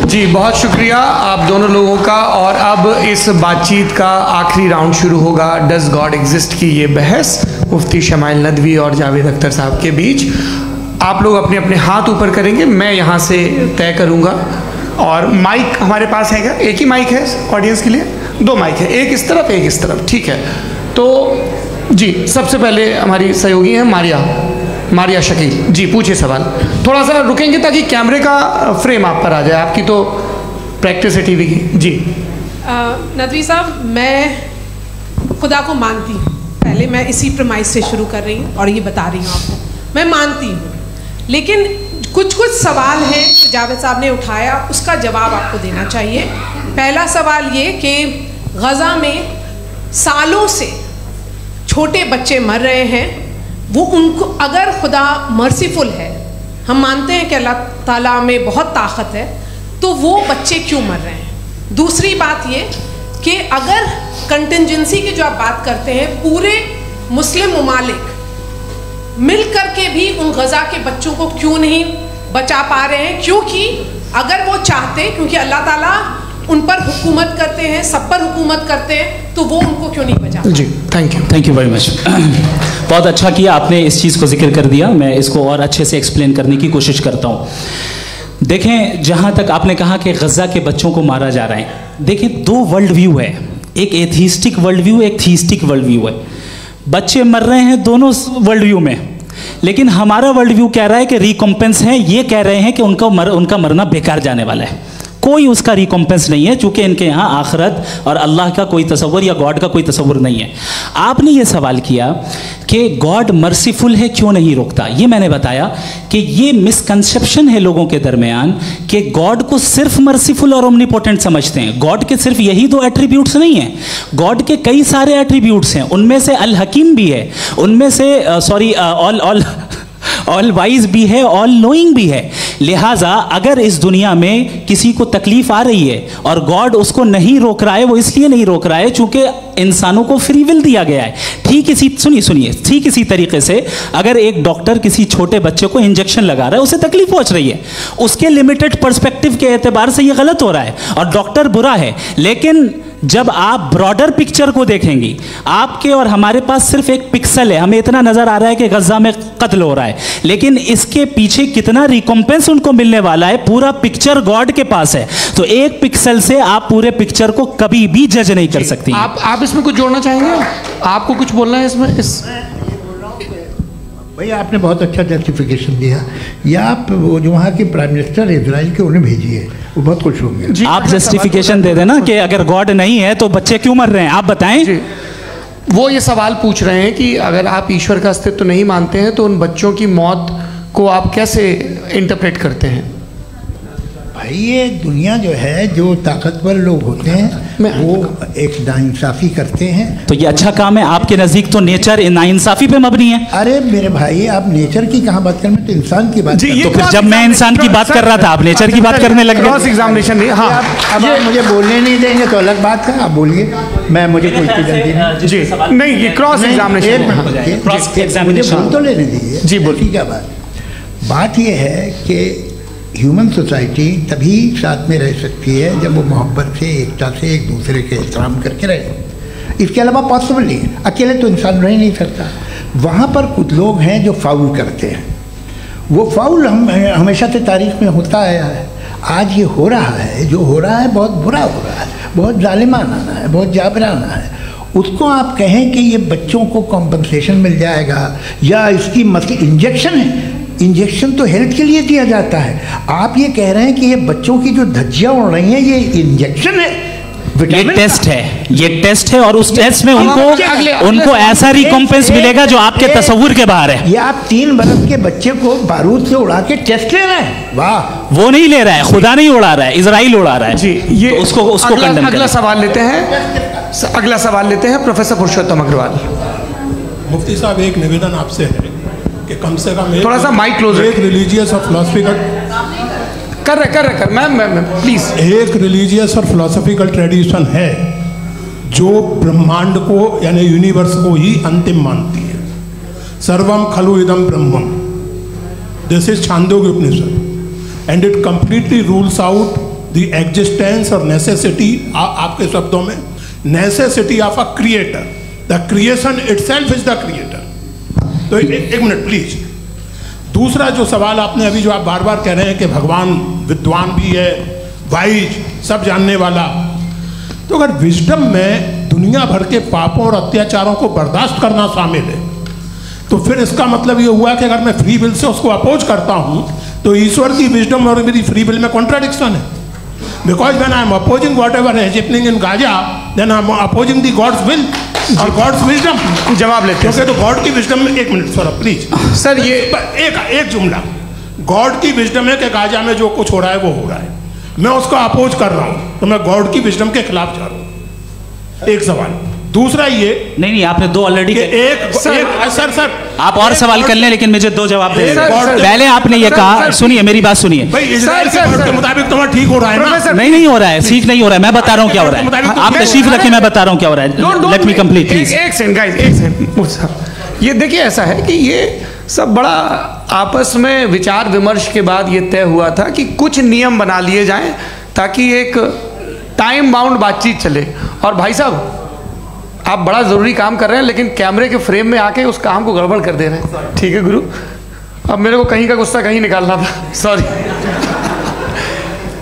जी बहुत शुक्रिया आप दोनों लोगों का। और अब इस बातचीत का आखिरी राउंड शुरू होगा, डज गॉड एग्जिस्ट की ये बहस मुफ्ती शमाइल नदवी और जावेद अख्तर साहब के बीच। आप लोग अपने अपने हाथ ऊपर करेंगे, मैं यहाँ से तय करूँगा। और माइक हमारे पास है क्या? एक ही माइक है ऑडियंस के लिए? 2 माइक है, एक इस तरफ एक इस तरफ, ठीक है। तो जी सबसे पहले हमारी सहयोगी हैं मारिया शकील जी, पूछिए सवाल। थोड़ा सा रुकेंगे ताकि कैमरे का फ्रेम आप पर आ जाए, आपकी तो प्रैक्टिस है टीवी की। जी नदवी साहब, मैं खुदा को मानती हूँ, पहले मैं इसी प्रमाइस से शुरू कर रही हूँ और ये बता रही हूँ आपको, मैं मानती हूँ, लेकिन कुछ सवाल हैं जो जावेद साहब ने उठाया, उसका जवाब आपको देना चाहिए। पहला सवाल ये कि गज़ा में सालों से छोटे बच्चे मर रहे हैं, वो उनको, अगर खुदा मर्सीफुल है, हम मानते हैं कि अल्लाह ताला में बहुत ताकत है, तो वो बच्चे क्यों मर रहे हैं? दूसरी बात ये कि अगर कंटिजेंसी की जो आप बात करते हैं, पूरे मुस्लिम ममालिक मिल कर के भी उन गज़ा के बच्चों को क्यों नहीं बचा पा रहे हैं? क्योंकि अगर वो चाहते, क्योंकि अल्लाह ताला उन पर हुकूमत करते हैं, सब पर हुकूमत करते हैं, तो वो उनको क्यों नहीं बचा? जी थैंक यू वेरी मच। बहुत अच्छा किया आपने इस चीज़ को जिक्र कर दिया, मैं इसको और अच्छे से एक्सप्लेन करने की कोशिश करता हूँ। देखें, जहाँ तक आपने कहा कि गज़ा के बच्चों को मारा जा रहा है, देखें 2 वर्ल्ड व्यू है, एक एथिस्टिक वर्ल्ड व्यू, एक थीस्टिक वर्ल्ड व्यू है। बच्चे मर रहे हैं दोनों वर्ल्ड व्यू में, लेकिन हमारा वर्ल्ड व्यू कह रहा है कि रिकॉम्पेंस है, ये कह रहे हैं कि उनका मरना बेकार जाने वाला है, कोई उसका रिकॉम्पेंस नहीं है, चूंकि इनके यहाँ आखिरत और अल्लाह का कोई तसव्वुर या गॉड का कोई तसव्वुर नहीं है। आपने ये सवाल किया कि गॉड मर्सीफुल है, क्यों नहीं रोकता? ये मैंने बताया कि ये मिसकंसेप्शन है लोगों के दरमियान कि गॉड को सिर्फ मर्सीफुल और ओमनीपोटेंट समझते हैं। गॉड के सिर्फ यही 2 एट्रीब्यूट्स नहीं हैं, गॉड के कई सारे एट्रीब्यूट्स हैं, उनमें से अल हकीम भी है, उनमें से ऑल वाइज भी है, ऑल नोइंग भी है। लिहाजा अगर इस दुनिया में किसी को तकलीफ आ रही है और गॉड उसको नहीं रोक रहा है, वो इसलिए नहीं रोक रहा है चूंकि इंसानों को फ्री विल दिया गया है। ठीक इसी तरीके से अगर एक डॉक्टर किसी छोटे बच्चे को इंजेक्शन लगा रहा है, उसे तकलीफ पहुंच रही है, उसके लिमिटेड पर्सपेक्टिव के एतबार से ये गलत हो रहा है और डॉक्टर बुरा है, लेकिन जब आप ब्रॉडर पिक्चर को देखेंगी, आपके और हमारे पास सिर्फ एक पिक्सल है, हमें इतना नजर आ रहा है कि गजा में कत्ल हो रहा है, लेकिन इसके पीछे कितना रिकॉम्पेंस उनको मिलने वाला है, पूरा पिक्चर गॉड के पास है। तो एक पिक्सल से आप पूरे पिक्चर को कभी भी जज नहीं कर सकती। आप इसमें कुछ जोड़ना चाहेंगे? आपको कुछ बोलना है इसमें? भैया आपने बहुत अच्छा जस्टिफिकेशन दिया। या आप वो जो वहाँ के प्राइम मिनिस्टर इजराइल के उन्हें भेजिए, वो बहुत खुश होंगे। आप जस्टिफिकेशन दे देना कि अगर गॉड नहीं है तो बच्चे क्यों मर रहे हैं, आप बताएं। वो ये सवाल पूछ रहे हैं कि अगर आप ईश्वर का अस्तित्व नहीं मानते हैं तो उन बच्चों की मौत को आप कैसे इंटरप्रेट करते हैं? भाई ये दुनिया जो है, जो ताकतवर लोग होते हैं वो एक नाइंसाफ़ी करते हैं। तो ये अच्छा काम है आपके नज़दीक, तो नेचर नाइंसाफ़ी पे मबनी है। अरे मेरे भाई, आप नेचर की कहाँ बात कर रहे हैं, तो इंसान की बात कर रहे हैं। तो फिर जब मैं इंसान की बात कर रहा था, आप नेचर की बात करने लगे। क्रॉस एग्जामिनेशन नहीं। हाँ, अब आप मुझे बोलने नहीं देंगे तो अलग बात है, आप बोलिए, मुझे कोई जल्दी नहीं। जी नहीं, ये क्रॉस एग्जामिनेशन, मुझे बोल तो लेने दीजिए। जी बोलिए। क्या बात ये है कि ह्यूमन सोसाइटी तभी साथ में रह सकती है जब वो मोहब्बत से, एकता से, एक दूसरे के एहतराम करके रहे। इसके अलावा पॉसिबल नहीं है, अकेले तो इंसान रह ही नहीं सकता। वहाँ पर कुछ लोग हैं जो फाउल करते हैं, वो फाउल हमेशा से तारीख में होता आया है। आज ये हो रहा है, जो हो रहा है बहुत बुरा हो रहा है, बहुत जालिमाना है, बहुत जाबराना है। उसको आप कहें कि ये बच्चों को कॉम्पनसेशन मिल जाएगा या इसकी मतलब इंजेक्शन है, इंजेक्शन तो हेल्थ के लिए दिया जाता है। आप ये कह रहे हैं कि ये बच्चों की जो धज्जियां उड़ रही हैं ये इंजेक्शन है, ये टेस्ट है, ये टेस्ट है, और उस टेस्ट में उनको ऐसा रिकॉम्पेंस मिलेगा जो आपके तस्वुर के बाहर है। ये आप 3 बरस के बच्चे को बारूद से उड़ा के टेस्ट ले रहे हैं। वाह, वो नहीं ले रहा है, खुदा नहीं उड़ा रहा है, इजराइल उड़ा रहा है। जी, ये तो उसको कंडेम अगला सवाल लेते हैं प्रोफेसर पुरुषोत्तम अग्रवाल। मुफ्ती साहब, एक निवेदन आपसे है कि कम से कम थोड़ा सा माइक क्लोज, एक रिलीजियस और फिलोसफिकल कर मैं प्लीज, एक रिलीजियस और फिलोसफिकल ट्रेडिशन है जो ब्रह्मांड को यानी यूनिवर्स को ही अंतिम मानती है। सर्वम खलु इदम ब्रह्मम, this is Chandogya Upanishad, and it completely rules out the existence और नेसेसिटी, आपके शब्दों में necessity of a creator. The creation itself is the creator. तो एक मिनट प्लीज। दूसरा जो सवाल आपने अभी, जो आप बार बार कह रहे हैं कि भगवान विद्वान भी है, वाइज, सब जानने वाला, तो अगर विजडम में दुनिया भर के पापों और अत्याचारों को बर्दाश्त करना शामिल है, तो फिर इसका मतलब ये हुआ कि अगर मैं फ्री विल से उसको अपोज करता हूँ तो ईश्वर की विजडम और मेरी फ्री विल में कॉन्ट्राडिक्शन है। Because when I am opposing whatever is happening in Gaza, then I am opposing the God's will और गॉड्स विजडम। जवाब लेते हैं, क्योंकि तो गॉड की विजडम में, एक मिनट सर प्लीज सर, ये एक जुमला, गॉड की विजडम है कि गाजा में जो कुछ हो रहा है वो हो रहा है, मैं उसको अपोज कर रहा हूं, तो मैं गॉड की विजडम के खिलाफ जा रहा हूं। एक सवाल। दूसरा ये नहीं, आपने 2 ऑलरेडी। सर आप और सवाल कर लें, लेकिन मुझे 2 जवाब दे। पहले आपने ये कहा, सुनिए मेरी बात सुनिए। इजराइल के मुताबिक तुम्हारा ठीक हो रहा है ना? नहीं हो रहा है, ठीक नहीं हो रहा है, मैं बता रहा हूँ क्या हो रहा है। आप तशरीफ रखें, मैं बता रहा हूँ क्या हो रहा है। Let me complete please. एक सेकंड गाइस, एक सेकंड। ये देखिए, ऐसा है कि ये सब बड़ा आपस में विचार विमर्श के बाद ये तय हुआ था कि कुछ नियम बना लिए जाएं ताकि एक टाइम बाउंड बातचीत चले। और भाई साहब, आप बड़ा ज़रूरी काम कर रहे हैं, लेकिन कैमरे के फ्रेम में आके उस काम को गड़बड़ कर दे रहे हैं। ठीक है गुरु, अब मेरे को कहीं का गुस्सा कहीं निकालना था, सॉरी।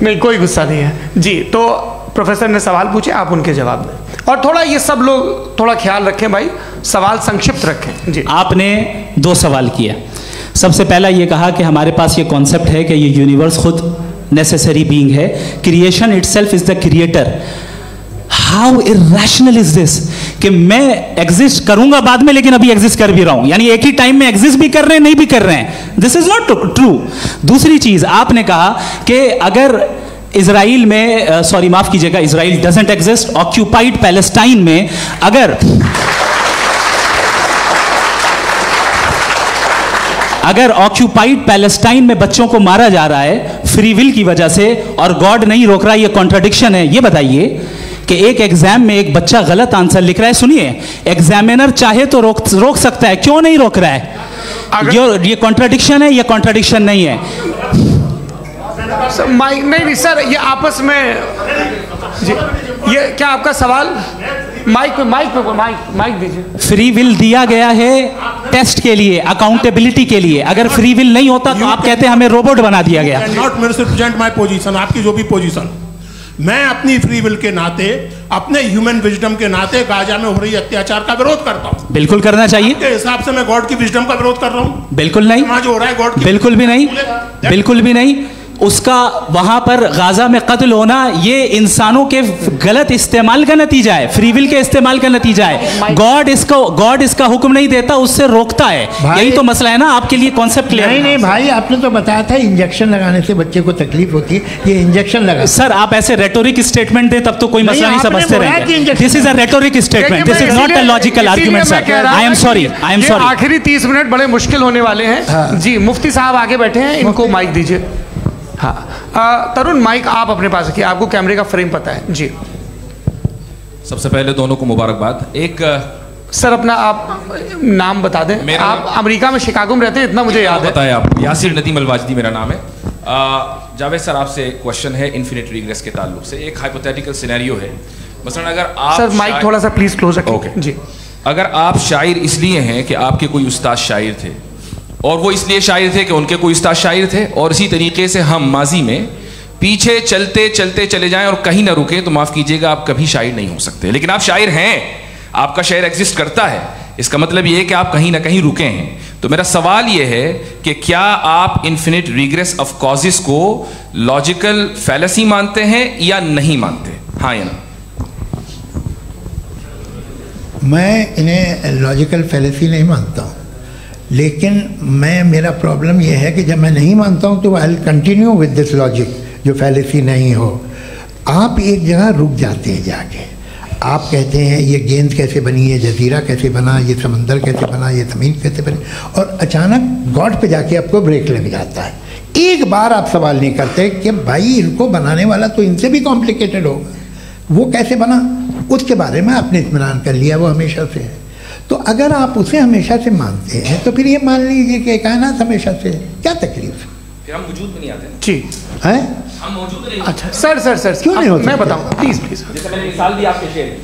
नहीं, कोई गुस्सा नहीं है जी। तो प्रोफेसर ने सवाल पूछे, आप उनके जवाब दें, और थोड़ा ये सब लोग थोड़ा ख्याल रखें भाई, सवाल संक्षिप्त रखें जी। आपने 2 सवाल किया। सबसे पहला ये कहा कि हमारे पास ये कॉन्सेप्ट है कि ये यूनिवर्स खुद नेसेसरी बीइंग है, creation itself is the creator. How irrational is this कि मैं एग्जिस्ट करूंगा बाद में, लेकिन अभी एग्जिस्ट कर भी रहा हूं, यानी एक ही टाइम में एग्जिस्ट भी कर रहे हैं, नहीं भी कर रहे हैं। This is not true. दूसरी चीज आपने कहा कि अगर इजराइल में, सॉरी माफ कीजिएगा, Israel doesn't exist, occupied Palestine में अगर ऑक्यूपाइड पैलेस्टाइन में बच्चों को मारा जा रहा है फ्री विल की वजह से और गॉड नहीं रोक रहा, ये कॉन्ट्रडिक्शन है। ये बताइए कि एक एग्जाम में एक बच्चा गलत आंसर लिख रहा है, सुनिए, एग्जामिनर चाहे तो रोक सकता है, क्यों नहीं रोक रहा है? ये कॉन्ट्रडिक्शन है, ये कॉन्ट्रडिक्शन नहीं है। नहीं सर, ये आपस में जी, ये क्या आपका सवाल? माइक दीजिए। फ्री विल दिया गया है टेस्ट के लिए, अकाउंटेबिलिटी के लिए। अगर फ्री विल नहीं होता तो आप कहते हैं हमें रोबोट बना दिया गया। नॉट मिसरिप्रेजेंट माय पोजीशन, आपकी जो भी पोजीशन। मैं अपनी फ्री विल के नाते, अपने ह्यूमन विजडम के नाते गाजा में हो रही अत्याचार का विरोध करता हूं। बिल्कुल करना चाहिए। के हिसाब से मैं गॉड की विजडम का विरोध कर रहा हूं? बिल्कुल नहीं। वहां जो हो रहा है गॉड, बिल्कुल भी नहीं, बिल्कुल भी नहीं। उसका वहां पर गाजा में कत्ल होना ये इंसानों के गलत इस्तेमाल का नतीजा है, फ्री विल के इस्तेमाल का नतीजा है। गॉड इसका हुक्म नहीं देता, उससे रोकता है। यही तो मसला है ना। आपके लिए कॉन्सेप्ट क्लियर नहीं भाई, आपने तो बताया था इंजेक्शन लगाने से बच्चे को तकलीफ होती है, ये इंजेक्शन लगा। सर आप ऐसे रेटोरिक स्टेटमेंट दे तब तो कोई मसला नहीं समझते रहेंगे। This is a rhetoric statement, this is not a logical argument sir. I am sorry. आखिरी 30 मिनट बड़े मुश्किल होने वाले हैं। जी मुफ्ती साहब आगे बैठे हैं, इनको माइक दीजिए। हाँ तरुण, माइक आप अपने पास रखिए, आपको कैमरे का फ्रेम पता है जी। सबसे पहले दोनों को मुबारकबाद। एक सर अपना आप नाम बता दें। आप अमेरिका में शिकागो में रहते हैं, इतना मुझे याद है। बताया आप, यासिर नदीम अलवाजदी मेरा नाम है। जावेद सर आपसे क्वेश्चन है इन्फिनिट रिग्रेस के ताल्लुक से। एक हाइपोथेटिकल सिनेरियो है, मसलन अगर आप सर माइक थोड़ा सा प्लीज क्लोज रखें। ओके जी। अगर आप शायर इसलिए हैं कि आपके कोई उस्ताद शायर थे, और वो इसलिए शायर थे कि उनके कोई उस्ताद शायर थे, और इसी तरीके से हम माजी में पीछे चलते चलते चले जाएं और कहीं ना रुके, तो माफ़ कीजिएगा आप कभी शायर नहीं हो सकते। लेकिन आप शायर हैं, आपका शायर एग्जिस्ट करता है, इसका मतलब ये है कि आप कहीं ना कहीं रुके हैं। तो मेरा सवाल ये है कि क्या आप इन्फिनिट रिग्रेस ऑफ कॉजेस को लॉजिकल फैलेसी मानते हैं या नहीं मानते? हाँ या ना? मैं इन्हें लॉजिकल फैलेसी नहीं मानता हूँ, लेकिन मेरा प्रॉब्लम यह है कि जब मैं नहीं मानता हूँ तो I will continue with this logic जो फैलेसी नहीं हो। आप एक जगह रुक जाते हैं जाके, आप कहते हैं ये गेंद कैसे बनी, ये जजीरा कैसे बना, ये समंदर कैसे बना, ये ज़मीन कैसे बनी, और अचानक गॉड पे जाके आपको ब्रेक लग जाता है। एक बार आप सवाल नहीं करते कि भाई इनको बनाने वाला तो इनसे भी कॉम्प्लिकेटेड होगा, वो कैसे बना, उसके बारे में आपने इत्मीनान कर लिया, वो हमेशा से है। तो अगर आप उसे हमेशा से मानते हैं तो फिर ये मान लीजिए कि कायनात हमेशा से है, क्या तकलीफ? फिर हम वजूद में नहीं आते जी हैं, हम मौजूद नहीं। अच्छा सर क्यों नहीं होता? मैं बताऊँ प्लीज। जैसे मैंने मिसाल दी आपके शेर की,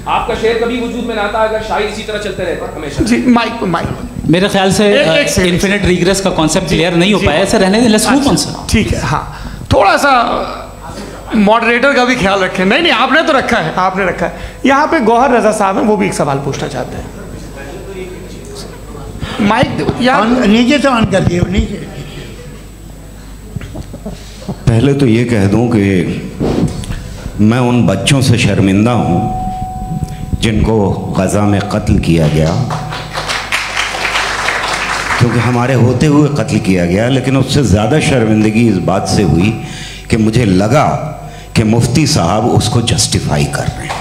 आपका शेर कभी वजूद में ना आता अगर शायर इसी तरह चलते रहते हमेशा। जी माइक मेरे ख्याल से इन्फिनिट रिग्रेस का कॉन्सेप्ट क्लियर नहीं हो पाया है। सर रहने दें, लेट्स मूव ऑन सर। ठीक है। हाँ थोड़ा सा मॉडरेटर का भी ख्याल रखें। नहीं आपने तो रखा है, आपने रखा है। यहाँ पे गौहर रजा साहब हैं, वो भी एक सवाल पूछना चाहते हैं। माइक यार नीचे से ऑन कर दिए नीचे। पहले तो ये कह दूं कि मैं उन बच्चों से शर्मिंदा हूं जिनको गज़ा में कत्ल किया गया, क्योंकि हमारे होते हुए कत्ल किया गया। लेकिन उससे ज़्यादा शर्मिंदगी इस बात से हुई कि मुझे लगा कि मुफ्ती साहब उसको जस्टिफाई कर रहे हैं।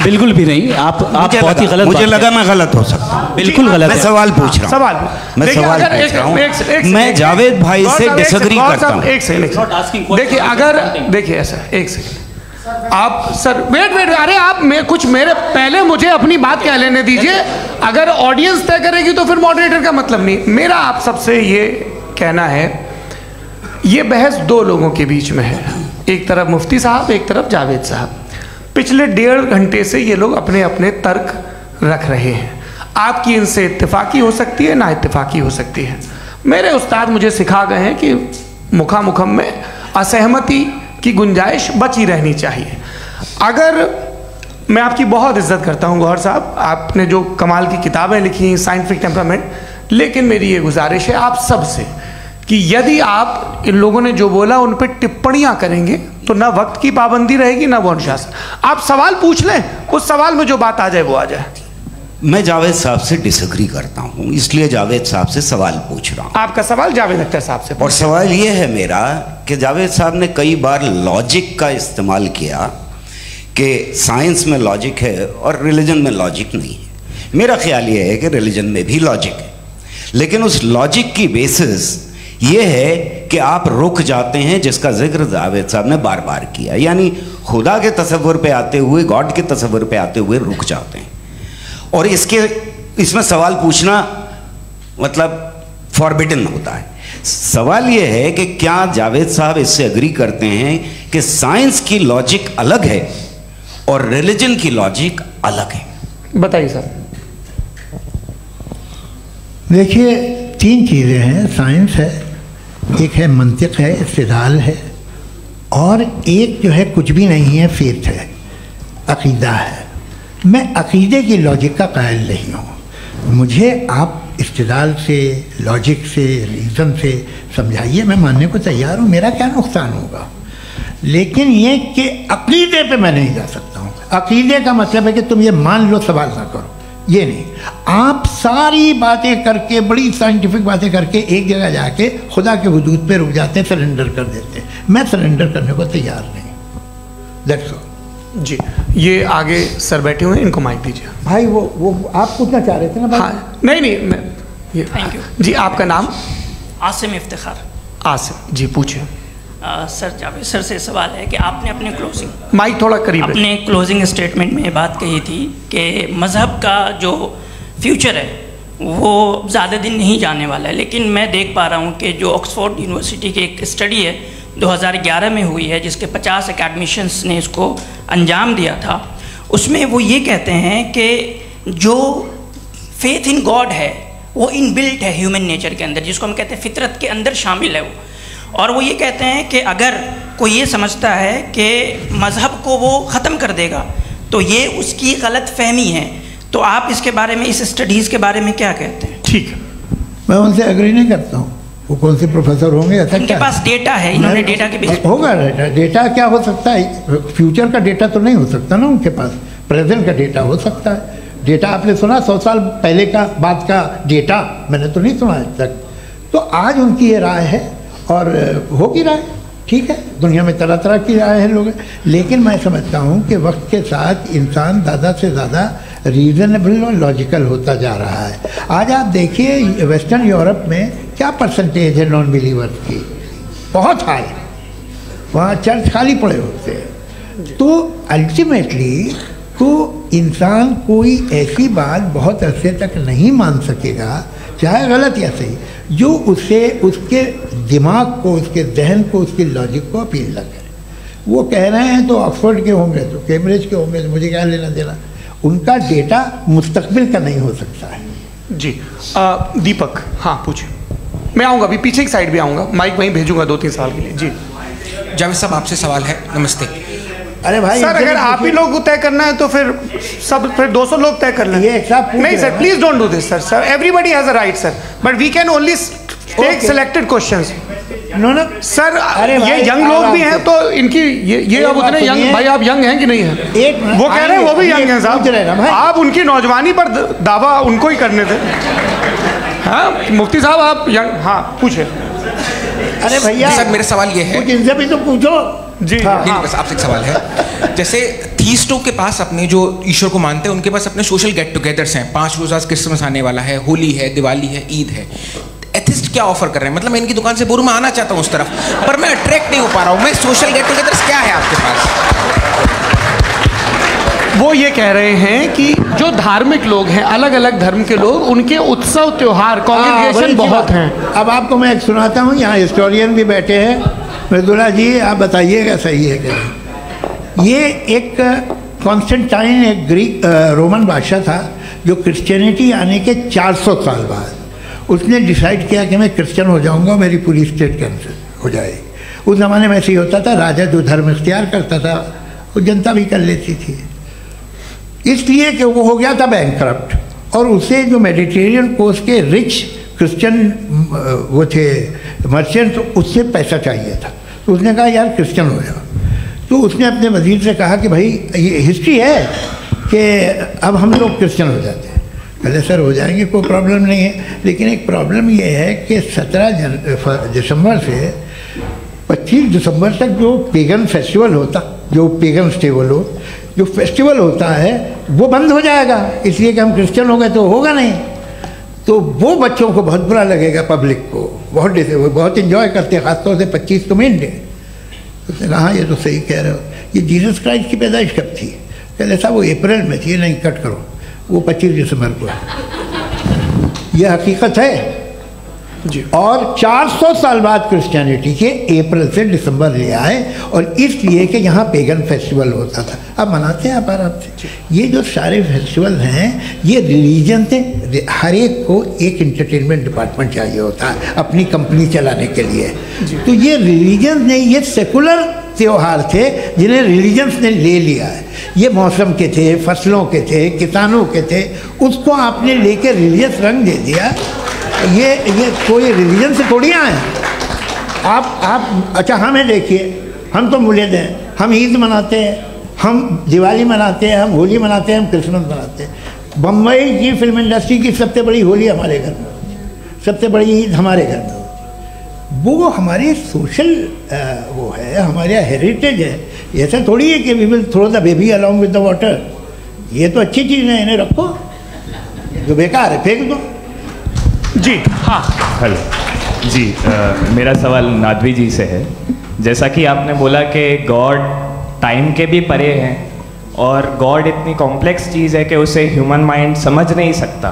बिल्कुल भी नहीं। आप बहुत ही गलत। मुझे लगा मैं गलत हो सकता हूँ। बिल्कुल गलत। मैं सवाल पूछ रहा हूँ, मैं सवाल पूछ रहा हूँ। मैं जावेद भाई से डिसएग्री करता हूँ। एक सेकंड देखिए, अगर देखिए ऐसा एक सेकंड आप सर वेट अरे आप कुछ मेरे पहले मुझे अपनी बात कह लेने दीजिए। अगर ऑडियंस तय करेगी तो फिर मॉडरेटर का मतलब नहीं। मेरा आप सबसे ये कहना है, ये बहस दो लोगों के बीच में है, एक तरफ मुफ्ती साहब, एक तरफ जावेद साहब। पिछले 1.5 घंटे से ये लोग अपने अपने तर्क रख रहे हैं। आपकी इनसे इत्तेफाकी हो सकती है, ना इत्तेफाकी हो सकती है। मेरे उस्ताद मुझे सिखा गए हैं कि मुखामुखम में असहमति की गुंजाइश बची रहनी चाहिए। अगर मैं आपकी बहुत इज्जत करता हूँ गौहर साहब, आपने जो कमाल की किताबें लिखी, साइंटिफिक टेम्परामेंट, लेकिन मेरी ये गुजारिश है आप सबसे कि यदि आप इन लोगों ने जो बोला उन पर टिप्पणियां करेंगे तो ना वक्त की पाबंदी रहेगी ना वो अनुशासन। आप सवाल पूछ लें, उस सवाल में जो बात आ जाए वो आ जाए। मैं जावेद साहब से डिसएग्री करता हूं, इसलिए जावेद साहब से सवाल पूछ रहा हूं। आपका सवाल जावेद अख्तर साहब से। और सवाल ये है मेरा कि जावेद साहब ने कई बार लॉजिक का इस्तेमाल किया कि साइंस में लॉजिक है और रिलीजन में लॉजिक नहीं है। मेरा ख्याल ये है कि रिलीजन में भी लॉजिक है, लेकिन उस लॉजिक की बेसिस ये है कि आप रुक जाते हैं, जिसका जिक्र जावेद साहब ने बार बार किया, यानी खुदा के तसव्वुर पे आते हुए, गॉड के तसव्वुर पे आते हुए रुक जाते हैं। और इसमें सवाल पूछना मतलब फॉरबिडन होता है। सवाल यह है कि क्या जावेद साहब इससे एग्री करते हैं कि साइंस की लॉजिक अलग है और रिलीजन की लॉजिक अलग है? बताइए सर। देखिए, तीन चीज़ें हैं। साइंस है, एक है मंतिक है, इस्तिदलाल है, और एक जो है कुछ भी नहीं है, फेथ है, अकीदा है। मैं अकीदे की लॉजिक का कायल नहीं हूँ। मुझे आप इस्तिदलाल से, लॉजिक से, रीज़न से समझाइए, मैं मानने को तैयार हूँ, मेरा क्या नुकसान होगा। लेकिन ये कि अकीदे पे मैं नहीं जा सकता हूँ। अकीदे का मतलब है कि तुम ये मान लो, सवाल ना करो, ये नहीं। आप सारी बातें करके, बड़ी साइंटिफिक बातें करके एक जगह जाके खुदा के हुदूद पे रुक जाते हैं, सरेंडर कर देते हैं। मैं सरेंडर करने को तैयार नहीं। That's all. जी, ये आगे सर बैठे हुए हैं, इनको माइक दीजिए। भाई वो आप पूछना चाह रहे थे ना भाई? हाँ, नहीं मैं ये थैंक यू जी। आपका नाम? आसिम इफ्तिखार। आसिम जी, पूछिए। सर, जावेद सर से सवाल है कि आपने अपने माइक थोड़ा करीब अपने क्लोजिंग स्टेटमेंट में ये बात कही थी कि मज़हब का जो फ्यूचर है वो ज़्यादा दिन नहीं जाने वाला है, लेकिन मैं देख पा रहा हूँ कि जो ऑक्सफोर्ड यूनिवर्सिटी की एक स्टडी है 2011 में हुई है, जिसके 50 एकेडमिशियंस ने इसको अंजाम दिया था, उसमें वो ये कहते हैं कि जो फेथ इन गॉड है वो इनबिल्ट है ह्यूमन नेचर के अंदर, जिसको हम कहते हैं फितरत के अंदर शामिल है वो। और वो ये कहते हैं कि अगर कोई ये समझता है कि मज़हब को वो ख़त्म कर देगा तो ये उसकी गलत फहमी है। तो आप इसके बारे में, इस स्टडीज़ के बारे में क्या कहते हैं? ठीक है, मैं उनसे एग्री नहीं करता हूँ। वो कौन से प्रोफेसर होंगे? ऐसा उनके पास डेटा है, इन्होंने डेटा के बेस होगा। डेटा क्या हो सकता है? फ्यूचर का डेटा तो नहीं हो सकता ना उनके पास, प्रेजेंट का डेटा हो सकता है। डेटा आपने सुना 100 साल पहले का बाद का डेटा? मैंने तो नहीं सुना आज तक। तो आज उनकी ये राय है और होगी राय, ठीक है। दुनिया में तरह तरह की राय है लोग, लेकिन मैं समझता हूँ कि वक्त के साथ इंसान ज़्यादा से ज़्यादा रीज़नेबल और लॉजिकल होता जा रहा है। आज आप देखिए वेस्टर्न यूरोप में क्या परसेंटेज है नॉन बिलीवर्स की, बहुत हाई। वहाँ चर्च खाली पड़े होते हैं। तो अल्टीमेटली तो इंसान कोई ऐसी बात बहुत अरसे तक नहीं मान सकेगा, चाहे गलत या सही, जो उससे उसके दिमाग को, उसके जहन को, उसकी लॉजिक को अपील न करे। वो कह रहे हैं तो ऑक्सफोर्ड के होंगे तो कैम्ब्रिज के होंगे, तो मुझे क्या लेना देना। उनका डेटा मुस्तकबिल का नहीं हो सकता है। जी दीपक, हाँ पूछिए। मैं आऊँगा अभी, पीछे की साइड भी आऊँगा, माइक वहीं भेजूंगा 2-3 साल के लिए। जी जावेद साहब, आपसे सवाल है। नमस्ते। अरे भाई सर, अगर आप ही लोग को तय करना है तो फिर 200 लोग तय कर लें। नहीं sir, please don't do this sir. Everybody has a right sir, but we can only take selected questions. No sir, ये यंग लोग भी हैं तो इनकी ये अब उतने यंग, भाई आप यंग हैं कि नहीं हैं? वो कह रहे हैं वो भी यंग हैं साहब, आप उनकी नौजवानी पर दावा उनको ही करने थे। हाँ मुफ्ती साहब आप यंग, हाँ पूछे। अरे भैया सर, मेरा सवाल ये है, इनसे भी तो पूछो जी। नहीं, बस आपसे एक सवाल है। जैसे थीस्टों के पास अपने जो ईश्वर को मानते हैं उनके पास अपने सोशल गेट टुगेदर्स हैं। 5 रोज़ आज क्रिसमस आने वाला है, होली है, दिवाली है, ईद है। एथिस्ट क्या ऑफर कर रहे हैं? मतलब मैं इनकी दुकान से मैं आना चाहता हूँ उस तरफ, पर मैं अट्रैक्ट नहीं हो पा रहा हूँ। मैं सोशल गेट टुगेदर्स क्या है आपके पास? वो ये कह रहे हैं कि जो धार्मिक लोग हैं, अलग अलग धर्म के लोग, उनके उत्सव त्योहार कांग्रेगेशन बहुत हैं। अब आपको मैं एक सुनाता हूँ, यहाँ हिस्टोरियन भी बैठे हैं। मृदुला जी आप बताइएगा सही है क्या? ये एक कॉन्स्टेंटाइन, एक ग्रीक रोमन बादशाह था जो क्रिश्चियनिटी आने के 400 साल बाद उसने डिसाइड किया कि मैं क्रिश्चियन हो जाऊंगा, मेरी पूरी स्टेट कैंसिल हो जाएगी। उस ज़माने में ऐसे ही होता था, राजा जो धर्म इख्तियार करता था वो जनता भी कर लेती थी। इसलिए कि वो हो गया था बैंकक्रप्ट, और उसे जो मेडिटेरियन कोस्ट के रिच क्रिश्चियन वो थे मर्चेंट, उससे पैसा चाहिए था। तो उसने कहा यार क्रिश्चियन हो जाओ। तो उसने अपने वजीर से कहा कि भाई ये हिस्ट्री है कि अब हम लोग क्रिश्चियन हो जाते हैं। पहले सर हो जाएंगे, कोई प्रॉब्लम नहीं है, लेकिन एक प्रॉब्लम ये है कि 17 दिसंबर से 25 दिसंबर तक जो पेगन फेस्टिवल होता, जो पेगन जो फेस्टिवल होता है वो बंद हो जाएगा, इसलिए कि हम क्रिश्चियन हो गए तो होगा नहीं। तो वो बच्चों को बहुत बुरा लगेगा, पब्लिक को बहुत इन्जॉय करते हैं, खासतौर से 25 को मेन डे। उसने कहा ये तो सही कह रहे हो, ये जीसस क्राइस्ट की पैदाइश कब थी? कहते साहब वो अप्रैल में थी। नहीं, कट करो, वो 25 दिसंबर को है। ये हकीकत है। और 400 साल बाद क्रिश्चियनिटी के अप्रैल से दिसंबर ले आए, और इसलिए कि यहाँ पेगन फेस्टिवल होता था। अब मनाते हैं आप आराम से। ये जो सारे फेस्टिवल हैं ये रिलीजन से, हर एक को एक इंटरटेनमेंट डिपार्टमेंट चाहिए होता है अपनी कंपनी चलाने के लिए। तो ये रिलीजन ने, ये सेकुलर त्योहार थे जिन्हें रिलीजन्स ने ले लिया है। ये मौसम के थे, फसलों के थे, किसानों के थे, उसको आपने लेके रिलीजियस रंग दे दिया। ये कोई रिलीजन से थोड़ी आए आप। अच्छा हमें देखिए, हम तो मुल्द हैं, हम ईद मनाते हैं, हम दिवाली मनाते हैं, हम होली मनाते हैं, हम क्रिसमस मनाते हैं। बम्बई की फिल्म इंडस्ट्री की सबसे बड़ी होली हमारे घर में होती है, सबसे बड़ी ईद हमारे घर में होती है। वो हमारे सोशल वो है, हमारे हेरिटेज है। ऐसा थोड़ी है कि we will throw the baby along with the water. ये तो अच्छी चीज़ है, इन्हें रखो, जो बेकार है फेंक दो। जी हाँ, हेलो जी, मेरा सवाल नादवी जी से है। जैसा कि आपने बोला कि गॉड टाइम के भी परे हैं और गॉड इतनी कॉम्प्लेक्स चीज़ है कि उसे ह्यूमन माइंड समझ नहीं सकता,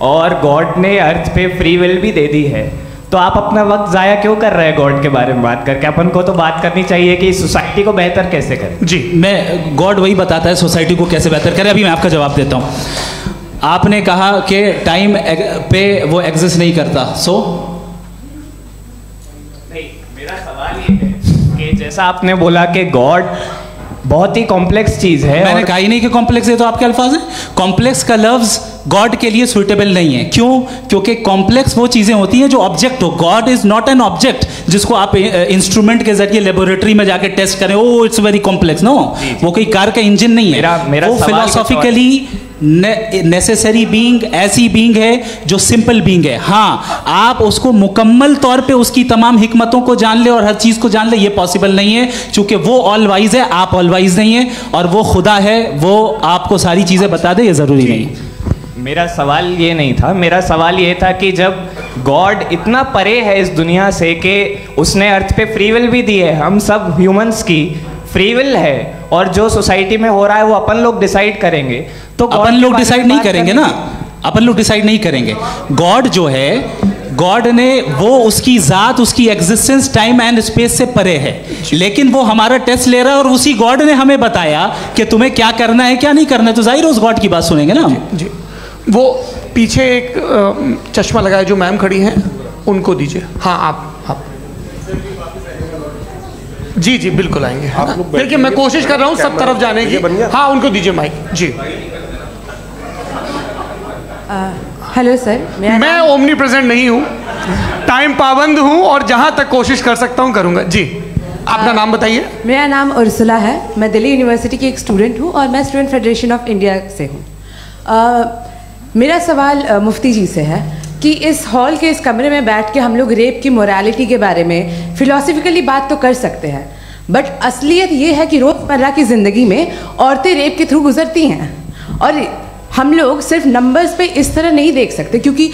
और गॉड ने अर्थ पे फ्री विल भी दे दी है, तो आप अपना वक्त ज़ाया क्यों कर रहे हैं गॉड के बारे में बात करके? अपन को तो बात करनी चाहिए कि सोसाइटी को बेहतर कैसे करें। जी, मैं गॉड वही बताता है सोसाइटी को कैसे बेहतर करें। अभी मैं आपका जवाब देता हूँ। आपने कहा कि टाइम पे वो एग्जिस्ट नहीं करता, नहीं, मेरा सवाल ये है कि जैसा आपने बोला कि गॉड बहुत ही कॉम्प्लेक्स चीज़ है। मैंने कहा ही नहीं कि कॉम्प्लेक्स है, तो आपके अल्फाज हैं। कॉम्प्लेक्स का लफ्ज़ गॉड के लिए सुइटेबल नहीं है। क्यों? क्योंकि कॉम्प्लेक्स वो चीज़ें होती हैं जो ऑब्जेक्ट हो। God is not an object जिसको आप इंस्ट्रूमेंट के जरिए लेबोरेटरी में जाके टेस्ट करें, O it's very complex. No, वो कोई कार का इंजन नहीं है। मेरा वो फिलोसॉफिकली नेसेसरी बीइंग ऐसी बीइंग है जो सिंपल बीइंग है। हाँ, आप उसको मुकम्मल तौर पे उसकी तमाम हिकमतों को जान ले और हर चीज़ को जान ले, ये पॉसिबल नहीं है, क्योंकि वो ऑल वाइज है, आप ऑल वाइज नहीं है, और वो खुदा है, वो आपको सारी चीज़ें बता दे, ये ज़रूरी नहीं। मेरा सवाल ये नहीं था। मेरा सवाल ये था कि जब गॉड इतना परे है इस दुनिया से कि उसने अर्थ पे फ्री विल भी दी है, हम सब ह्यूमंस की फ्री विल है, और जो सोसाइटी में हो रहा है वो अपन लोग डिसाइड करेंगे, तो अपन लोग डिसाइड नहीं करेंगे ना, अपन लोग डिसाइड नहीं करेंगे। गॉड जो है, गॉड ने वो उसकी ज़ात, उसकी एग्जिस्टेंस टाइम एंड स्पेस से परे है, लेकिन वो हमारा टेस्ट ले रहा है और उसी गॉड ने हमें बताया कि तुम्हें क्या करना है क्या नहीं करना है, तो जाहिर उस गॉड की बात सुनेंगे ना हम। जी, वो पीछे एक चश्मा लगाए जो मैम खड़ी हैं, उनको दीजिए। हाँ, आप जी जी बिल्कुल आएंगे। देखिए मैं कोशिश कर रहा हूँ सब तरफ जाने की। हाँ, उनको दीजिए माइक। जी, हेलो सर, मैं ओमनी प्रेजेंट नहीं हूँ, टाइम पाबंद हूँ, और जहाँ तक कोशिश कर सकता हूँ करूँगा। जी, अपना नाम बताइए। मेरा नाम उर्सुला है, मैं दिल्ली यूनिवर्सिटी की एक स्टूडेंट हूँ और मैं स्टूडेंट फेडरेशन ऑफ इंडिया से हूँ। मेरा सवाल मुफ्ती जी से है कि इस हॉल के इस कमरे में बैठ के हम लोग रेप की मोरालिटी के बारे में फिलोसफिकली बात तो कर सकते हैं, बट असलियत ये है कि रोज़मर्रा की ज़िंदगी में औरतें रेप के थ्रू गुजरती हैं, और हम लोग सिर्फ नंबर्स पे इस तरह नहीं देख सकते, क्योंकि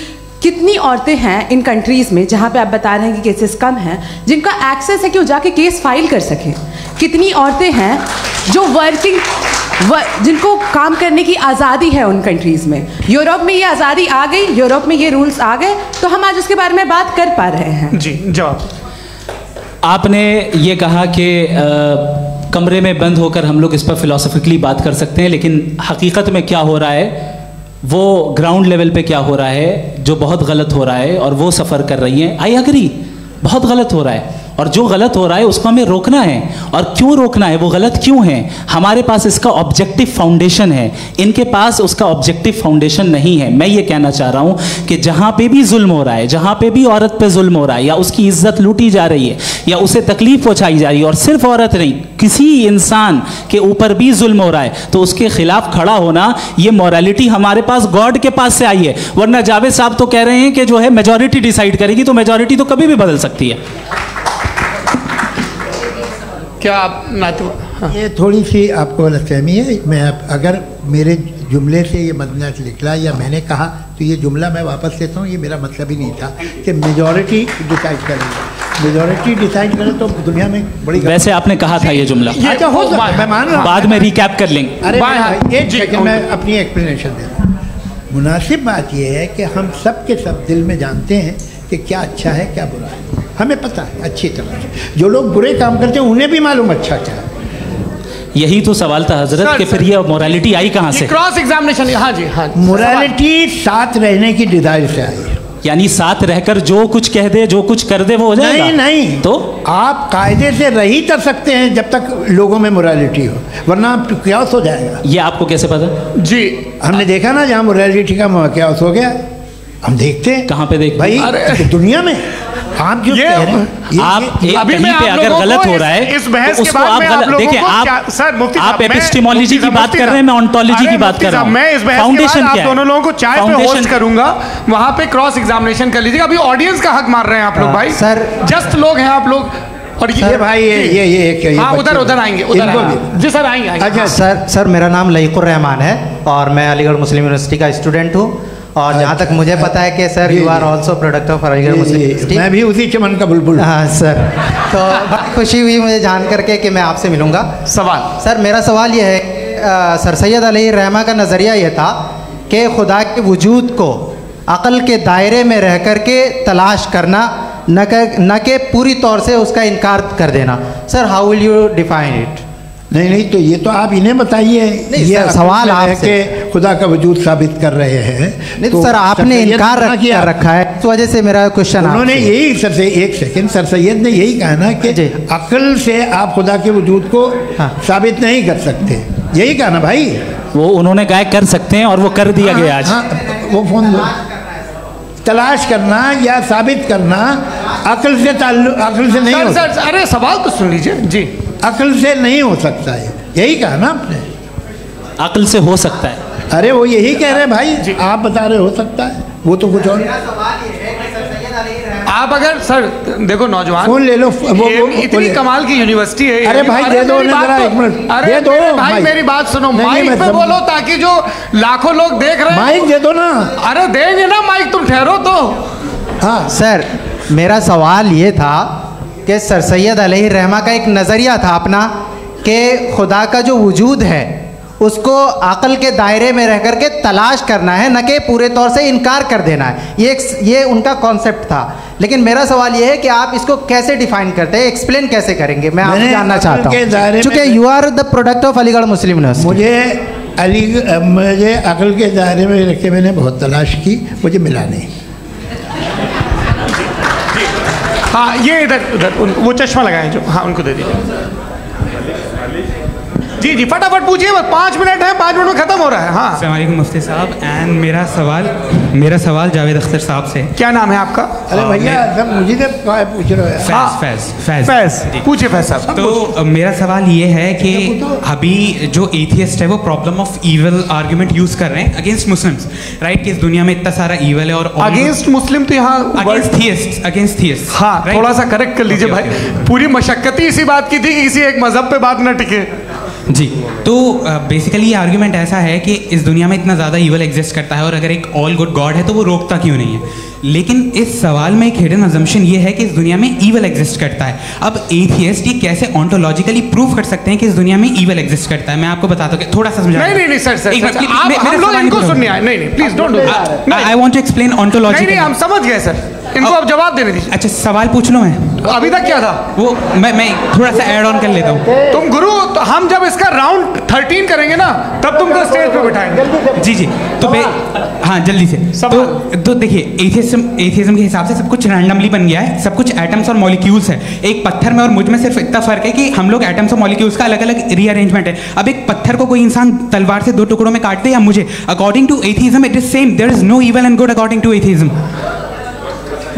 कितनी औरतें हैं इन कंट्रीज़ में जहाँ पे आप बता रहे हैं कि केसेस कम हैं, जिनका एक्सेस है कि वो जाके केस फाइल कर सकें। कितनी औरतें हैं जो जिनको काम करने की आज़ादी है उन कंट्रीज़ में। यूरोप में ये आज़ादी आ गई, यूरोप में ये रूल्स आ गए, तो हम आज उसके बारे में बात कर पा रहे हैं। जी, जवाब। आपने ये कहा कि कमरे में बंद होकर हम लोग इस पर फिलोसफिकली बात कर सकते हैं, लेकिन हकीकत में क्या हो रहा है, वो ग्राउंड लेवल पे क्या हो रहा है जो बहुत गलत हो रहा है, और वो सफ़र कर रही हैं। आई एग्री, बहुत गलत हो रहा है, और जो गलत हो रहा है उसको हमें रोकना है। और क्यों रोकना है, वो गलत क्यों है? हमारे पास इसका ऑब्जेक्टिव फाउंडेशन है, इनके पास उसका ऑब्जेक्टिव फाउंडेशन नहीं है। मैं ये कहना चाह रहा हूँ कि जहाँ पे भी जुल्म हो रहा है, जहाँ पे भी औरत पे जुल्म हो रहा है, या उसकी इज्जत लूटी जा रही है, या उसे तकलीफ पहुँचाई जा रही है, और सिर्फ औरत नहीं, किसी इंसान के ऊपर भी जुल्म हो रहा है, तो उसके खिलाफ खड़ा होना, ये मॉरलिटी हमारे पास गॉड के पास से आई है। वरना जावेद साहब तो कह रहे हैं कि जो है मेजॉरिटी डिसाइड करेगी, तो मेजॉरिटी तो कभी भी बदल सकती है। क्या आप नातू? हाँ। ये थोड़ी सी आपको गलतफहमी है। मैं अगर मेरे जुमले से ये मदनत निकला या मैंने कहा, तो ये जुमला मैं वापस लेता हूँ। ये मेरा मतलब ही नहीं था कि मेजॉरिटी डिसाइड करेगी। मेजॉरिटी डिसाइड करे तो दुनिया में बड़ी, वैसे आपने कहा था ये जुमला। अच्छा, हो सकता है, मैं मान रहा हूँ, बाद में रिकैप कर लेंगे। अरे एक सेकंड, मैं अपनी एक्सप्लेनेशन देता हूँ। मुनासिब बात यह है कि हम सब के सब दिल में जानते हैं कि कि क्या अच्छा है क्या बुरा है, हमें पता है अच्छी तरह से। जो लोग बुरे काम करते हैं उन्हें भी मालूम अच्छा क्या है। यही तो सवाल था हजरत कि फिर ये मोरालिटी आई कहाँ से? Cross examination. हाँ जी, हाँ। मोरालिटी साथ रहने की डिजायर से आई, यानी साथ रहकर जो कुछ कह दे जो कुछ कर दे वो हो जाएगा? नहीं नहीं, तो आप कायदे से रह ही कर सकते हैं जब तक लोगों में मोरालिटी हो, वरना क्यास हो जाएगा। ये आपको कैसे पता? जी हमने देखा ना, जहाँ मोरालिटी का क्यास हो गया, हम देखते हैं। कहाँ पे देखते भाई? दुनिया में। आप जो कह रहे हैं, आप अभी कहीं पे अगर गलत हो रहा है इस बहस तो के उसको बाद आप मैं गलत देखिए। आप सर मुफ्ती आप साहब, एपिस्टेमोलॉजी की बात कर रहे हैं, मैं ओंटोलॉजी की बात कर रहा हूं। मैं इस बहस के बाद आप दोनों लोगों को चाय पे होस्ट करूंगा, वहां पे क्रॉस एग्जामिनेशन कर लीजिएगा। अभी ऑडियंस का हक मार रहे हैं आप लोग भाई, सर जस्ट लोग हैं आप लोग। और ये भाई ये हाँ, उधर आएंगे, जी सर आएंगे। अच्छा सर मेरा नाम लईकुर रहमान है और मैं अलीगढ़ मुस्लिम यूनिवर्सिटी का स्टूडेंट हूँ। और जहाँ तक मुझे पता है कि sir you are also product of Aligarh Muslim University. मैं भी उसी चमन का बुलबुल। हाँ सर, तो बड़ी खुशी हुई मुझे जान करके कि मैं आपसे मिलूँगा। सर मेरा सवाल ये है, सर सैयद अलैहिर्रहमा का नज़रिया ये था कि खुदा के वजूद को अक़ल के दायरे में रह कर के तलाश करना, न कि पूरी तौर से उसका इनकार कर देना। Sir how will you define it? नहीं तो ये तो आप इन्हें बताइए। ये सवाल है कि खुदा का वजूद साबित कर रहे हैं। नहीं तो सर आपने इनकार कर रखा है, इस वजह से मेरा क्वेश्चन। उन्होंने यही सर से एक सेकंड, सर सैयद ने यही कहा ना कि अक्ल से आप खुदा के वजूद को साबित नहीं कर सकते, यही कहा ना भाई। वो उन्होंने कहा कर सकते हैं और वो कर दिया गया आज। वो फोन दो। तलाश करना या साबित करना अक्ल से अक्ल से नहीं हो सकता। अरे सवाल तो सुन लीजिए जी। अक्ल से नहीं हो सकता है, यही कहा ना आपने। अक्ल से हो सकता है। अरे वो यही कह रहे हैं भाई, आप बता रहे हो सकता है, वो तो कुछ और। आप अगर सर देखो नौजवान फोन ले लो, वो इतनी कमाल की यूनिवर्सिटी है। अरे भाई दे दो जरा, एक मिनट दे दो भाई, मेरी बात सुनो। माइक पे बोलो ताकि जो लाखों लोग देख रहे हैं। माइक दे दो ना। अरे देंगे ना माइक, तुम ठहरो तो। हाँ सर, मेरा सवाल ये था कि सर सैयद अलैहिर्रहमा का एक नज़रिया था अपना कि खुदा का जो वजूद है उसको अक़ल के दायरे में रह कर के तलाश करना है, न कि पूरे तौर से इनकार कर देना है। ये उनका कॉन्सेप्ट था। लेकिन मेरा सवाल ये है कि आप इसको कैसे डिफाइन करते हैं, एक्सप्लेन कैसे करेंगे? मैं आपसे जानना चाहता हूँ, चूँकि you are the product of Aligarh Muslim University. मुझे अक़ल के दायरे में रख के मैंने बहुत तलाश की, मुझे मिला नहीं। हाँ ये इधर वो चश्मा लगाए जो, हाँ उनको दे दीजिए। जी जी फटाफट पूछिए, बस 5 मिनट है, 5 मिनट में खत्म हो रहा है। हाँ अस्सलाम वालेकुम मुफ्ती साहब। एंड मेरा सवाल जावेद अख्तर साहब से। क्या नाम है आपका? अरे भैया सब मुझे पूछ रहे हो। फैज पूछिए फैज साहब। तो मेरा सवाल ये है कि अभी जो एथियस्ट है वो problem of evil argument use कर रहे हैं अगेंस्ट मुस्लिम्स, राइट? कि इस दुनिया में इतना सारा ईविल है और अगेंस्ट मुस्लिम तो यहाँ अगेंस्ट थियस्ट। हाँ थोड़ा सा करेक्ट कर लीजिए भाई। पूरी मशक्कत ही इसी बात की थी कि किसी एक मजहब पे बात न टिके। जी तो बेसिकली ये आर्ग्यूमेंट ऐसा है कि इस दुनिया में इतना ज़्यादा ईवल एग्जिस्ट करता है और अगर एक ऑल गुड गॉड है तो वो रोकता क्यों नहीं है? लेकिन इस सवाल में एक हिडन अजम्पशन ये है कि इस दुनिया में ईवल एग्जिस्ट करता है। अब एथियस्ट ये कैसे ऑन्टोलॉजिकली प्रूव कर सकते हैं कि इस दुनिया में ईवल एग्जिस्ट करता है? मैं आपको बताता हूँ, थोड़ा सा समझा। नहीं सर हम लोग इनको सुनने आए। नहीं please don't do that. I want to explain ontology. नहीं हम समझ गए सर, इनको अब जवाब देने दीजिए। अच्छा सवाल पूछ लो। मैं अभी तक क्या था वो मैं थोड़ा सा ऐड ऑन कर लेता हूँ। तुम गुरु, तो हम जब इसका राउंड 13 करेंगे ना तब तुमको स्टेज पे बिठाएंगे। जी तो हाँ जल्दी से। तो देखिए एथियज्म के हिसाब से सब कुछ रैंडमली बन गया है, सब कुछ एटम्स और मॉलिक्यूल्स है। एक पत्थर में और मुझ में सिर्फ इतना फर्क है कि हम लोग एटम्स और मॉलिक्यूल्स का अलग अलग रीअरेंजमेंट है। अब एक पत्थर को कोई इंसान तलवार से 2 टुकड़ों में काट दे या मुझे, according to atheism it is same. There is no evil and good according to atheism.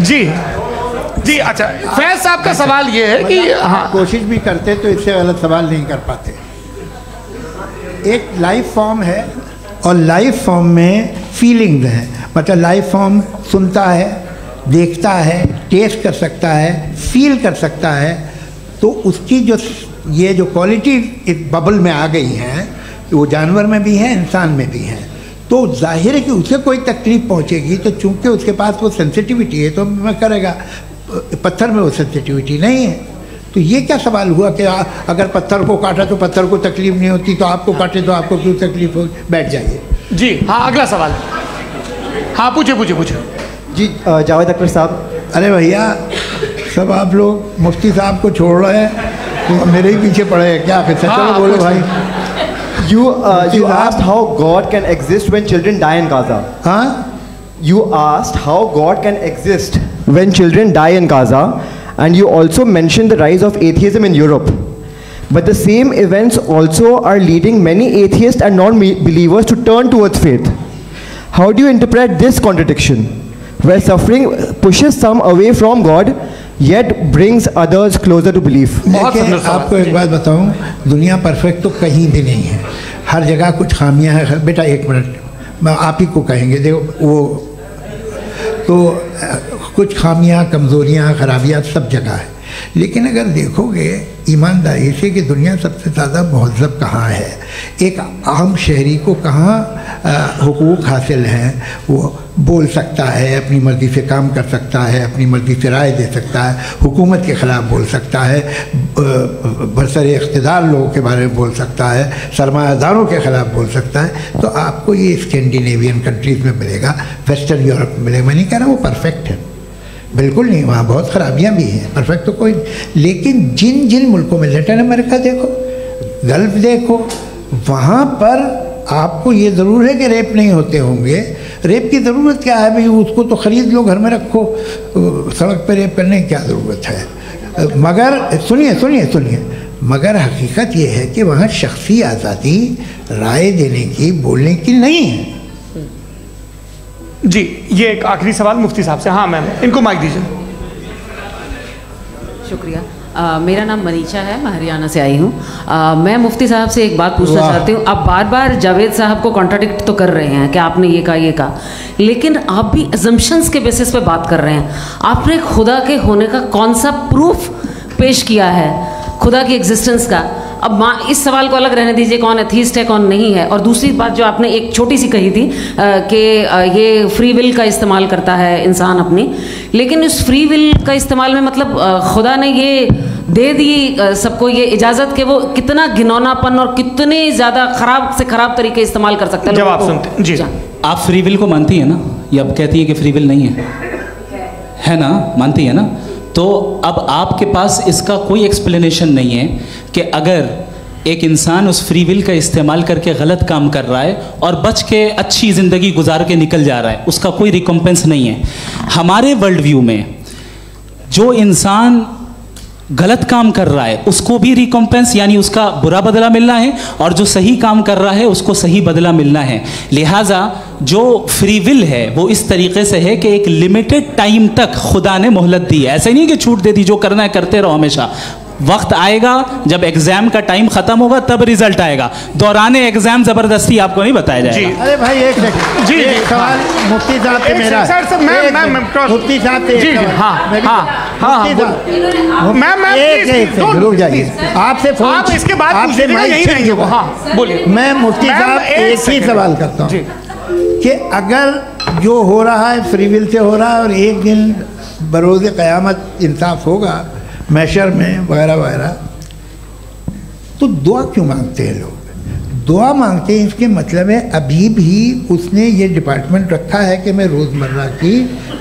जी अच्छा फैज साहब का सवाल ये है कि हाँ कोशिश भी करते तो इससे गलत सवाल नहीं कर पाते। एक लाइफ फॉर्म है और लाइफ फॉर्म में फीलिंग्स हैं, मतलब लाइफ फॉर्म सुनता है, देखता है, टेस्ट कर सकता है, फील कर सकता है। तो उसकी जो ये जो क्वालिटी इस बबल में आ गई हैं वो जानवर में भी है, इंसान में भी है। तो जाहिर है कि उसे कोई तकलीफ पहुंचेगी, तो चूंकि उसके पास वो सेंसिटिविटी है तो मैं करेगा। पत्थर में वो सेंसिटिविटी नहीं है। तो ये क्या सवाल हुआ कि अगर पत्थर को काटा तो पत्थर को तकलीफ नहीं होती, तो आपको काटे तो आपको क्यों तकलीफ हो? बैठ जाइए। जी हाँ अगला सवाल। हाँ पूछे। जी जावेद अख्तर साहब, अरे भैया सब आप लोग मुफ्ती साहब को छोड़ रहे हैं तो मेरे ही पीछे पड़े हैं क्या? चलो बोलो भाई। You asked how God can exist when children die in Gaza. Huh? You asked how God can exist when children die in Gaza, and you also mentioned the rise of atheism in Europe. But the same events also are leading many atheists and non-believers to turn towards faith. How do you interpret this contradiction, where suffering pushes some away from God, yet brings others closer to belief? देखिए, आपको एक बात बताऊं, दुनिया perfect तो कहीं भी नहीं है, हर जगह कुछ खामियां हैं। बेटा एक मिनट, मैं आप ही को कहेंगे, देखो वो तो कुछ खामियां, कमज़ोरियां, खराबियां सब जगह है। लेकिन अगर देखोगे ईमानदारी से कि दुनिया सबसे ज़्यादा महज़ब कहाँ है, एक आम शहरी को कहाँ हुकूक हासिल हैं, वो बोल सकता है, अपनी मर्ज़ी से काम कर सकता है, अपनी मर्ज़ी से राय दे सकता है, हुकूमत के ख़िलाफ़ बोल सकता है, बरसरे इक़्तिदार लोगों के बारे में बोल सकता है, सरमायादारों के ख़िलाफ़ बोल सकता है। तो आपको ये स्कैंडिनेवियन कंट्रीज़ में मिलेगा, वेस्टर्न यूरोप में मिलेगा। मैं नहीं कह रहा वो परफेक्ट है, बिल्कुल नहीं, वहाँ बहुत ख़राबियाँ भी हैं, परफेक्ट तो कोई। लेकिन जिन जिन मुल्कों में, लैटिन अमेरिका देखो, गल्फ़ देखो, वहाँ पर आपको ये ज़रूर है कि रेप नहीं होते होंगे। रेप की ज़रूरत क्या है भाई? उसको तो ख़रीद लो, घर में रखो, सड़क पर रेप करने की क्या ज़रूरत है? मगर सुनिए, मगर हकीकत ये है कि वहाँ शख्सी आज़ादी राय देने की, बोलने की नहीं है। जी, ये एक आखिरी सवाल मुफ्ती साहब से। हाँ मैम, इनको माइक दीजिए। शुक्रिया। मेरा नाम मनीषा है, मैं हरियाणा से आई हूँ। मैं मुफ्ती साहब से एक बात पूछना चाहती हूँ। आप बार बार जावेद साहब को कॉन्ट्राडिक्ट तो कर रहे हैं कि आपने ये कहा, लेकिन आप भी अजम्पशंस के बेसिस पे बात कर रहे हैं। आपने खुदा के होने का कौन सा प्रूफ पेश किया है, खुदा की एग्जिस्टेंस का? अब इस सवाल को अलग रहने दीजिए, कौन एथीस्ट है कौन नहीं है। और दूसरी बात जो आपने एक छोटी सी कही थी कि ये फ्री विल का इस्तेमाल करता है इंसान अपनी, लेकिन इस फ्री विल का इस्तेमाल में मतलब खुदा ने ये दे दी सबको ये इजाज़त कि वो कितना घिनौनापन और कितने ज़्यादा ख़राब से ख़राब तरीके इस्तेमाल कर सकते हैं। जब आप सुनते जी, आप फ्री विल को मानती हैं ना, या अब कहती है कि फ्री विल नहीं है ना, मानती है ना? तो अब आपके पास इसका कोई एक्सप्लेनेशन नहीं है कि अगर एक इंसान उस फ्री विल का इस्तेमाल करके गलत काम कर रहा है और बच के अच्छी ज़िंदगी गुजार के निकल जा रहा है, उसका कोई रिकम्पेंस नहीं है। हमारे वर्ल्ड व्यू में जो इंसान गलत काम कर रहा है उसको भी रिकम्पेंस यानी उसका बुरा बदला मिलना है, और जो सही काम कर रहा है उसको सही बदला मिलना है। लिहाजा जो फ्री विल है वो इस तरीके से है कि एक लिमिटेड टाइम तक खुदा ने मोहलत दी है। ऐसा नहीं कि छूट दे दी, जो करना है करते रहो हमेशा। वक्त आएगा जब एग्जाम का टाइम खत्म होगा तब रिजल्ट आएगा, दौराने एग्जाम जबरदस्ती आपको नहीं बताया जाएगा। अरे भाई एक सेकंड, जी एक सवाल मुफ्ती साहब से मेरा, मुफ्ती साहब से रुक जाइए, आपसे फोन, इसके बाद आपसे बोलिए। मैं मुफ्ती साहब एक ही सवाल करता हूँ कि अगर जो हो रहा है फ्री विल से हो रहा है और एक दिन बरोज़ क़यामत इंसाफ होगा मैशर में वगैरह वगैरह, तो दुआ क्यों मांगते हैं लोग? दुआ मांगते हैं इसके मतलब है अभी भी उसने ये डिपार्टमेंट रखा है कि मैं रोज़मर्रा की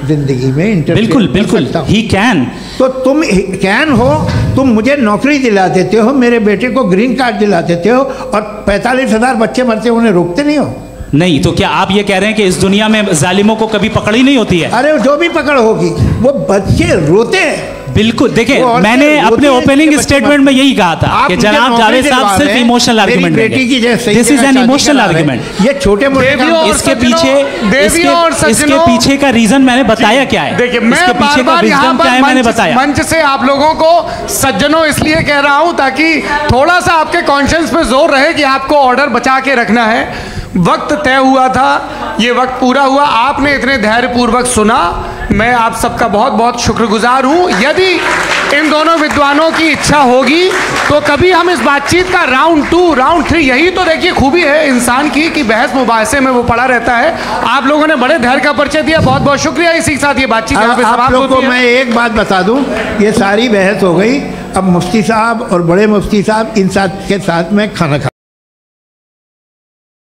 ज़िंदगी में इंटरफेयर बिल्कुल ही कैन। तो तुम कैन हो, तुम मुझे नौकरी दिला देते हो, मेरे बेटे को ग्रीन कार्ड दिला देते हो, और 45,000 बच्चे मरते हो, उन्हें रोकते नहीं हो। नहीं तो क्या आप ये कह रहे हैं कि इस दुनिया में जालिमों को कभी पकड़ ही नहीं होती है? अरे जो भी पकड़ होगी वो बच्चे रोते हैं। बिल्कुल, देखिए मैंने अपने ओपनिंग स्टेटमेंट में यही कहा था कि जनाब जावेद साहब सिर्फ इमोशनल आर्गुमेंट देंगे। This is an emotional argument. ये छोटे मोटे इसके पीछे का रीजन मैंने बताया क्या है। देखिए मैं बार-बार यहाँ पर मंच से आप लोगों को सज्जनों इसलिए कह रहा हूँ ताकि थोड़ा सा आपके कॉन्शियंस पे जोर रहे कि आपको ऑर्डर बचा के रखना है। वक्त तय हुआ था, ये वक्त पूरा हुआ, आपने इतने धैर्यपूर्वक सुना, मैं आप सबका बहुत बहुत शुक्रगुजार हूँ। यदि इन दोनों विद्वानों की इच्छा होगी तो कभी हम इस बातचीत का राउंड 2, राउंड 3, यही तो देखिए खूबी है इंसान की कि बहस मुबाहसे में वो पड़ा रहता है। आप लोगों ने बड़े धैर्य का परिचय दिया, बहुत बहुत शुक्रिया। इसी के साथ ये बातचीत यहाँ पे समाप्त होती है। मैं एक बात बता दूँ, ये सारी बहस हो गई, अब मुफ्ती साहब और बड़े मुफ्ती साहब इन साथ के साथ में खाना खा